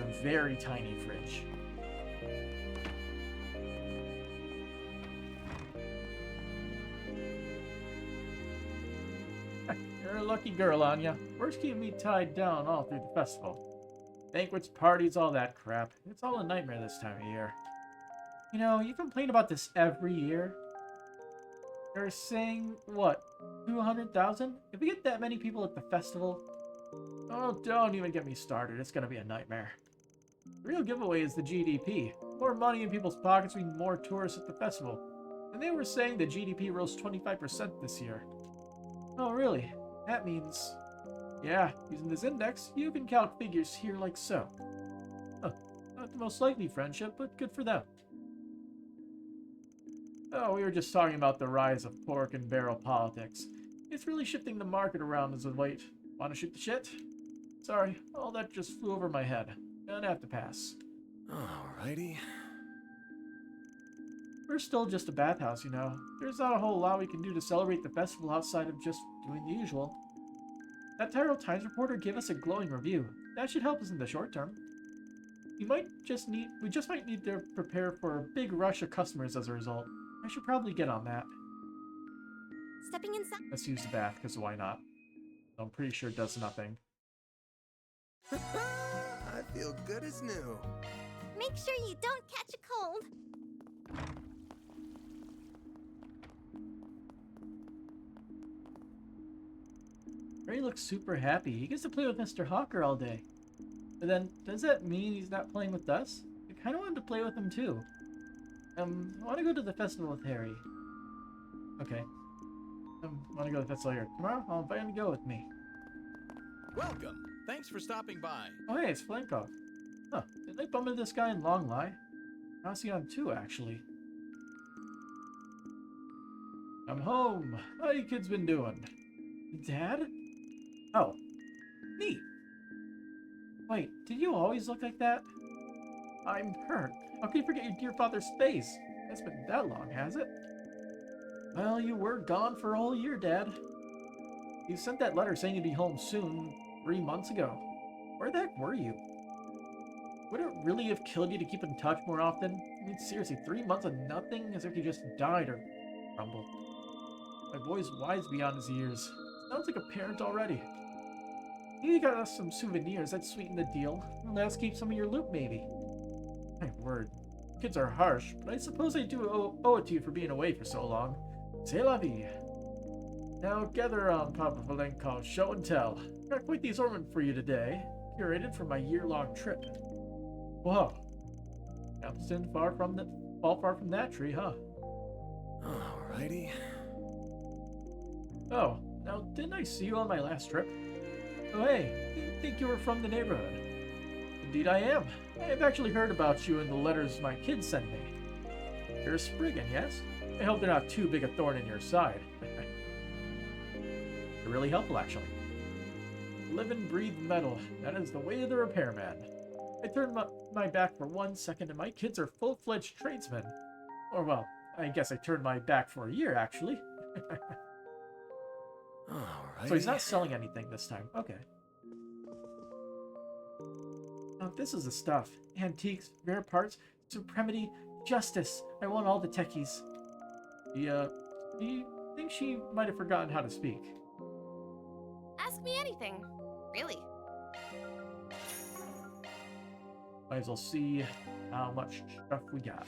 A very tiny fridge. You're a lucky girl, Anya. Work's keeping me tied down all through the festival. Banquets, parties, all that crap. It's all a nightmare this time of year. You know, you complain about this every year. They're saying, what, 200,000? If we get that many people at the festival, Oh, don't even get me started. It's gonna be a nightmare. The real giveaway is the GDP. More money in people's pockets mean more tourists at the festival. And they were saying the GDP rose 25% this year. Oh, really? That means... Yeah, using this index, you can calc figures here like so. Huh. Not the most likely friendship, but good for them. Oh, we were just talking about the rise of pork and barrel politics. It's really shifting the market around as of late. Want to shoot the shit? Sorry, all that just flew over my head. Gonna have to pass. Alrighty. We're still just a bathhouse, you know. There's not a whole lot we can do to celebrate the festival outside of just doing the usual. That Tyrell Times reporter gave us a glowing review. That should help us in the short term. We just might need to prepare for a big rush of customers as a result. I should probably get on that. Stepping inside. Let's use the bath, because why not? I'm pretty sure it does nothing. I feel good as new. Make sure you don't catch a cold. Ray looks super happy. He gets to play with Mr. Hawker all day. But then, does that mean he's not playing with us? I kind of wanted to play with him too. I want to go to the festival with Harry. Okay. Want to go to the festival here. Tomorrow, I'll invite him to go with me. Welcome. Thanks for stopping by. Oh hey, it's Flankov. Huh, did I bump into this guy in Long Lie? Halcyon too, actually. I'm home. How you kids been doing? Dad? Oh. Neat. Wait, did you always look like that? I'm hurt. How can you forget your dear father's face? It's been that long, has it? Well, you were gone for a whole year, Dad. You sent that letter saying you'd be home soon 3 months ago. Where the heck were you? Would it really have killed you to keep in touch more often? I mean, seriously, 3 months of nothing? As if you just died or crumbled. My boy's wise beyond his years. Sounds like a parent already. You got us some souvenirs, that'd sweeten the deal. Let us keep some of your loot, maybe. My word. Kids are harsh, but I suppose I do owe it to you for being away for so long. C'est la vie. Now gather around, Papa Valenkov, show and tell. Got quite the assortment for you today, curated for my year-long trip. Whoa. Apples didn't fall far from that tree, huh? Alrighty. Oh, now didn't I see you on my last trip? Oh hey, didn't think you were from the neighborhood. Indeed I am. I have actually heard about you in the letters my kids sent me. You're a Spriggan, yes? I hope they're not too big a thorn in your side. They're really helpful, actually. Live and breathe metal. That is the way of the repairman. I turned my back for 1 second and my kids are full-fledged tradesmen. Or well, I guess I turned my back for a year, actually. Alright. So he's not selling anything this time. Okay. Now this is the stuff. Antiques, rare parts, supremacy, justice. I want all the techies. Do you think she might have forgotten how to speak? Ask me anything. Really. Might as well see how much stuff we got.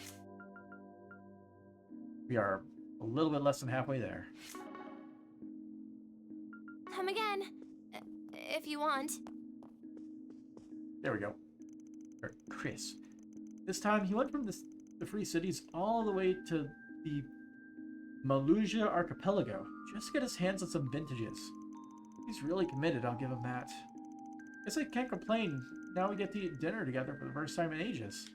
We are a little bit less than halfway there. Come again, if you want. There we go. Or Chris. This time he went from the Free Cities all the way to the Malusia Archipelago just to get his hands on some vintages. He's really committed, I'll give him that. Guess I can't complain. Now we get to eat dinner together for the first time in ages.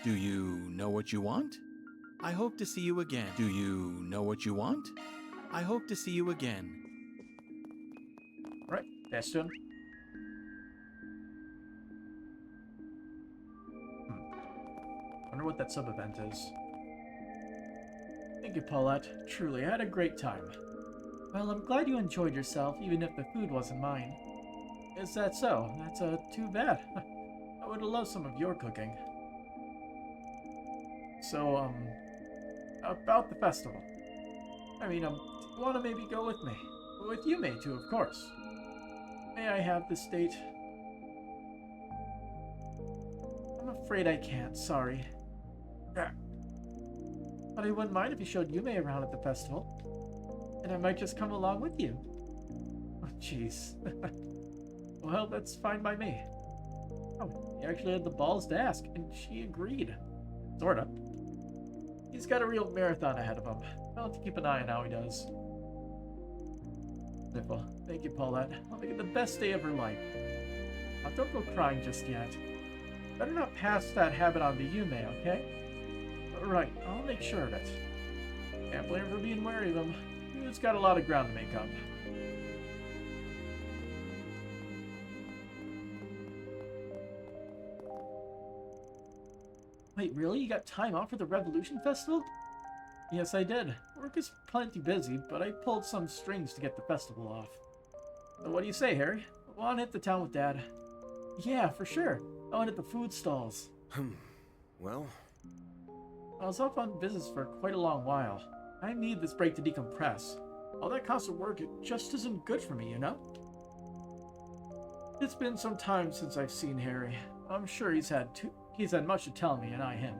Do you know what you want? I hope to see you again. Do you know what you want? I hope to see you again. Right, that's done. Wonder what that sub-event is. Thank you, Paulette. Truly, I had a great time. Well, I'm glad you enjoyed yourself, even if the food wasn't mine. Is that so? That's too bad. I would have loved some of your cooking. So, about the festival. I mean, you want to maybe go with me? With you, May, too, of course. May I have this date? I'm afraid I can't, sorry. But I wouldn't mind if you showed Yume around at the festival. And I might just come along with you. Oh, Jeez. Well, that's fine by me. Oh, he actually had the balls to ask, and she agreed. Sorta. He's got a real marathon ahead of him. I'll have to keep an eye on how he does. Wonderful. Thank you, Paulette. I'll make it the best day of her life. Now, don't go crying just yet. Better not pass that habit on to Yume, okay? Right, I'll make sure of it. Can't blame her for being wary of him. He's got a lot of ground to make up. Wait, really? You got time off for the Revolution Festival? Yes, I did. Work is plenty busy, but I pulled some strings to get the festival off. So what do you say, Harry? I want to hit the town with Dad. Yeah, for sure. I want to hit the food stalls. Well... I was off on business for quite a long while. I need this break to decompress. All that constant work, it just isn't good for me, you know? It's been some time since I've seen Harry. I'm sure he's had much to tell me, and I him.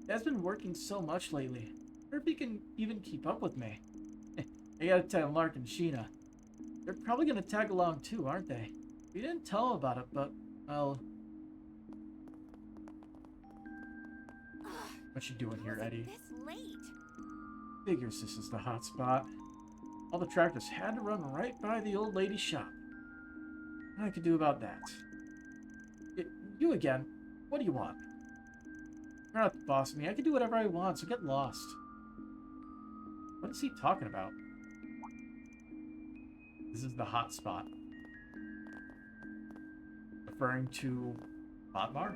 Dad's been working so much lately. I wonder if he can even keep up with me. I gotta tell Lark and Sheena. They're probably gonna tag along too, aren't they? We didn't tell them about it, but, well... What you doing here, Eddie? This late. Figures this is the hot spot. All the tractors had to run right by the old lady's shop. What I could do about that? You again? What do you want? You're not the boss of me. I can do whatever I want, so get lost. What is he talking about? This is the hot spot. Referring to Botmar?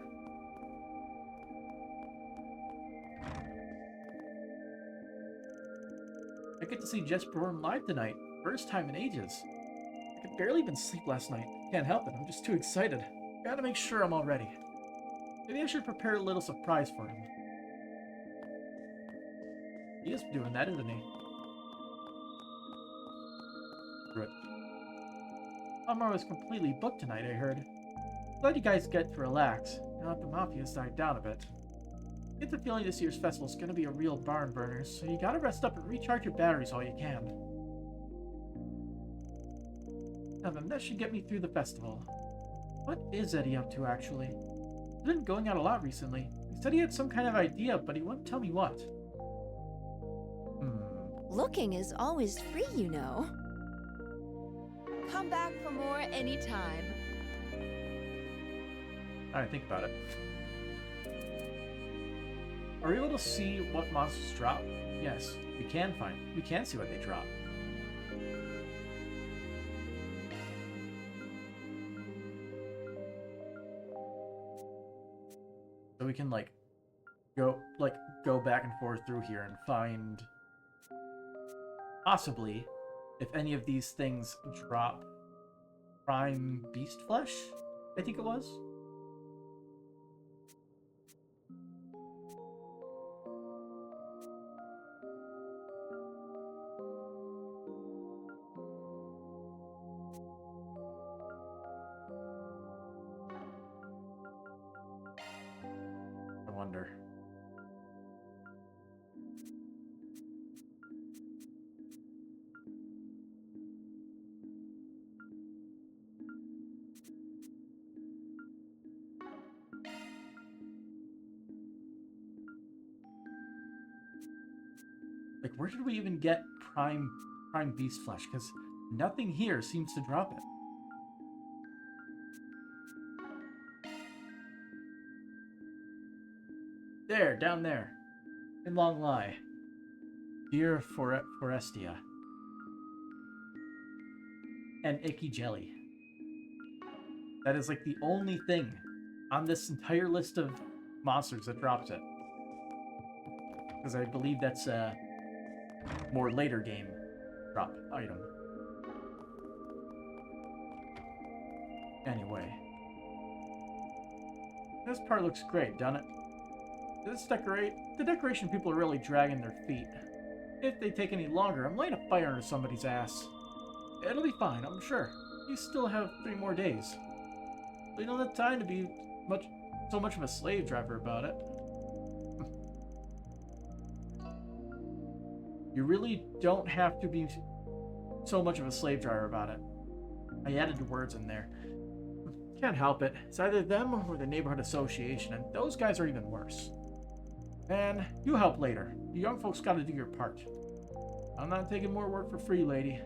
I get to see Jess perform live tonight. First time in ages. I could barely even sleep last night. Can't help it. I'm just too excited. Gotta make sure I'm all ready. Maybe I should prepare a little surprise for him. He is doing that, isn't he? Right. Botmar was completely booked tonight, I heard. Glad you guys get to relax, now that the Mafia's died down a bit. I get the feeling this year's festival's gonna be a real barn burner, so you gotta rest up and recharge your batteries all you can. Now then, that should get me through the festival. What is Eddie up to, actually? He's been going out a lot recently. He said he had some kind of idea, but he wouldn't tell me what. Looking is always free, you know. Come back for more anytime. Alright, think about it. Are we able to see what monsters drop? Yes, we can see what they drop. So we can go back and forth through here and find possibly if any of these things drop prime beast flesh, I think it was. I wonder. Like, where did we even get prime beast flesh? Because nothing here seems to drop it. There, down there. In Long Lie. Dear Forestia. And Icky Jelly. That is like the only thing on this entire list of monsters that drops it. Because I believe that's a more later game drop item. Anyway. This part looks great, doesn't it? The decoration people are really dragging their feet. If they take any longer, I'm lighting a fire under somebody's ass. It'll be fine, I'm sure. You still have 3 more days. You don't have time to be so much of a slave driver about it. You really don't have to be so much of a slave driver about it. I added the words in there. Can't help it. It's either them or the neighborhood association, and those guys are even worse. And you help later. You young folks gotta do your part. I'm not taking more work for free, lady.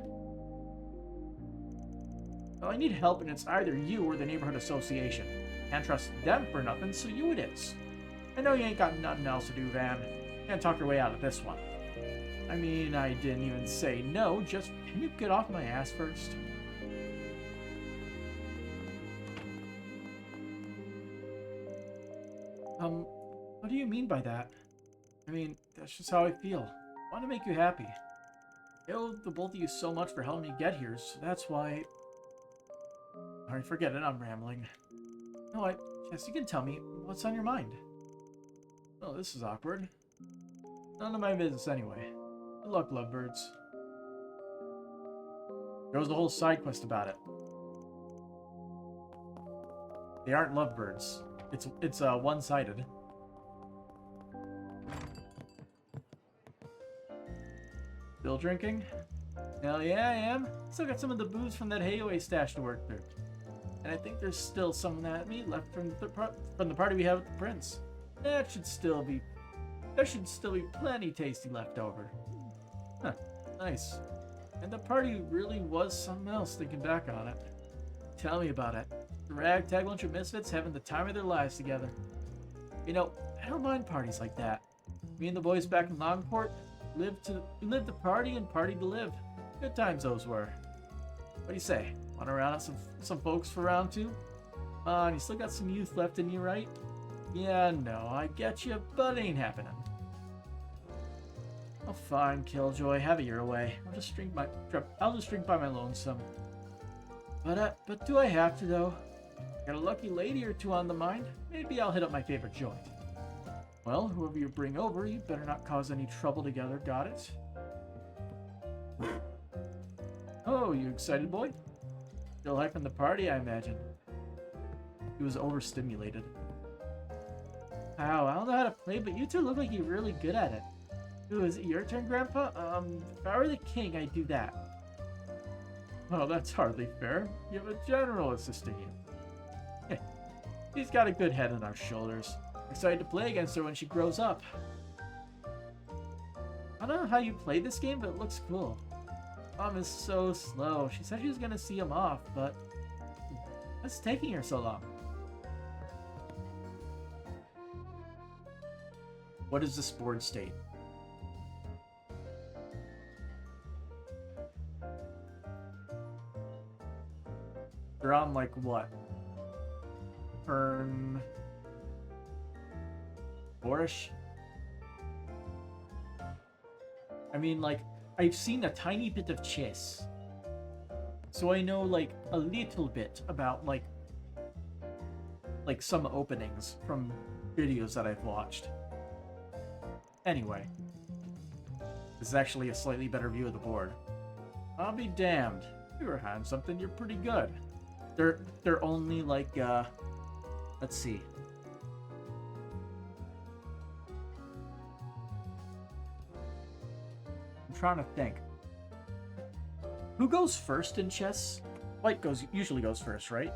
Well, I need help, and it's either you or the neighborhood association. Can't trust them for nothing, so you it is. I know you ain't got nothing else to do, Van. Can't talk your way out of this one. I mean, I didn't even say no, just can you get off my ass first? What do you mean by that? I mean, that's just how I feel. I want to make you happy. I owe the both of you so much for helping me get here, so that's why... Alright, forget it, I'm rambling. No, Jess, you can tell me what's on your mind. Oh, this is awkward. None of my business anyway. Good luck, lovebirds. There was the whole side quest about it. They aren't lovebirds. It's one-sided. Still drinking? Hell yeah, I am. Still got some of the booze from that Hayaway stash to work through. And I think there's still some of that meat left from the party we had with the prince. There should still be plenty tasty left over. Huh, nice. And the party really was something else thinking back on it. Tell me about it. The ragtag bunch of misfits having the time of their lives together. You know, I don't mind parties like that. Me and the boys back in Longport lived to party and party to live. Good times those were. What do you say? Want to round up some folks for round two? Come on, you still got some youth left in you, right? Yeah, no, I get you, but it ain't happening. Oh, fine, Killjoy, have it your way. I'll just drink by my lonesome. But do I have to though? Got a lucky lady or two on the mind? Maybe I'll hit up my favorite joint. Well, whoever you bring over, you better not cause any trouble together, got it? Oh, you excited, boy? Still hyping the party, I imagine. He was overstimulated. Wow, I don't know how to play, but you two look like you're really good at it. Ooh, is it your turn, Grandpa? If I were the king, I'd do that. Oh, that's hardly fair. You have a general assisting you. He's got a good head on our shoulders. Excited to play against her when she grows up. I don't know how you play this game, but it looks cool. Mom is so slow. She said she was gonna see him off, but what's taking her so long? What is this board state? They're on like what? Turn 4-ish? I mean, like, I've seen a tiny bit of chess. So I know, like, a little bit about, like some openings from videos that I've watched. Anyway. This is actually a slightly better view of the board. I'll be damned. You were behind something, you're pretty good. They're only, like, let's see. I'm trying to think. Who goes first in chess? White usually goes first, right?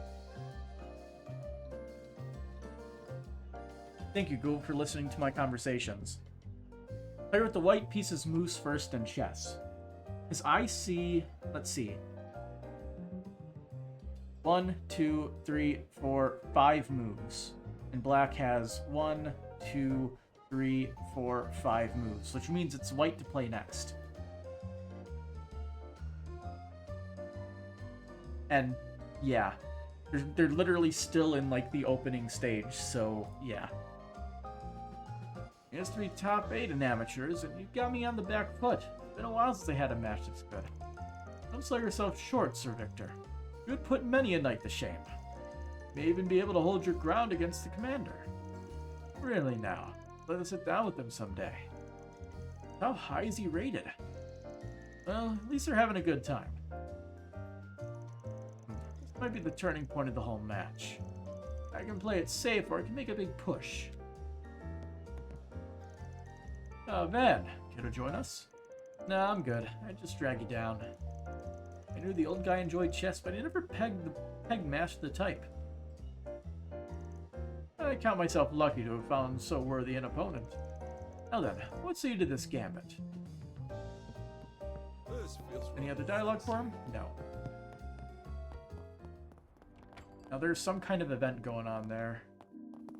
Thank you, Google, for listening to my conversations. Player with the white pieces moves first in chess. As I see, let's see. 1, 2, 3, 4, 5 moves. And black has 1, 2, 3, 4, 5 moves, which means it's white to play next. And yeah, they're literally still in like the opening stage, so yeah. Here's 3 top 8 in amateurs, and you got me on the back foot. It's been a while since I had a match that's good. Don't sell yourself short, Sir Victor. You would put many a knight to shame. You may even be able to hold your ground against the commander. Really now, let us sit down with him someday. How high is he rated? Well, at least they're having a good time. This might be the turning point of the whole match. I can play it safe, or I can make a big push. Van, care to join us? Nah, I'm good. I just drag you down. I knew the old guy enjoyed chess, but he never peg mashed the type. I count myself lucky to have found so worthy an opponent. Now then, what say you to this gambit? Any other dialogue for him? No. Now there's some kind of event going on there,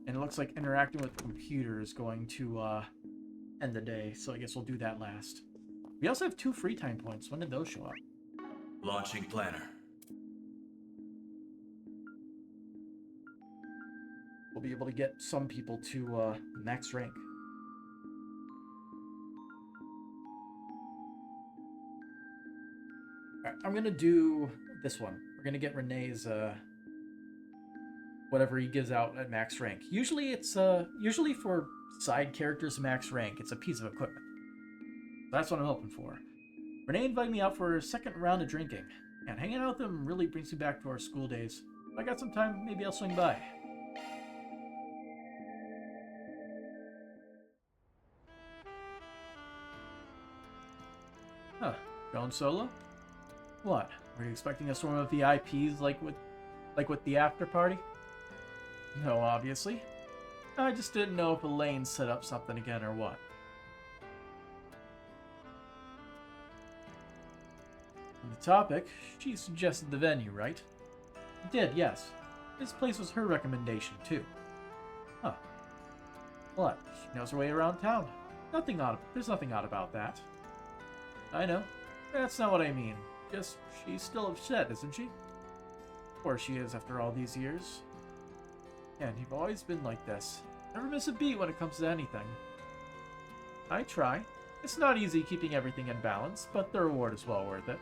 and it looks like interacting with the computer is going to end the day, so I guess we'll do that last. We also have 2 free time points. When did those show up? Launching planner. We'll be able to get some people to max rank. Alright, I'm gonna do this one. We're gonna get Renee's whatever he gives out at max rank. Usually it's usually for side characters max rank, it's a piece of equipment. That's what I'm hoping for. Renee invited me out for a second round of drinking, and hanging out with them really brings me back to our school days. If I got some time, maybe I'll swing by. Huh, going solo? What? Were you expecting a swarm of VIPs like with the after party? No, obviously. I just didn't know if Elaine set up something again or what. On the topic, she suggested the venue, right? She did, yes. This place was her recommendation, too. Huh. What? She knows her way around town. There's nothing odd about that. I know. That's not what I mean. Just, she's still upset, isn't she? Or she is after all these years. And you've always been like this. Never miss a beat when it comes to anything. I try. It's not easy keeping everything in balance, but the reward is well worth it.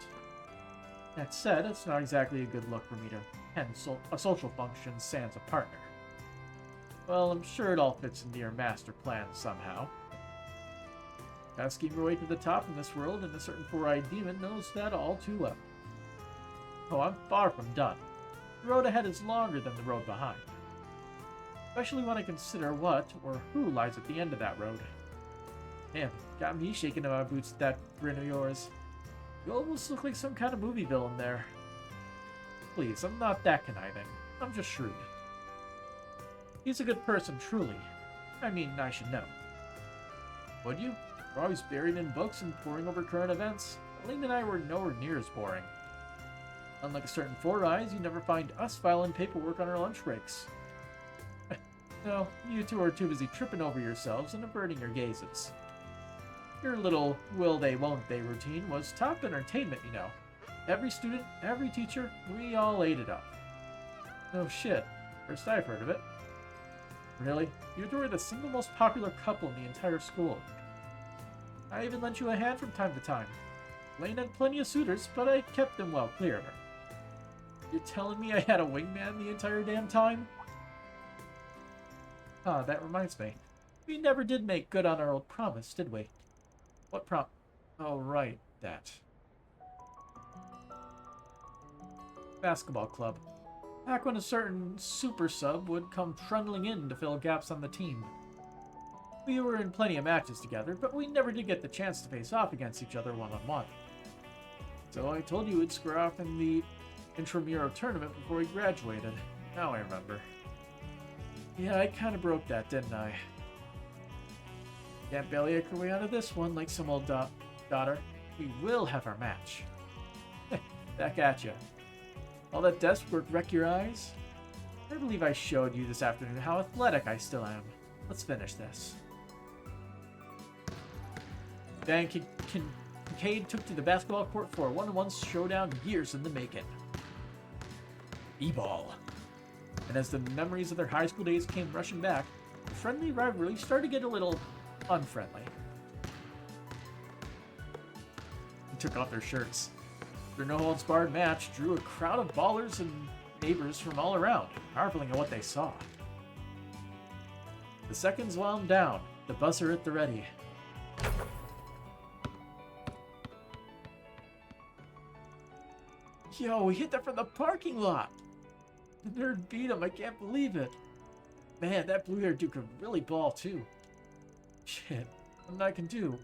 That said, it's not exactly a good look for me to attend a social function sans a partner. Well, I'm sure it all fits into your master plan somehow. Gotta scheme your way to the top in this world, and a certain four-eyed demon knows that all too well. Oh, I'm far from done. The road ahead is longer than the road behind. Especially when I consider what or who lies at the end of that road. Damn, got me shaking in my boots with that grin of yours. You almost look like some kind of movie villain there. Please, I'm not that conniving. I'm just shrewd. He's a good person, truly. I mean, I should know. Would you? We're always buried in books and poring over current events. Elaine and I were nowhere near as boring. Unlike a certain Four Eyes, you never find us filing paperwork on our lunch breaks. No, you two are too busy tripping over yourselves and averting your gazes. Your little will they, won't they routine was top entertainment, you know. Every student, every teacher, we all ate it up. No shit. First I've heard of it. Really? You two were the single most popular couple in the entire school. I even lent you a hand from time to time. Lane had plenty of suitors, but I kept them well clear of her. You're telling me I had a wingman the entire damn time? Ah, that reminds me. We never did make good on our old promise, did we? What Oh, right, that. Basketball club. Back when a certain super sub would come trundling in to fill gaps on the team. We were in plenty of matches together, but we never did get the chance to face off against each other one-on-one. So I told you we'd square off in the intramural tournament before we graduated. Now I remember. Yeah, I kinda broke that, didn't I? Can't bellyache our way out of this one like some old daughter. We will have our match. Back at ya. All that desk work wreck your eyes? I believe I showed you this afternoon how athletic I still am. Let's finish this. Dan Kincaid took to the basketball court for a one-on-one showdown years in the making. E-ball. And as the memories of their high school days came rushing back, the friendly rivalry started to get a little unfriendly. They took off their shirts. Their no-holds-barred match drew a crowd of ballers and neighbors from all around, marveling at what they saw. The seconds wound down, the buzzer at the ready. Yo, we hit that from the parking lot! The nerd beat him, I can't believe it. Man, that blue-haired dude could really ball, too. Shit, nothing I can do.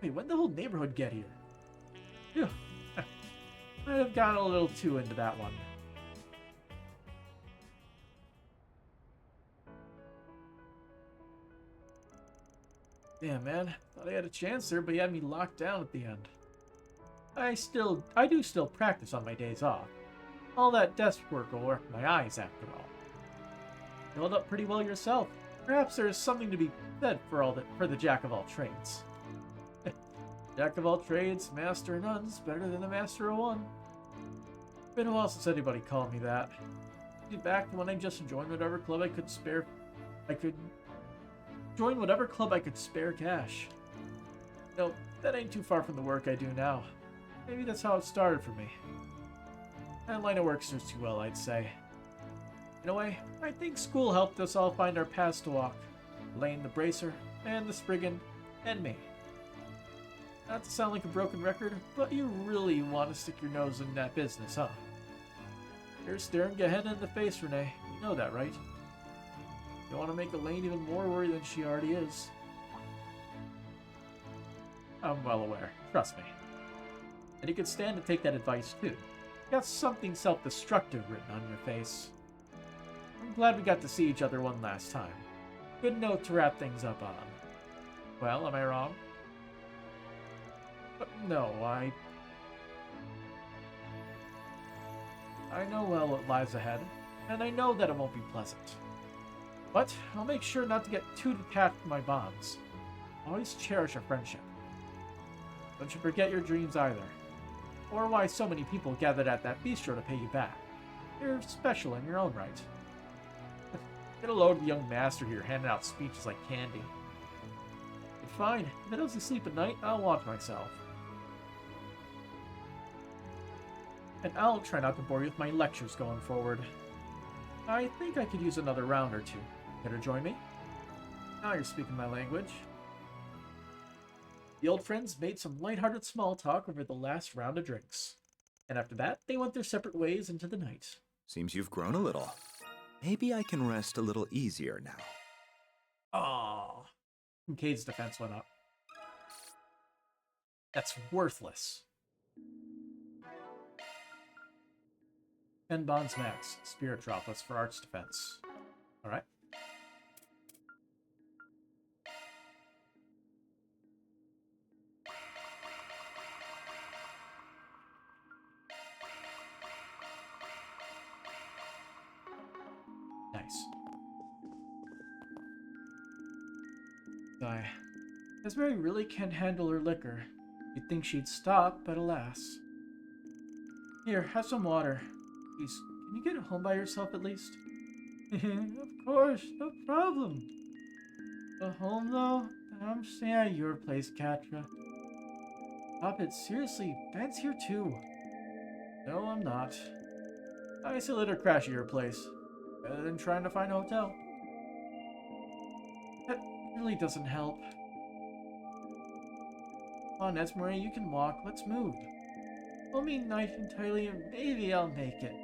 Wait, when did the whole neighborhood get here? Phew. I have gotten a little too into that one. Damn, man. Thought I had a chance there, but he had me locked down at the end. I do still practice on my days off. All that desk work will work my eyes after all. You held up pretty well yourself. Perhaps there's something to be said for the jack of all trades. Jack of all trades, master of none's better than the master of one. Been a while since anybody called me that. Back when I just joined whatever club I could spare. Join whatever club I could spare cash. No, that ain't too far from the work I do now. Maybe that's how it started for me. That line of work serves too well, I'd say. In a way, I think school helped us all find our paths to walk. Lane the Bracer, and the Spriggan, and me. Not to sound like a broken record, but you really want to stick your nose in that business, huh? You're staring Gehenna in the face, Renee. You know that, right? You don't want to make Elaine even more worried than she already is. I'm well aware. Trust me. And you could stand to take that advice, too. You got something self-destructive written on your face. I'm glad we got to see each other one last time. Good note to wrap things up on. Well, am I wrong? But no, I know well what lies ahead, and I know that it won't be pleasant. But I'll make sure not to get too detached from my bonds. Always cherish a friendship. Don't you forget your dreams either. Or why so many people gathered at that bistro to pay you back. You're special in your own right. Get a load of the young master here handing out speeches like candy. But fine, if I don't sleep at night, I'll watch myself. And I'll try not to bore you with my lectures going forward. I think I could use another round or two. Care to join me? Now you're speaking my language. The old friends made some lighthearted small talk over the last round of drinks. And after that, they went their separate ways into the night. Seems you've grown a little. Maybe I can rest a little easier now. Aww. Kincaid's defense went up. That's worthless. 10 bonds max. Spirit droplets for arts defense. Alright. Nice. Esmeri really can't handle her liquor. You'd think she'd stop, but alas. Here, have some water. Please, can you get home by yourself at least? Of course, no problem. But home though? I'm staying at your place, Katra. Stop it, seriously, Ben's here too. No, I'm not. I say let her crash at your place. Better than trying to find a hotel. That really doesn't help. Come on, Esmeri, you can walk. Let's move. Pull me nice and tightly and maybe I'll make it.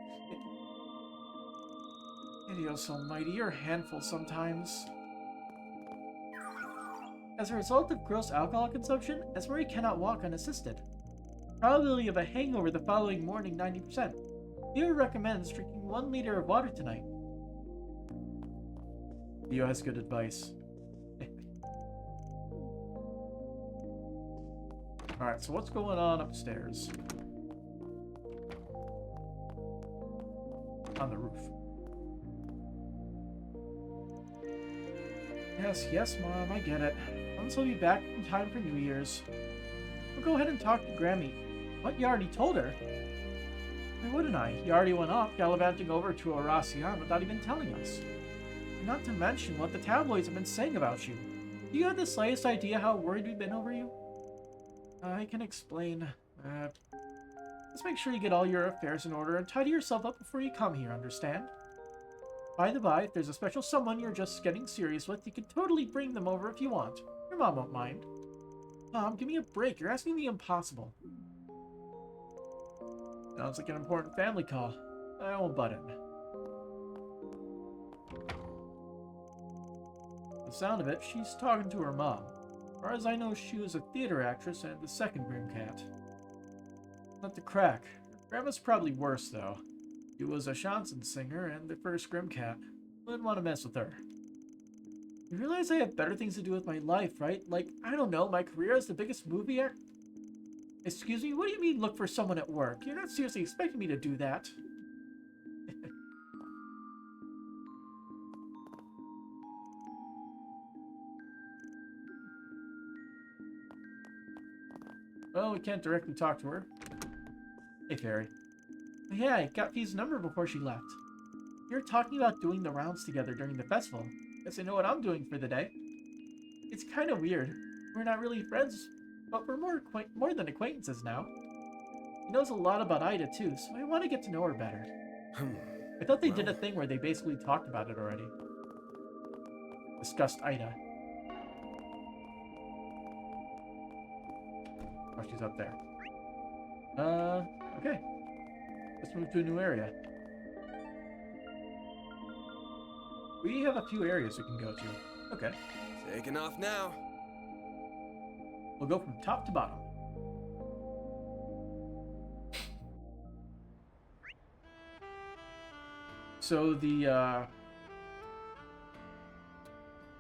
Idios almighty, you're a handful sometimes. As a result of gross alcohol consumption, Esmeri cannot walk unassisted. Probability of a hangover the following morning 90%. Theo recommends drinking 1 liter of water tonight. Theo has good advice. Alright, so what's going on upstairs? On the roof. Yes, Mom, I get it. Once will be back in time for New Year's. We'll go ahead and talk to Grammy. What, you already told her? Why wouldn't I? You already went off gallivanting over to Oracion without even telling us. And not to mention what the tabloids have been saying about you. Do you have the slightest idea how worried we've been over you? I can explain. Just make sure you get all your affairs in order and tidy yourself up before you come here, understand? By the by, if there's a special someone you're just getting serious with, you can totally bring them over if you want. Your mom won't mind. Mom, give me a break. You're asking the impossible. Sounds like an important family call. I won't butt in. The sound of it, she's talking to her mom. far as I know, she was a theater actress and the second Grim Cat. Not to crack. Her grandma's probably worse, though. She was a chanson singer and the first Grim Cat. Wouldn't want to mess with her. You realize I have better things to do with my life, right? Like, I don't know, my career as the biggest movie actor? Excuse me, what do you mean look for someone at work? You're not seriously expecting me to do that. Well, we can't directly talk to her. Hey, Fairy. Oh, yeah, I got Fee's number before she left. You're talking about doing the rounds together during the festival. Guess I know what I'm doing for the day. It's kind of weird. We're not really friends, but we're more than acquaintances now. He knows a lot about Ida, too, so I want to get to know her better. I thought they did a thing where they basically talked about it already. Discussed Ida. Oh, she's up there. Okay. Let's move to a new area. We have a few areas we can go to. Okay. Taking off now. We'll go from top to bottom. So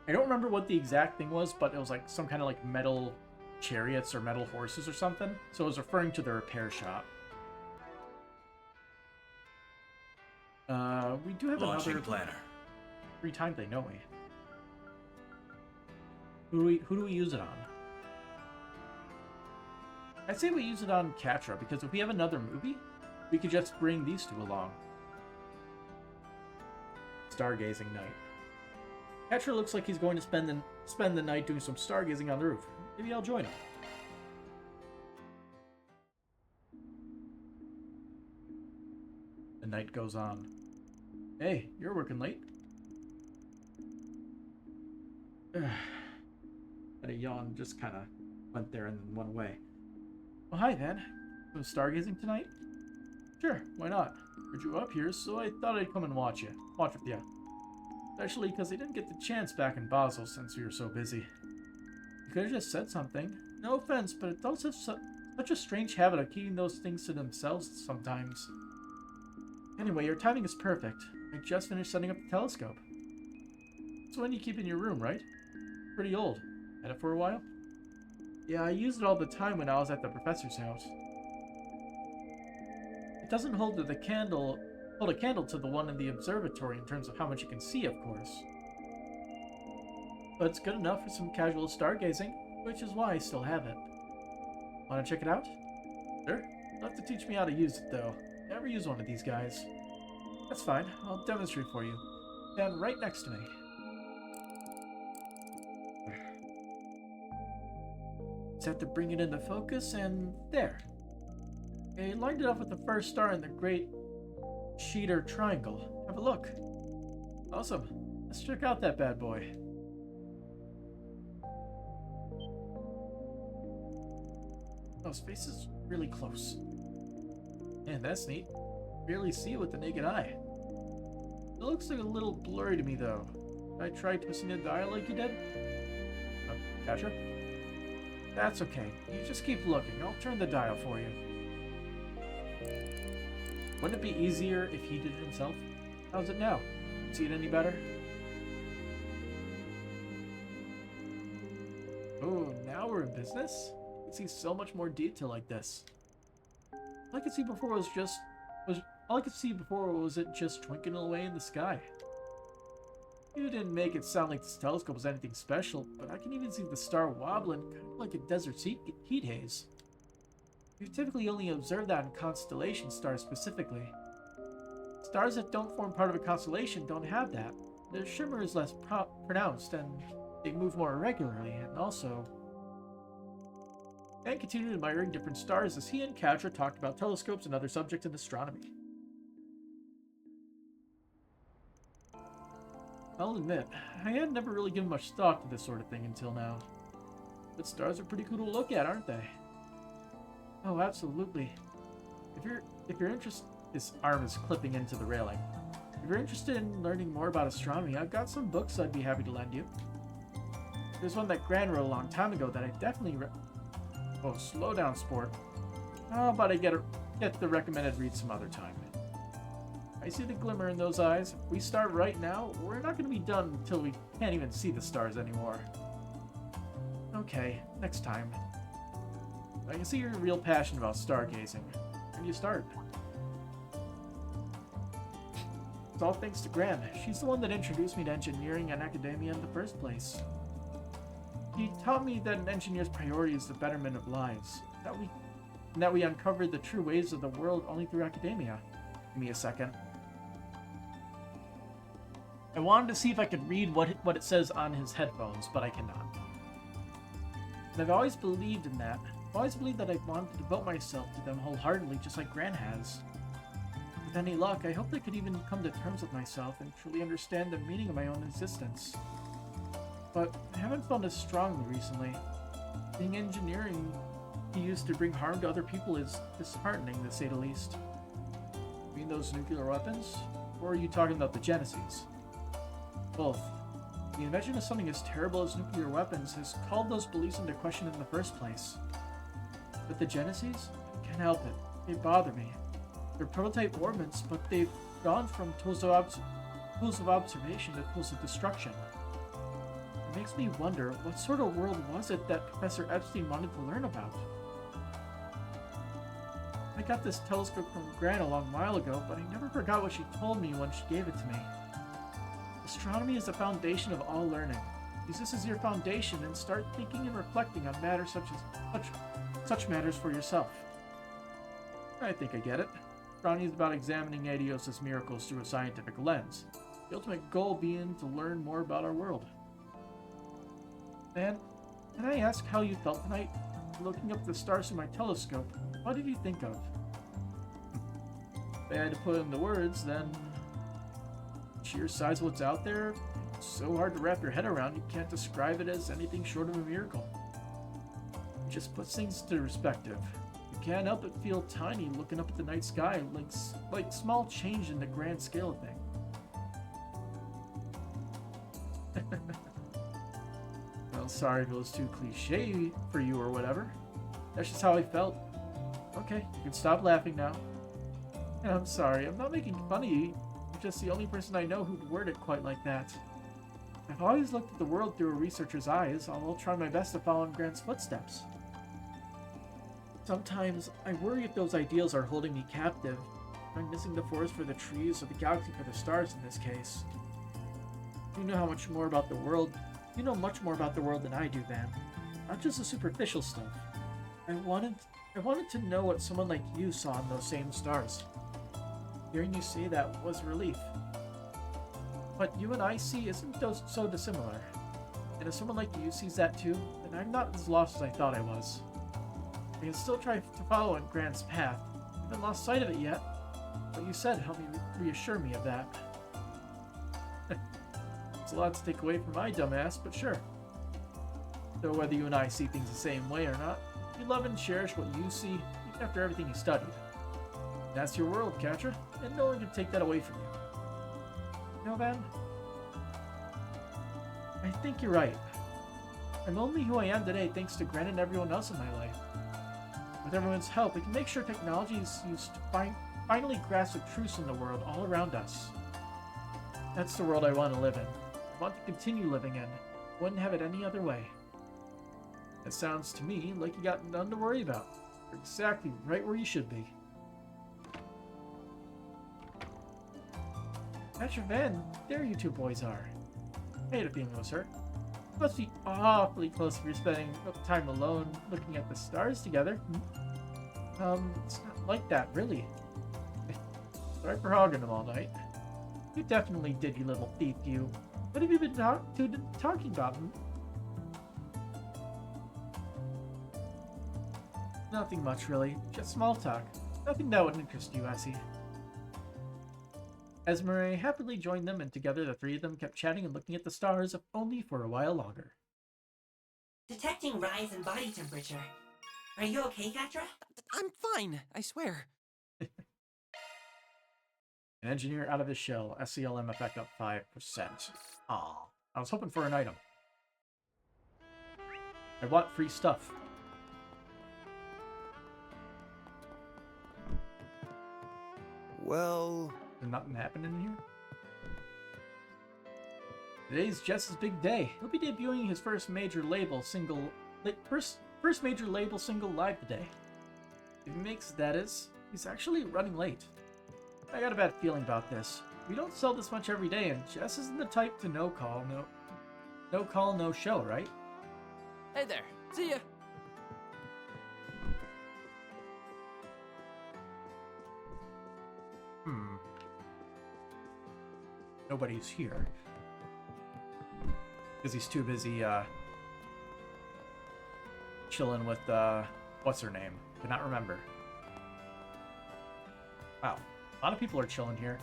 I don't remember what the exact thing was, but it was like some kind of like metal chariots or metal horses or something. So it was referring to the repair shop. We do have Launching another planner. Free time thing, don't we? Who do we use it on? I'd say we use it on Catra, because if we have another movie, we could just bring these two along. Stargazing night. Catra looks like he's going to spend the night doing some stargazing on the roof. Maybe I'll join him. The night goes on. Hey, you're working late. Had a yawn, just kind of went there and then went away. Oh, hi, Van. Going stargazing tonight? Sure, why not? Heard you up here, so I thought I'd come and watch with you. Especially because I didn't get the chance back in Basel since we were so busy. You could have just said something. No offense, but adults have such a strange habit of keeping those things to themselves sometimes. Anyway, your timing is perfect. I just finished setting up the telescope. It's one you keep in your room, right? Pretty old. Had it for a while? Yeah, I used it all the time when I was at the professor's house. It doesn't hold a candle to the one in the observatory in terms of how much you can see, of course. But it's good enough for some casual stargazing, which is why I still have it. Want to check it out? Sure. You'll have to teach me how to use it, though. Never use one of these guys. That's fine. I'll demonstrate for you. Stand right next to me. Just have to bring it into focus, and there. I lined it up with the first star in the Great Sheeter Triangle. Have a look. Awesome. Let's check out that bad boy. Oh, space is really close. Man, that's neat. Barely see it with the naked eye. It looks like a little blurry to me, though. I tried twisting the dial like you did. Oh, Catcher? That's okay. You just keep looking. I'll turn the dial for you. Wouldn't it be easier if he did it himself? How's it now? See it any better? Oh, now we're in business? I can see so much more detail like this. All I could see before was it just twinkling away in the sky. You didn't make it sound like this telescope was anything special, but I can even see the star wobbling, kind of like a desert heat haze. You typically only observe that in constellation stars specifically. Stars that don't form part of a constellation don't have that. Their shimmer is less pronounced, and they move more irregularly, and also... And continued admiring different stars as he and Catra talked about telescopes and other subjects in astronomy. I'll admit, I had never really given much thought to this sort of thing until now. But stars are pretty cool to look at, aren't they? Oh, absolutely. If you're interested, his arm is clipping into the railing. If you're interested in learning more about astronomy, I've got some books I'd be happy to lend you. There's one that Gran wrote a long time ago that I definitely Oh, slow down, sport. How about I get the recommended read some other time? I see the glimmer in those eyes. If we start right now, we're not going to be done until we can't even see the stars anymore. Okay, next time. I can see you're real passionate about stargazing. When do you start? It's all thanks to Gran. She's the one that introduced me to engineering and academia in the first place. He taught me that an engineer's priority is the betterment of lives. That we uncovered the true ways of the world only through academia. Give me a second. I wanted to see if I could read what it says on his headphones, but I cannot. And I've always believed in that. I've always believed that I wanted to devote myself to them wholeheartedly, just like Gran has. With any luck, I hope I could even come to terms with myself and truly understand the meaning of my own existence. But I haven't felt as strongly recently. Being engineering he used to bring harm to other people is disheartening, to say the least. You mean those nuclear weapons? Or are you talking about the Genesis? Both. The invention of something as terrible as nuclear weapons has called those beliefs into question in the first place. But the Genesis? I can't help it. They bother me. They're prototype orbits, but they've gone from tools of observation to tools of destruction. It makes me wonder, what sort of world was it that Professor Epstein wanted to learn about? I got this telescope from Gran a long while ago, but I never forgot what she told me when she gave it to me. Astronomy is the foundation of all learning. Use this as your foundation and start thinking and reflecting on matters such matters for yourself. I think I get it. Astronomy is about examining Adios' miracles through a scientific lens. The ultimate goal being to learn more about our world. And can I ask how you felt tonight? Looking up at the stars through my telescope, what did you think of? If I had to put into words, then sheer size of what's out there, it's so hard to wrap your head around you can't describe it as anything short of a miracle. It just puts things into perspective. You can't help but feel tiny looking up at the night sky, like small change in the grand scale of things. Well, sorry if it was too cliche for you or whatever. That's just how I felt. Okay, you can stop laughing now. And I'm sorry, I'm not making fun of you. You're just the only person I know who'd word it quite like that. I've always looked at the world through a researcher's eyes. I'll try my best to follow in Grant's footsteps. Sometimes I worry if those ideals are holding me captive. I'm missing the forest for the trees or the galaxy for the stars in this case. You know much more about the world than I do, Van. Not just the superficial stuff. I wanted to know what someone like you saw in those same stars. Hearing you say that was a relief. What you and I see isn't so dissimilar. And if someone like you sees that too, then I'm not as lost as I thought I was. I can still try to follow in Grant's path. I haven't lost sight of it yet. What you said helped me reassure me of that. It's a lot to take away from my dumbass, but sure. Though whether you and I see things the same way or not, you love and cherish what you see, even after everything you studied. That's your world, Katra, and no one can take that away from you. You know, Van? I think you're right. I'm only who I am today thanks to Grant and everyone else in my life. With everyone's help, we can make sure technology is used to finally grasp the truths in the world all around us. That's the world I want to live in. I want to continue living in. Wouldn't have it any other way. It sounds to me like you got none to worry about. You're exactly right where you should be. That's your Van. There you two boys are. I had a feeling it was her. It must be awfully close if you're spending time alone looking at the stars together. It's not like that, really. Sorry for hogging them all night. You definitely did, you little thief, you. What have you been talking about? Nothing much, really. Just small talk. Nothing that would interest you, Essie. Esmeralda happily joined them, and together the three of them kept chatting and looking at the stars, if only for a while longer. Detecting rise in body temperature. Are you okay, Katra? I'm fine, I swear. An engineer out of his shell. SCLM effect up 5%. Aw, I was hoping for an item. I want free stuff. Well... There's nothing happening in here? Today's Jess's big day. He'll be debuting his first major label single live today. If he makes it, that is. He's actually running late. I got a bad feeling about this. We don't sell this much every day, and Jess isn't the type to no call, no show, right? Hey there. See ya. Nobody's here. Because he's too busy, chilling with, what's her name? Cannot remember. Wow. A lot of people are chilling here.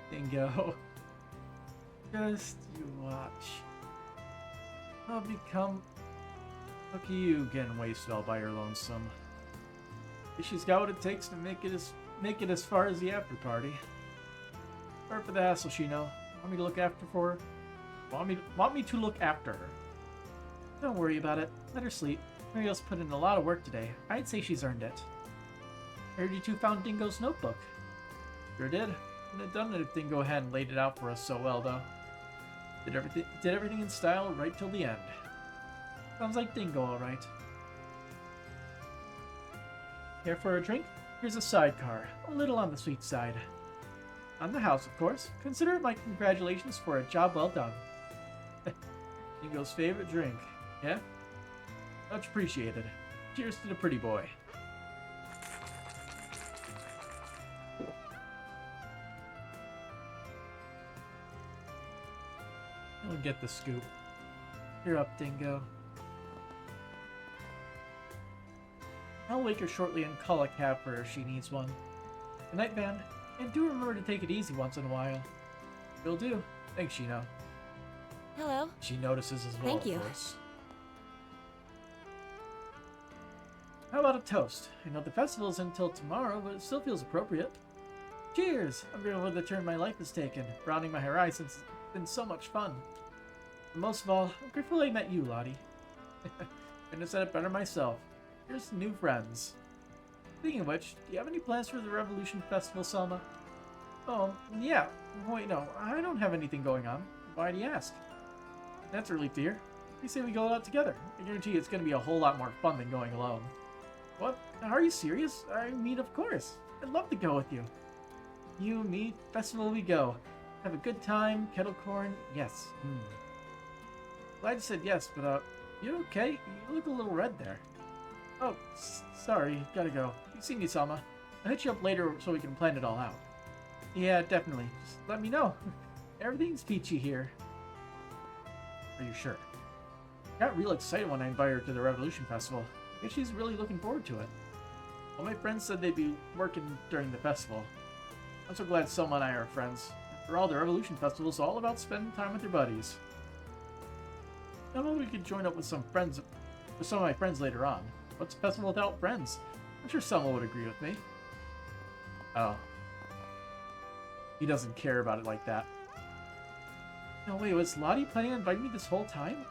Dingo. Just you watch. I'll become... Look at you getting wasted all by your lonesome. She's got what it takes to make it as far as the after party. Sorry for the hassle, Shino. Want me to look after for her? Want me to look after her? Don't worry about it. Let her sleep. Mariel's put in a lot of work today. I'd say she's earned it. I heard you two found Dingo's notebook. Sure did. Wouldn't have done it if Dingo hadn't laid it out for us so well, though. Did everything in style right till the end. Sounds like Dingo, all right. Care for a drink? Here's a sidecar. A little on the sweet side. On the house, of course. Consider it my congratulations for a job well done. Dingo's favorite drink. Yeah? Much appreciated. Cheers to the pretty boy. I'll get the scoop. You're up, Dingo. I'll wake her shortly and call a cab for her if she needs one. Good night, Van. And do remember to take it easy once in a while. Will do. Thanks, Shino. Hello. She notices as well, Thank you. of course. How about a toast? I know the festival isn't until tomorrow, but it still feels appropriate. Cheers! I'm grateful for the turn my life has taken. Broadening my horizons has been so much fun. And most of all, I'm grateful I met you, Lottie. Couldn't have said it better myself. Here's new friends. Speaking of which, do you have any plans for the Revolution Festival, Selma? Oh, yeah. Wait, no, I don't have anything going on. Why do you ask? That's a relief to hear. You say we go out together. I guarantee it's going to be a whole lot more fun than going alone. What? Are you serious? I mean, of course. I'd love to go with you. You, me, festival we go. Have a good time, kettle corn, yes. Glad you said yes, but, you okay? You look a little red there. Oh, sorry, gotta go. You see me, Selma. I'll hit you up later so we can plan it all out. Yeah, definitely. Just let me know. Everything's peachy here. Are you sure? I got real excited when I invited her to the Revolution Festival. I guess she's really looking forward to it. All my friends said they'd be working during the festival. I'm so glad Selma and I are friends. After all, the Revolution Festival is all about spending time with your buddies. I know we could join up with some of my friends later on. What's a festival without friends? I'm sure Selma would agree with me. Oh. He doesn't care about it like that. No, wait, was Lottie planning on inviting me this whole time?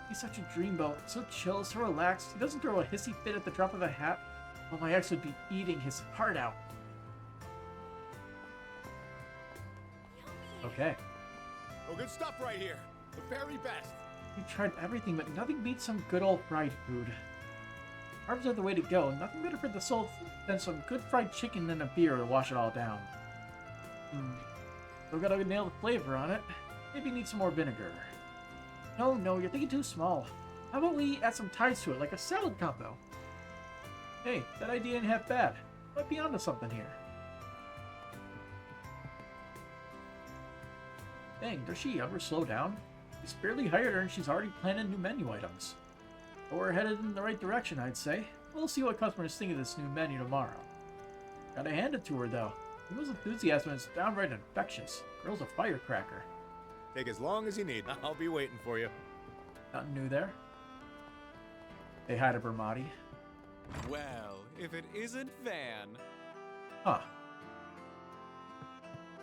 He's such a dreamboat, so chill, so relaxed. He doesn't throw a hissy fit at the drop of a hat. Well, my ex would be eating his heart out. Okay. Oh, good stuff right here. The very best. We tried everything, but nothing beats some good old fried food. Carbs are the way to go. Nothing better for the soul than some good fried chicken and a beer to wash it all down. Still gotta nail the flavor on it. Maybe need some more vinegar. No, you're thinking too small. How about we add some ties to it, like a salad combo? Hey, that idea ain't half bad. Might be onto something here. Dang, does she ever slow down? He's barely hired her and she's already planning new menu items. But we're headed in the right direction, I'd say. We'll see what customers think of this new menu tomorrow. Gotta hand it to her, though. Neil's enthusiasm is downright infectious. Girl's a firecracker. Take as long as you need. I'll be waiting for you. Nothing new there. Say hi to Bermati. Well, if it isn't Van. Huh.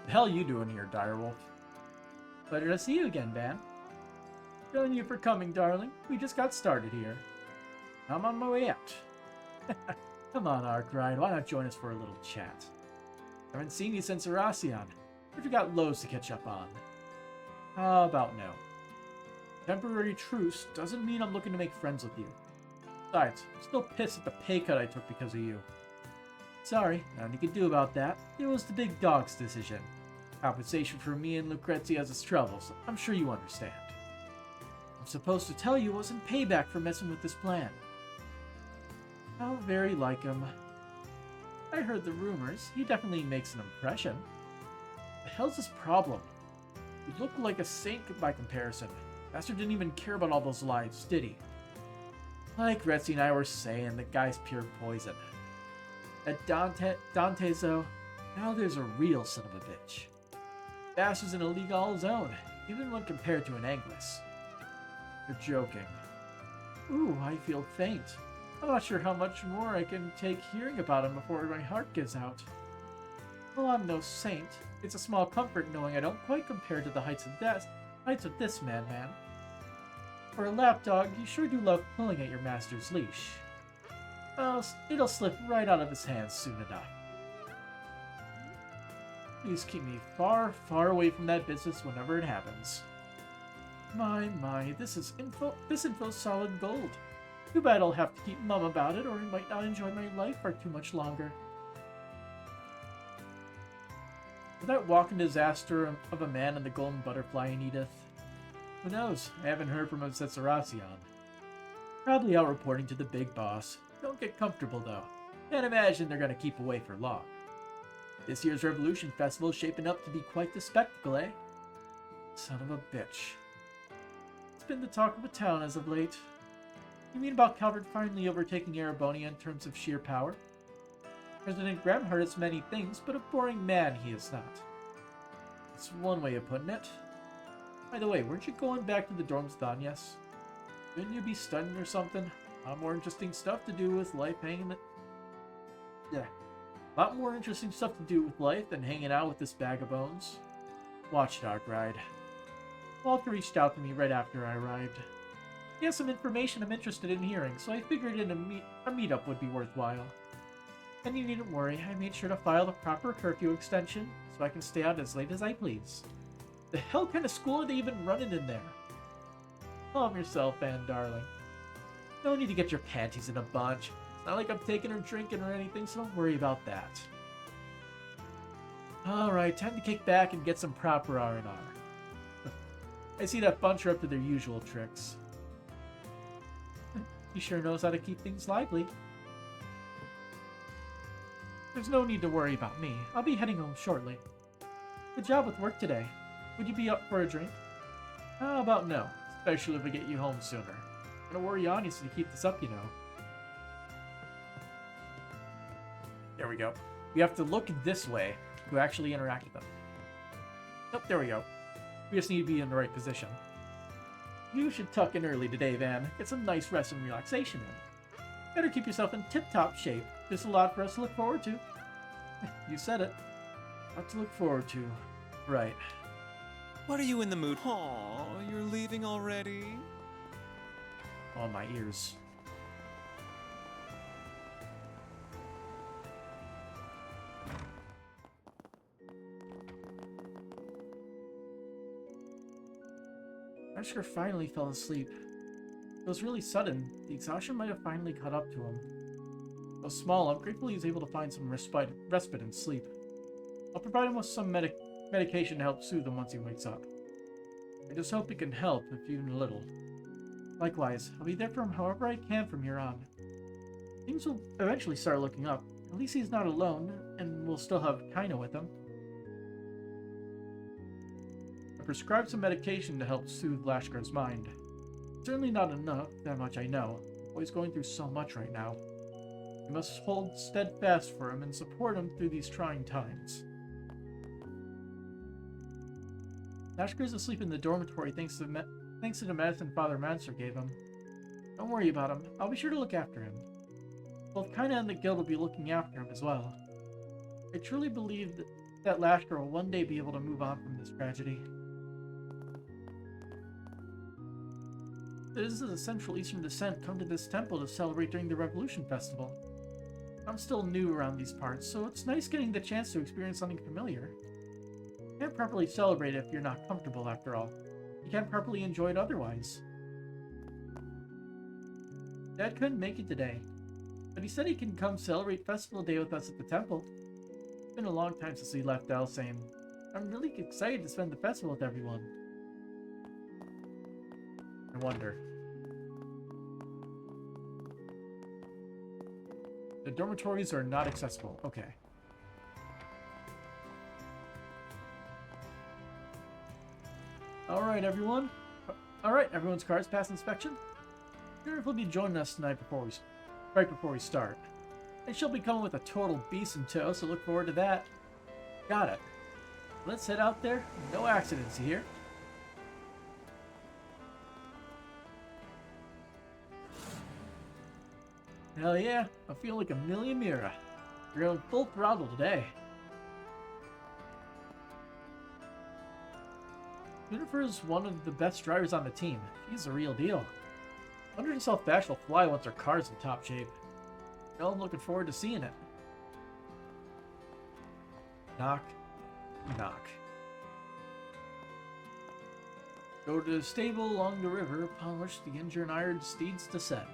The hell you doing here, Direwolf? Pleasure to see you again, Van. Thank you for coming, darling. We just got started here. I'm on my way out. Come on, Arkwright. Why not join us for a little chat? Haven't seen you since Erasion. But you got loads to catch up on. How about no? Temporary truce doesn't mean I'm looking to make friends with you. Besides, I'm still pissed at the pay cut I took because of you. Sorry, nothing you can do about that. It was the big dog's decision. Compensation for me and Lucrezia's troubles. I'm sure you understand. I'm supposed to tell you it wasn't payback for messing with this plan. How very like him. I heard the rumors. He definitely makes an impression. The hell's his problem? He looked like a saint by comparison. Bastard didn't even care about all those lives, did he? Like Retzi and I were saying, the guy's pure poison. At Dante's though, now there's a real son of a bitch. Bastard's in a league all his own, even when compared to an Anguis. You're joking. Ooh, I feel faint. I'm not sure how much more I can take hearing about him before my heart gives out. Well, I'm no saint. It's a small comfort knowing I don't quite compare to the heights of this madman. For a lapdog, you sure do love pulling at your master's leash. Well, it'll slip right out of his hands soon enough. Please keep me far, far away from that business whenever it happens. My, this info's solid gold. Too bad I'll have to keep mum about it, or I might not enjoy my life for too much longer. Will that walking disaster of a man and the golden butterfly in Edith? Who knows? I haven't heard from him since Erasion. Probably out reporting to the big boss. Don't get comfortable, though. Can't imagine they're gonna keep away for long. This year's Revolution Festival is shaping up to be quite the spectacle, eh? Son of a bitch. It's been the talk of the town as of late. You mean about Calvert finally overtaking Erebonia in terms of sheer power? President Gramhart is many things, but a boring man he is not. It's one way of putting it. By the way, weren't you going back to the dorms done, yes? Couldn't you be studying or something? A lot more interesting stuff to do with life A lot more interesting stuff to do with life than hanging out with this bag of bones. Watch it, Arkwright. Walter reached out to me right after I arrived. He has some information I'm interested in hearing, so I figured a meetup would be worthwhile. And you needn't worry, I made sure to file the proper curfew extension, so I can stay out as late as I please. The hell kind of school are they even running in there? Calm yourself, Anne, darling. No need to get your panties in a bunch. It's not like I'm taking or drinking or anything, so don't worry about that. Alright, time to kick back and get some proper R&R. I see that bunch are up to their usual tricks. He sure knows how to keep things lively. There's no need to worry about me. I'll be heading home shortly. Good job with work today. Would you be up for a drink? How about no? Especially if we get you home sooner. I'm gonna worry on you to keep this up, you know. There we go. You have to look this way to actually interact with them. Nope, there we go. We just need to be in the right position. You should tuck in early today, Van. Get some nice rest and relaxation in. Better keep yourself in tip-top shape. There's a lot for us to look forward to. You said it. Lot to look forward to. Right. What are you in the mood? Aw, you're leaving already? On my ears. Ashker finally fell asleep. It was really sudden. The exhaustion might have finally caught up to him. Though small, I'm grateful he was able to find some respite and sleep. I'll provide him with some medication to help soothe him once he wakes up. I just hope it can help, if even a little. Likewise, I'll be there for him however I can from here on. Things will eventually start looking up. At least he's not alone, and we'll still have Kaina with him. I prescribed some medication to help soothe Lashkar's mind. Certainly not enough, that much I know. The boy's going through so much right now. We must hold steadfast for him and support him through these trying times. Lashkar's asleep in the dormitory thanks to the medicine Father Manser gave him. Don't worry about him. I'll be sure to look after him. Both Kaina and the guild will be looking after him as well. I truly believe that Lashkar will one day be able to move on from this tragedy. Citizens of the Central Eastern Descent come to this temple to celebrate during the Revolution Festival. I'm still new around these parts, so it's nice getting the chance to experience something familiar. You can't properly celebrate if you're not comfortable, after all. You can't properly enjoy it otherwise. Dad couldn't make it today, but he said he can come celebrate Festival Day with us at the temple. It's been a long time since we left Elsane. I'm really excited to spend the festival with everyone. I wonder. The dormitories are not accessible. Okay. Alright, everyone. Alright, everyone's car's passed inspection. Jennifer will be joining us tonight right before we start. And she'll be coming with a total beast in tow, so look forward to that. Got it. Let's head out there. No accidents here. Hell yeah, I feel like a million Mira. You're going full throttle today. Jennifer is one of the best drivers on the team. She's a real deal. I wonder just how fast she'll fly once her car's in top shape. Well, I'm looking forward to seeing it. Knock. Knock. Go to the stable along the river upon which the injured and iron steeds descend.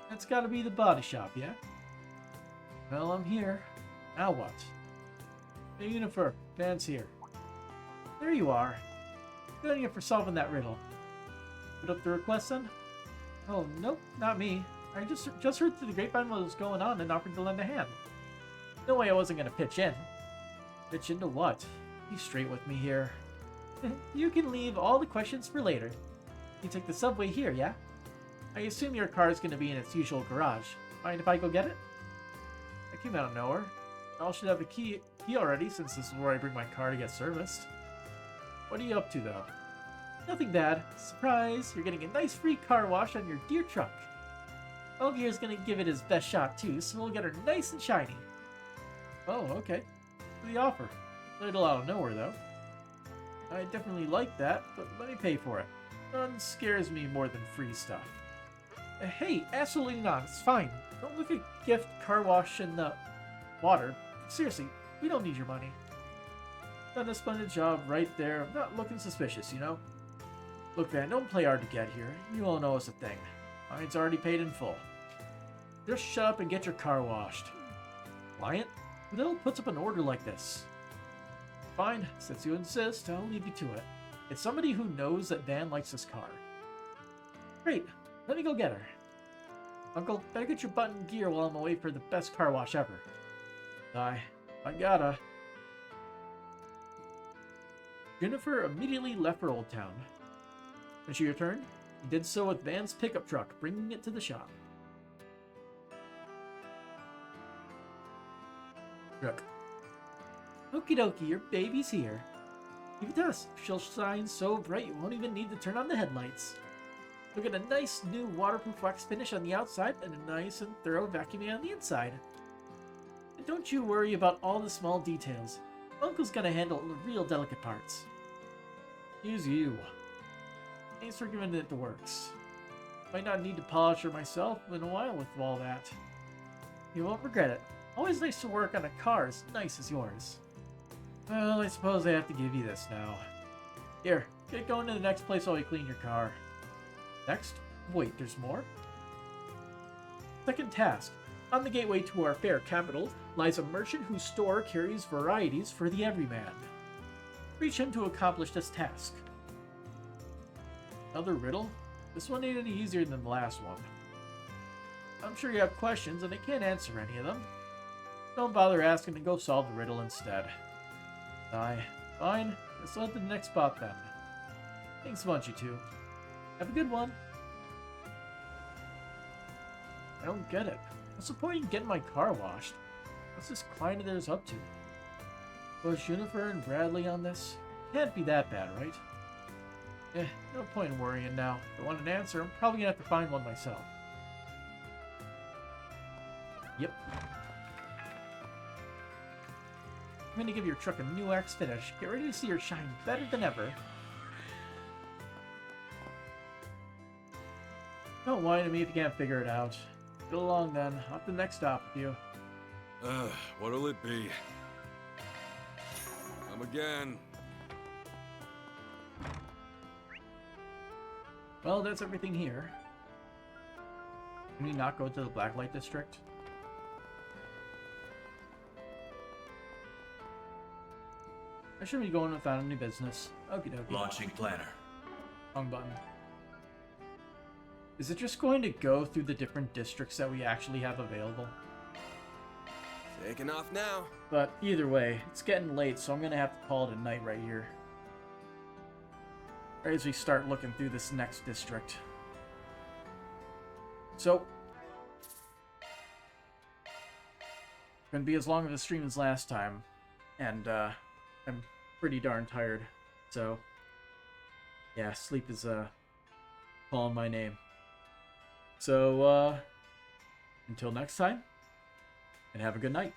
That's gotta be the body shop, yeah? Well, I'm here. Now what? Hey, Unifer, Van's here. There you are. Good on you for solving that riddle. Put up the request then? Oh, nope, not me. I just heard through the grapevine what was going on and offered to lend a hand. No way I wasn't gonna pitch in. Pitch into what? Be straight with me here. You can leave all the questions for later. You take the subway here, yeah? I assume your car is gonna be in its usual garage. Mind if I go get it? I came out of nowhere. Y'all should have the key already, since this is where I bring my car to get serviced. What are you up to, though? Nothing bad. Surprise! You're getting a nice free car wash on your dear truck. Elgir's gonna give it his best shot, too, so we'll get her nice and shiny. Oh, okay. For the offer. A little out of nowhere, though. I definitely like that, but let me pay for it. None scares me more than free stuff. Hey, absolutely not. It's fine. Don't look at gift car wash in the water. Seriously, we don't need your money. Done a splendid job right there. I'm not looking suspicious, you know? Look, Van, don't play hard to get here. You won't know us a thing. Mine's already paid in full. Just shut up and get your car washed. Client? Who the hell puts up an order like this? Fine, since you insist, I'll leave you to it. It's somebody who knows that Van likes this car. Great, let me go get her. Uncle, better get your butt in gear while I'm away for the best car wash ever. I gotta. Jennifer immediately left for Old Town. When she returned, he did so with Van's pickup truck, bringing it to the shop. Truck. Okie dokie, your baby's here. Leave it to us. She'll shine so bright you won't even need to turn on the headlights. You'll get a nice new waterproof wax finish on the outside and a nice and thorough vacuuming on the inside. And don't you worry about all the small details. Uncle's gonna handle the real delicate parts. Use you. Thanks for giving it the works. Might not need to polish her myself in a while with all that. You won't regret it. Always nice to work on a car as nice as yours. Well, I suppose I have to give you this now. Here, get going to the next place while we clean your car. Next? Wait, there's more? Second task. On the gateway to our fair capital lies a merchant whose store carries varieties for the everyman. Reach him to accomplish this task. Another riddle? This one ain't any easier than the last one. I'm sure you have questions and I can't answer any of them. Don't bother asking and go solve the riddle instead. Aye. Fine. Let's head to the next spot then. Thanks a bunch, you two. Have a good one. I don't get it. What's the point in getting my car washed? What's this client of theirs up to? Was Jennifer and Bradley on this? Can't be that bad, right? No point in worrying now. If I want an answer, I'm probably gonna have to find one myself. Yep. I'm gonna give your truck a new wax finish. Get ready to see her shine better than ever. Don't whine to me if you can't figure it out. Get along then. Off to the next stop with you. What'll it be? Come again. Well, that's everything here. Can we not go to the Blacklight District? I shouldn't be going without any business. Okie dokie. Launching planner. Wrong button. Is it just going to go through the different districts that we actually have available? Taking off now. But either way, it's getting late, so I'm gonna have to call it a night right here. Right as we start looking through this next district. So, gonna be as long of a stream as last time, and I'm pretty darn tired. So, yeah, sleep is calling my name. So, until next time, and have a good night.